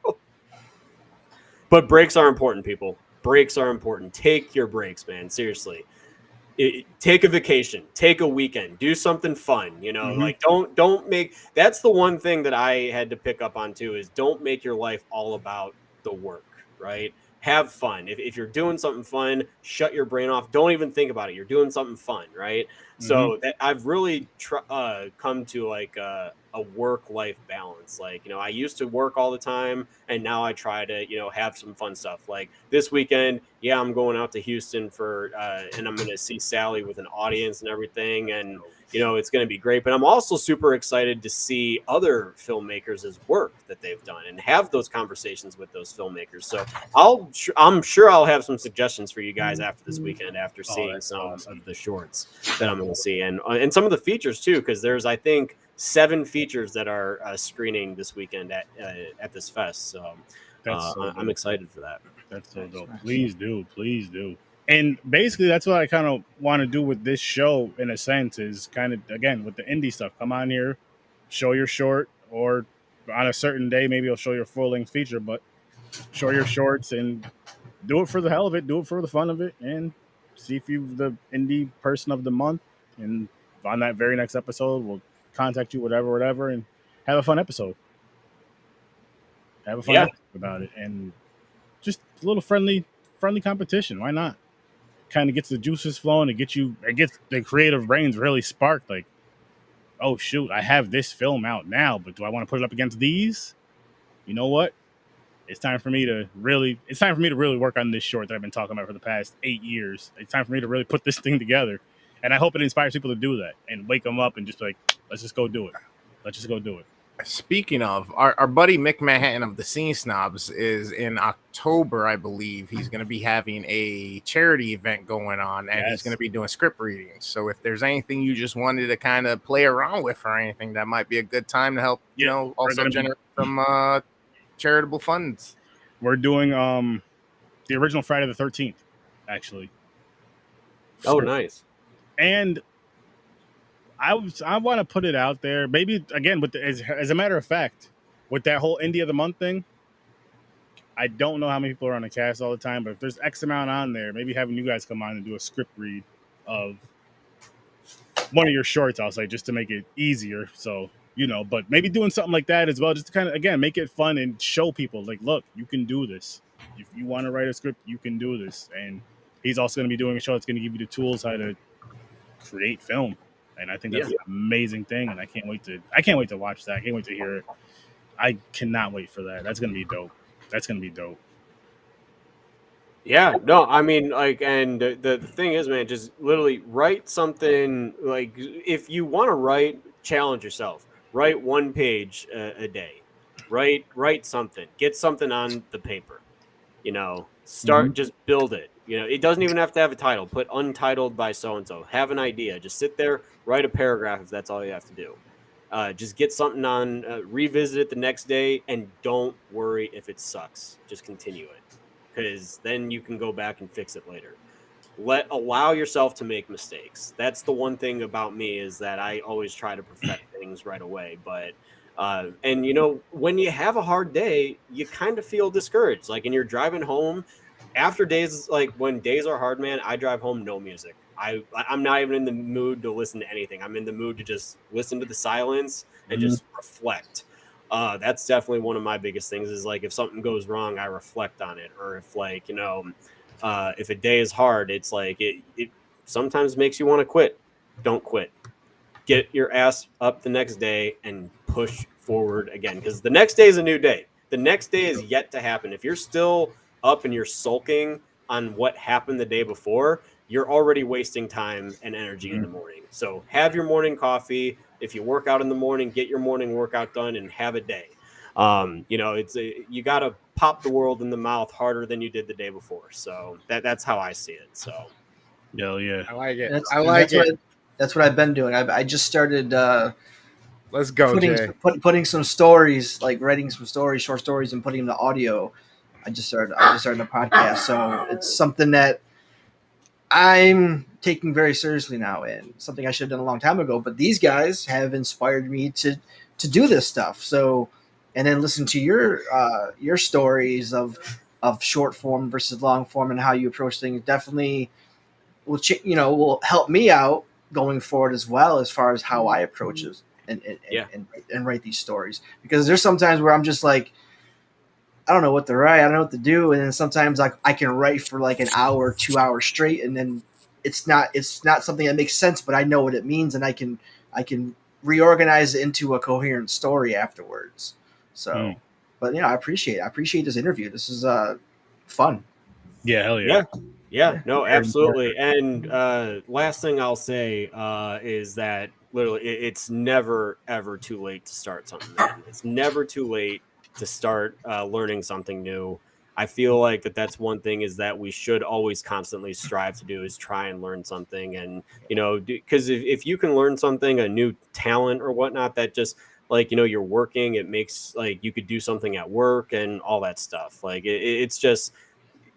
D: but breaks are important, people. Breaks are important. Take your breaks, man. Seriously. Take a vacation, take a weekend, do something fun, like don't make, that's the one thing that I had to pick up on too, is don't make your life all about the work, right? Have fun. If you're doing something fun, shut your brain off. Don't even think about it. You're doing something fun, right? So that I've really come to like a work-life balance. Like, I used to work all the time, and now I try to, have some fun stuff. Like this weekend, yeah, I'm going out to Houston for, and I'm going to see Sally with an audience and everything. And, it's going to be great. But I'm also super excited to see other filmmakers' work that they've done and have those conversations with those filmmakers. So I'm sure I'll have some suggestions for you guys after this weekend, after seeing some of the shorts that I'm going to see, and some of the features too, because there's, I think, 7 features that are screening this weekend at this fest. So I'm excited for that.
A: That's so dope. Please do. And basically, that's what I kind of want to do with this show, in a sense, is kind of, again, with the indie stuff. Come on here, show your short, or on a certain day, maybe I'll show your full-length feature, but show your shorts and do it for the hell of it, do it for the fun of it, and see if you're the indie person of the month. And on that very next episode, we'll contact you, whatever, and have a fun episode. Have a fun episode about it. And just a little friendly friendly competition. Why not? Kind of gets the juices flowing. It gets the creative brains really sparked. Like, oh shoot, I have this film out now, but do I want to put it up against these? You know what? It's time for me to really work on this short that I've been talking about for the past 8 years. It's time for me to really put this thing together. And I hope it inspires people to do that and wake them up and just be like, let's just go do it. Let's just go do it.
C: Speaking of, our buddy Mick Manhattan of the Scene Snobs is in October, I believe. He's going to be having a charity event going on, and he's going to be doing script readings. So if there's anything you just wanted to kind of play around with or anything, that might be a good time to help, also generate some charitable funds.
A: We're doing the original Friday the 13th, actually.
D: Oh, nice.
A: And I want to put it out there. Maybe again, as a matter of fact, with that whole Indie of the Month thing, I don't know how many people are on the cast all the time, but if there's X amount on there, maybe having you guys come on and do a script read of one of your shorts, I'll say, just to make it easier. So, but maybe doing something like that as well, just to kind of, again, make it fun and show people, like, look, you can do this. If you want to write a script, you can do this. And he's also going to be doing a show that's going to give you the tools how to create film. And I think that's an amazing thing. And I can't wait to watch that. I can't wait to hear it. I cannot wait for that. That's going to be dope.
D: Yeah, no, I mean, like, and the thing is, man, just literally write something. Like, if you want to write, challenge yourself. Write 1 page a day. Write something. Get something on the paper. Start, just build it. It doesn't even have to have a title. Put untitled by so-and-so. Have an idea. Just sit there, write a paragraph if that's all you have to do. Just get something on, revisit it the next day, and don't worry if it sucks. Just continue it, because then you can go back and fix it later. Allow yourself to make mistakes. That's the one thing about me, is that I always try to perfect things right away. But and when you have a hard day, you kind of feel discouraged. Like, and you're driving home after days, like when days are hard, man, I drive home no music. I'm not even in the mood to listen to anything. I'm in the mood to just listen to the silence and just reflect. That's definitely one of my biggest things, is like, if something goes wrong, I reflect on it. Or if, like, if a day is hard, it's like it sometimes makes you want to quit. Don't quit. Get your ass up the next day and push forward again, because the next day is a new day. The next day is yet to happen. If you're still up and you're sulking on what happened the day before, you're already wasting time and energy in the morning. So have your morning coffee. If you work out in the morning, get your morning workout done and have a day. You got to pop the world in the mouth harder than you did the day before. So that's how I see it. So,
A: yeah,
C: I like it.
B: That's what I've been doing. I just started.
C: Let's go, Jay.
B: Putting some stories, like writing some stories, short stories, and putting them to audio. I just started a podcast, so it's something that I'm taking very seriously now, and something I should have done a long time ago. But these guys have inspired me to do this stuff. So, and then listen to your stories of short form versus long form and how you approach things. Definitely will help me out going forward as well, as far as how I approach it and write these stories. Because there's sometimes where I'm just like, I don't know what to write. I don't know what to do. And then sometimes I can write for like an hour, 2 hours straight. And then it's not something that makes sense, but I know what it means. And I can reorganize it into a coherent story afterwards. So, but I appreciate this interview. This is fun.
A: Yeah. Hell yeah.
D: Yeah, no, absolutely. And last thing I'll say is that literally it's never, ever too late to start something new. It's never too late to start learning something new. I feel like that's one thing, is that we should always constantly strive to do, is try and learn something. And, because if you can learn something, a new talent or whatnot, that just, like, you're working, it makes, like, you could do something at work and all that stuff. Like, it's just,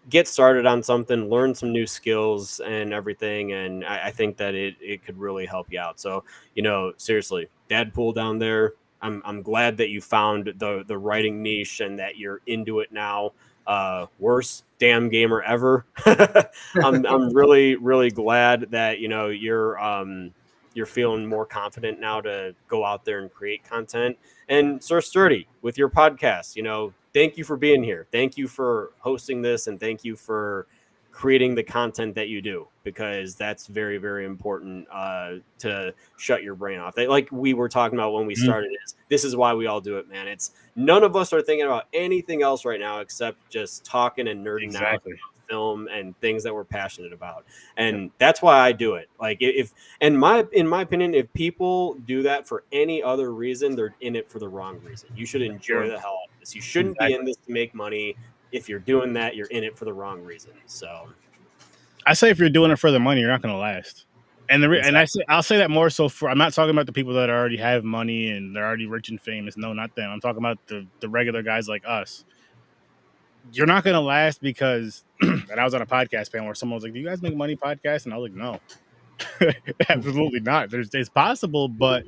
D: get started on something, learn some new skills and everything. And I think that it could really help you out. So, seriously, Dadpool down there, I'm glad that you found the writing niche and that you're into it now. Worst damn gamer ever. I'm really, really glad that, you're feeling more confident now to go out there and create content. And Sir Sturdy, with your podcast, thank you for being here. Thank you for hosting this, and thank you for creating the content that you do, because that's very, very important to shut your brain off. Like we were talking about when we started, this is why we all do it, man. It's none of us are thinking about anything else right now except just talking and nerding out about film and things that we're passionate about. And that's why I do it. Like in my opinion, if people do that for any other reason, they're in it for the wrong reason. You should enjoy the hell out of this. You shouldn't be in this to make money. If you're doing that, you're in it for the wrong reason. So
A: I say if you're doing it for the money, you're not going to last. And I'll say that more so for, I'm not talking about the people that already have money and they're already rich and famous. No, not them. I'm talking about the regular guys like us. You're not going to last because, and I was on a podcast panel where someone was like, do you guys make money podcasts? And I was like, no, absolutely not. It's possible, but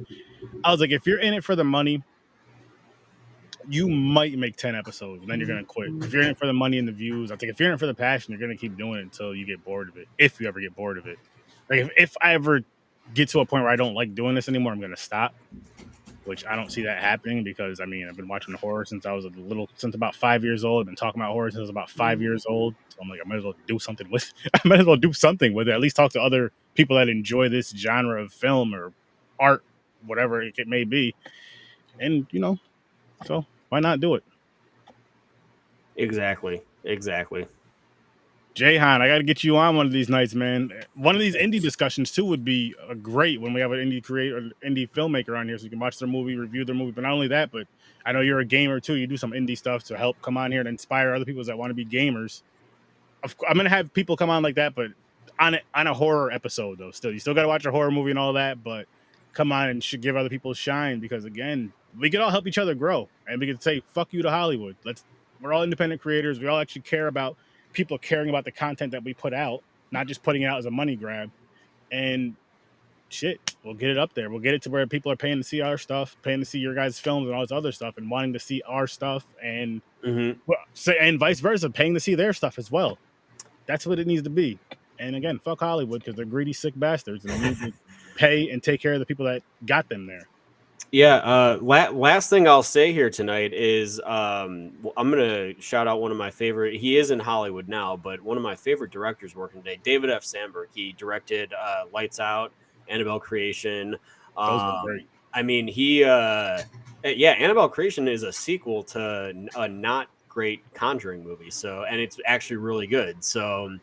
A: I was like, if you're in it for the money, you might make 10 episodes and then you're going to quit. If you're in it for the money and the views, I think if you're in it for the passion, you're going to keep doing it until you get bored of it. If you ever get bored of it. Like if I ever get to a point where I don't like doing this anymore, I'm going to stop, which I don't see that happening because I mean, I've been watching horror since since about 5 years old. I've been talking about horror since I was about 5 years old. So I'm like, I might as well do something with it. At least talk to other people that enjoy this genre of film or art, whatever it may be. And, so why not do it?
D: Exactly.
A: Jayhan, I got to get you on one of these nights, man. One of these indie discussions too would be great when we have an indie creator, indie filmmaker on here, so you can watch their movie, review their movie. But not only that, but I know you're a gamer too. You do some indie stuff to help come on here and inspire other people that want to be gamers. I'm gonna have people come on like that, but on a horror episode though. Still, you still got to watch a horror movie and all that, but come on and should give other people a shine because again, we can all help each other grow, and we can say "fuck you" to Hollywood. We're all independent creators. We all actually care about people caring about the content that we put out, not just putting it out as a money grab. And shit, we'll get it up there. We'll get it to where people are paying to see our stuff, paying to see your guys' films and all this other stuff, and wanting to see our stuff, and and vice versa, paying to see their stuff as well. That's what it needs to be. And again, fuck Hollywood because they're greedy, sick bastards, and they need to pay and take care of the people that got them there.
D: Yeah. Last thing I'll say here tonight is I'm gonna shout out one of my favorite. He is in Hollywood now, but one of my favorite directors working today, David F. Sandberg. He directed Lights Out, Annabelle Creation.
A: Those were great.
D: I mean, Annabelle Creation is a sequel to a not great Conjuring movie. So, and it's actually really good. So,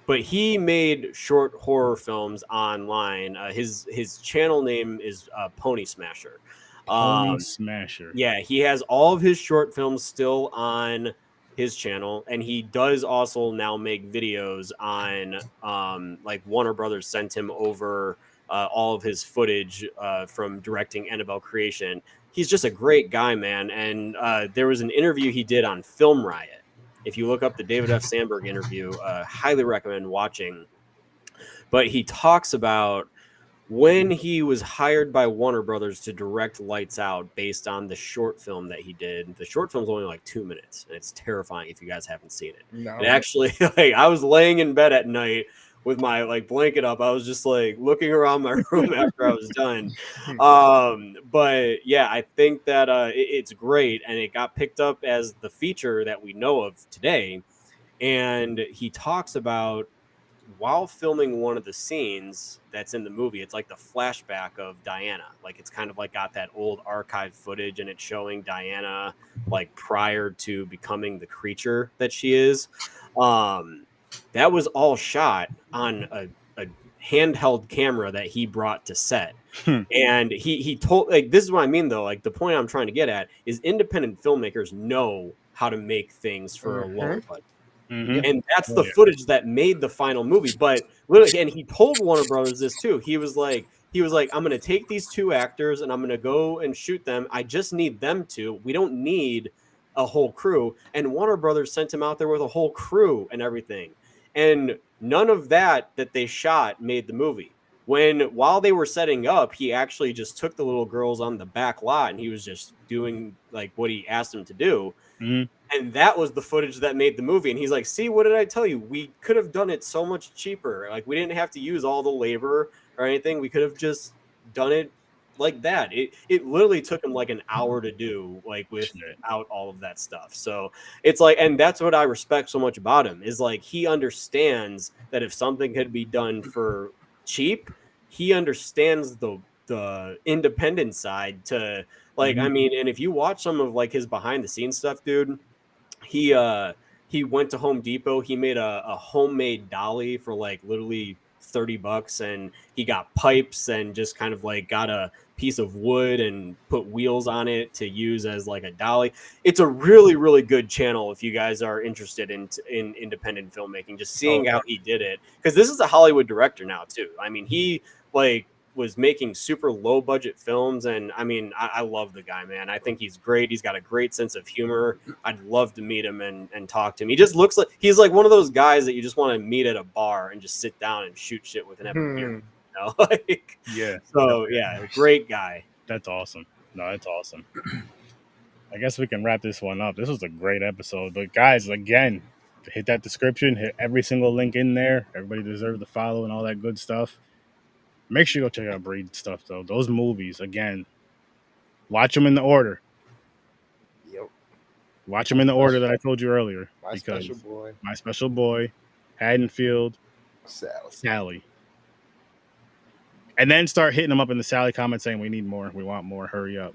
D: but he made short horror films online. His channel name is Pony Smasher.
A: Pony Smasher.
D: Yeah, he has all of his short films still on his channel, and he does also now make videos on like Warner Brothers sent him over all of his footage from directing Annabelle Creation. He's just a great guy, man. And there was an interview he did on Film Riot. If you look up the David F. Sandberg interview, highly recommend watching. But he talks about when he was hired by Warner Brothers to direct Lights Out based on the short film that he did. The short film's only like 2 minutes, and it's terrifying if you guys haven't seen it. No. And actually, I was laying in bed at night with my blanket up. I was just looking around my room after I was done. But yeah, I think that it's great, and it got picked up as the feature that we know of today. And he talks about while filming one of the scenes that's in the movie, it's like the flashback of Diana. It's kind of got that old archive footage, and it's showing Diana prior to becoming the creature that she is. That was all shot on a handheld camera that he brought to set. And he told, this is what I mean though, the point I'm trying to get at is independent filmmakers know how to make things for a low budget. And that's the footage that made the final movie. But literally, and he told Warner Brothers this too. He was like, I'm going to take these 2 actors and I'm going to go and shoot them. I just need them to. We don't need a whole crew. And Warner Brothers sent him out there with a whole crew and everything. And none of that they shot made the movie. While they were setting up, he actually just took the little girls on the back lot and he was just doing what he asked them to do. And that was the footage that made the movie. And he's like, see, what did I tell you? We could have done it so much cheaper. We didn't have to use all the labor or anything. We could have just done it like that. It literally took him like an hour to do, like
A: Shit.
D: without all of that stuff. So it's like, and that's what I respect so much about him, is like he understands that if something could be done for cheap, he understands the independent side to like, I mean, and if you watch some of like his behind the scenes stuff, dude, he he went to Home Depot. He made a homemade dolly for like literally $30, and he got pipes and just kind of like got a piece of wood and put wheels on it to use as like a dolly. It's a really, really good channel if you guys are interested in independent filmmaking, just seeing how he did it, because this is a Hollywood director now too. I mean, he like was making super low budget films, and I mean, I love the guy, man. I think he's great. He's got a great sense of humor. I'd love to meet him and talk to him. He just looks like he's like one of those guys that you just want to meet at a bar and just sit down and shoot shit with and have a beer. You know? Like,
A: Yeah.
D: So yeah, great guy.
A: That's awesome. No, that's awesome. I guess we can wrap this one up. This was a great episode. But guys, again, hit that description, hit every single link in there. Everybody deserves to follow and all that good stuff. Make sure you go check out Braden stuff, though. Those movies, again, watch them in the order.
C: Yep.
A: Watch them in the order that I told you earlier.
C: My Special Boy.
A: My Special Boy, Haddonfield,
C: Sally.
A: And then start hitting them up in the Sally comments saying, we need more. We want more. Hurry up.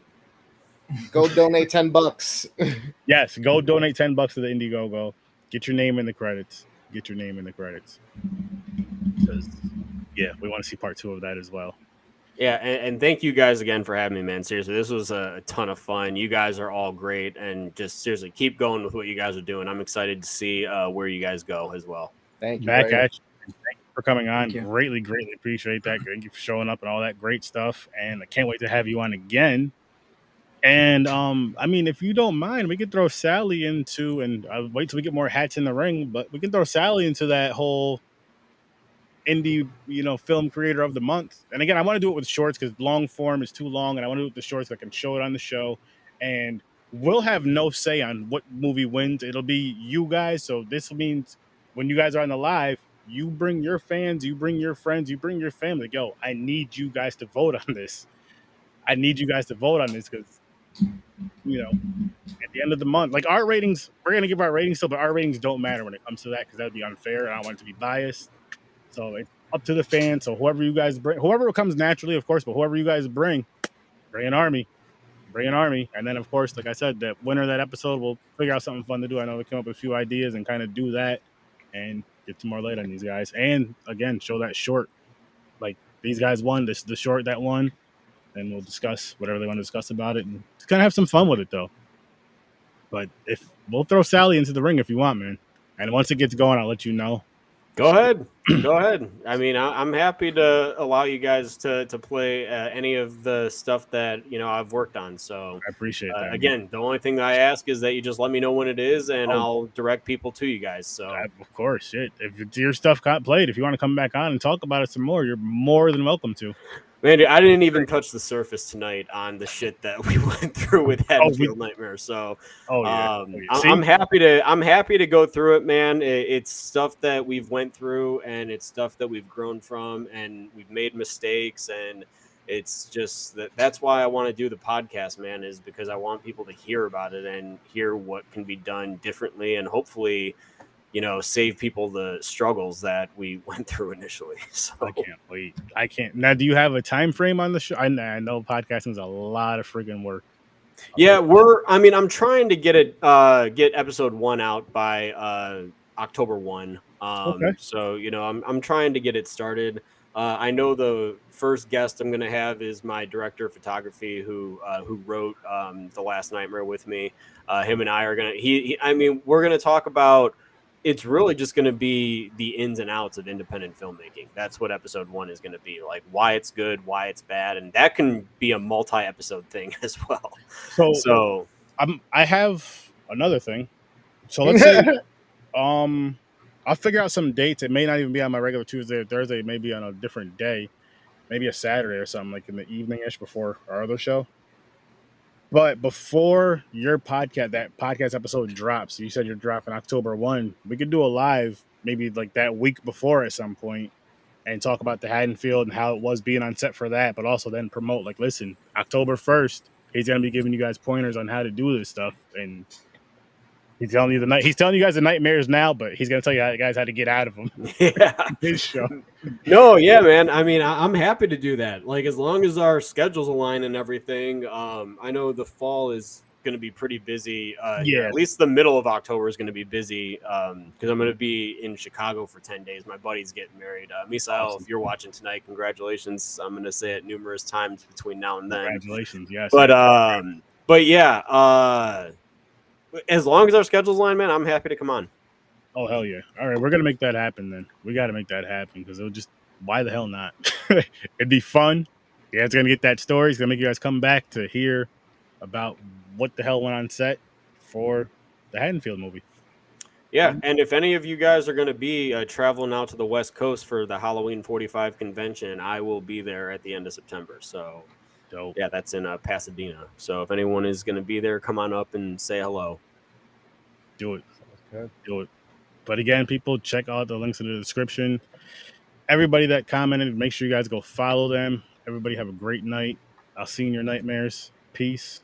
C: Go donate $10.
A: Yes, go donate $10 to the Indiegogo. Get your name in the credits. Get your name in the credits. Because, yeah, we want to see part 2 of that as well.
D: Yeah, and thank you guys again for having me, man. Seriously, this was a ton of fun. You guys are all great, and just seriously keep going with what you guys are doing. I'm excited to see where you guys go as well.
C: Thank you.
A: Back at you. Thank you for coming on. Greatly appreciate that. Thank you for showing up and all that great stuff. And I can't wait to have you on again. And I mean, if you don't mind, we could throw Sally into, and I'll wait till we get more hats in the ring, but we can throw Sally into that whole indie, film creator of the month. And again, I want to do it with shorts because long form is too long, and I want to do it with the shorts so I can show it on the show. And we'll have no say on what movie wins. It'll be you guys. So this means when you guys are on the live, you bring your fans, you bring your friends, you bring your family. Yo, I need you guys to vote on this. I need you guys to vote on this because, at the end of the month, like our ratings, we're going to give our ratings still, but our ratings don't matter when it comes to that because that would be unfair. And I don't want it to be biased. So it's up to the fans. So whoever you guys bring, whoever comes naturally, of course, but whoever you guys bring an army. And then, of course, like I said, the winner of that episode, we'll figure out something fun to do. I know we came up with a few ideas and kind of do that and get some more light on these guys. And again, show that short. Like these guys won, this the short that won. And we'll discuss whatever they want to discuss about it and just kind of have some fun with it, though. But we'll throw Sally into the ring if you want, man. And once it gets going, I'll let you know.
D: Go ahead. Go ahead. I mean, I'm happy to allow you guys to play any of the stuff that, I've worked on. So
A: I appreciate that.
D: Again, the only thing that I ask is that you just let me know when it is, and I'll direct people to you guys. So
A: of course, shit. If it's your stuff got played, if you want to come back on and talk about it some more, you're more than welcome to.
D: Man, dude, I didn't even touch the surface tonight on the shit that we went through with Haddonfield Nightmare. So, I'm happy to go through it, man. It's stuff that we've went through, and it's stuff that we've grown from, and we've made mistakes, and it's just that's why I want to do the podcast, man, is because I want people to hear about it and hear what can be done differently, and hopefully, save people the struggles that we went through initially. So
A: I can't wait. I can't. Now, do you have a time frame on the show? I know podcasting is a lot of freaking work.
D: Yeah, I'm trying to get episode 1 out by October 1.
A: Okay.
D: So, I'm trying to get it started. I know the first guest I'm going to have is my director of photography who wrote The Last Nightmare with me. Him and I are going to, we're going to talk about, it's really just going to be the ins and outs of independent filmmaking. That's what episode 1 is going to be, like why it's good, why it's bad. And that can be a multi-episode thing as well. So
A: I have another thing. So let's say, I'll figure out some dates. It may not even be on my regular Tuesday or Thursday. Maybe on a different day, maybe a Saturday or something, like in the evening-ish before our other show. But before your that podcast episode drops, you said you're dropping October 1. We could do a live maybe like that week before at some point and talk about the Haddonfield and how it was being on set for that, but also then promote, like, listen, October 1st, he's going to be giving you guys pointers on how to do this stuff. And he's telling you guys the nightmares now, but he's going to tell you guys how to get out of them.
D: Yeah.
A: His show.
D: No, yeah, man. I mean, I'm happy to do that. Like, as long as our schedules align and everything. I know the fall is going to be pretty busy. At least the middle of October is going to be busy because I'm going to be in Chicago for 10 days. My buddy's getting married. Misael, if you're watching tonight, congratulations. I'm going to say it numerous times between now and then.
A: Congratulations, yes.
D: But yeah, as long as our schedules align, man, I'm happy to come on.
A: Oh, hell yeah. All right, we're going to make that happen then. We got to make that happen because it'll just, why the hell not? It'd be fun. Yeah, it's going to get that story. It's going to make you guys come back to hear about what the hell went on set for the Haddonfield movie.
D: Yeah, and if any of you guys are going to be traveling out to the West Coast for the Halloween 45 convention, I will be there at the end of September. So,
A: dope.
D: Yeah, that's in Pasadena. So if anyone is going to be there, come on up and say hello.
A: Do it. Do it. But again, people, check out the links in the description. Everybody that commented, make sure you guys go follow them. Everybody have a great night. I'll see you in your nightmares. Peace.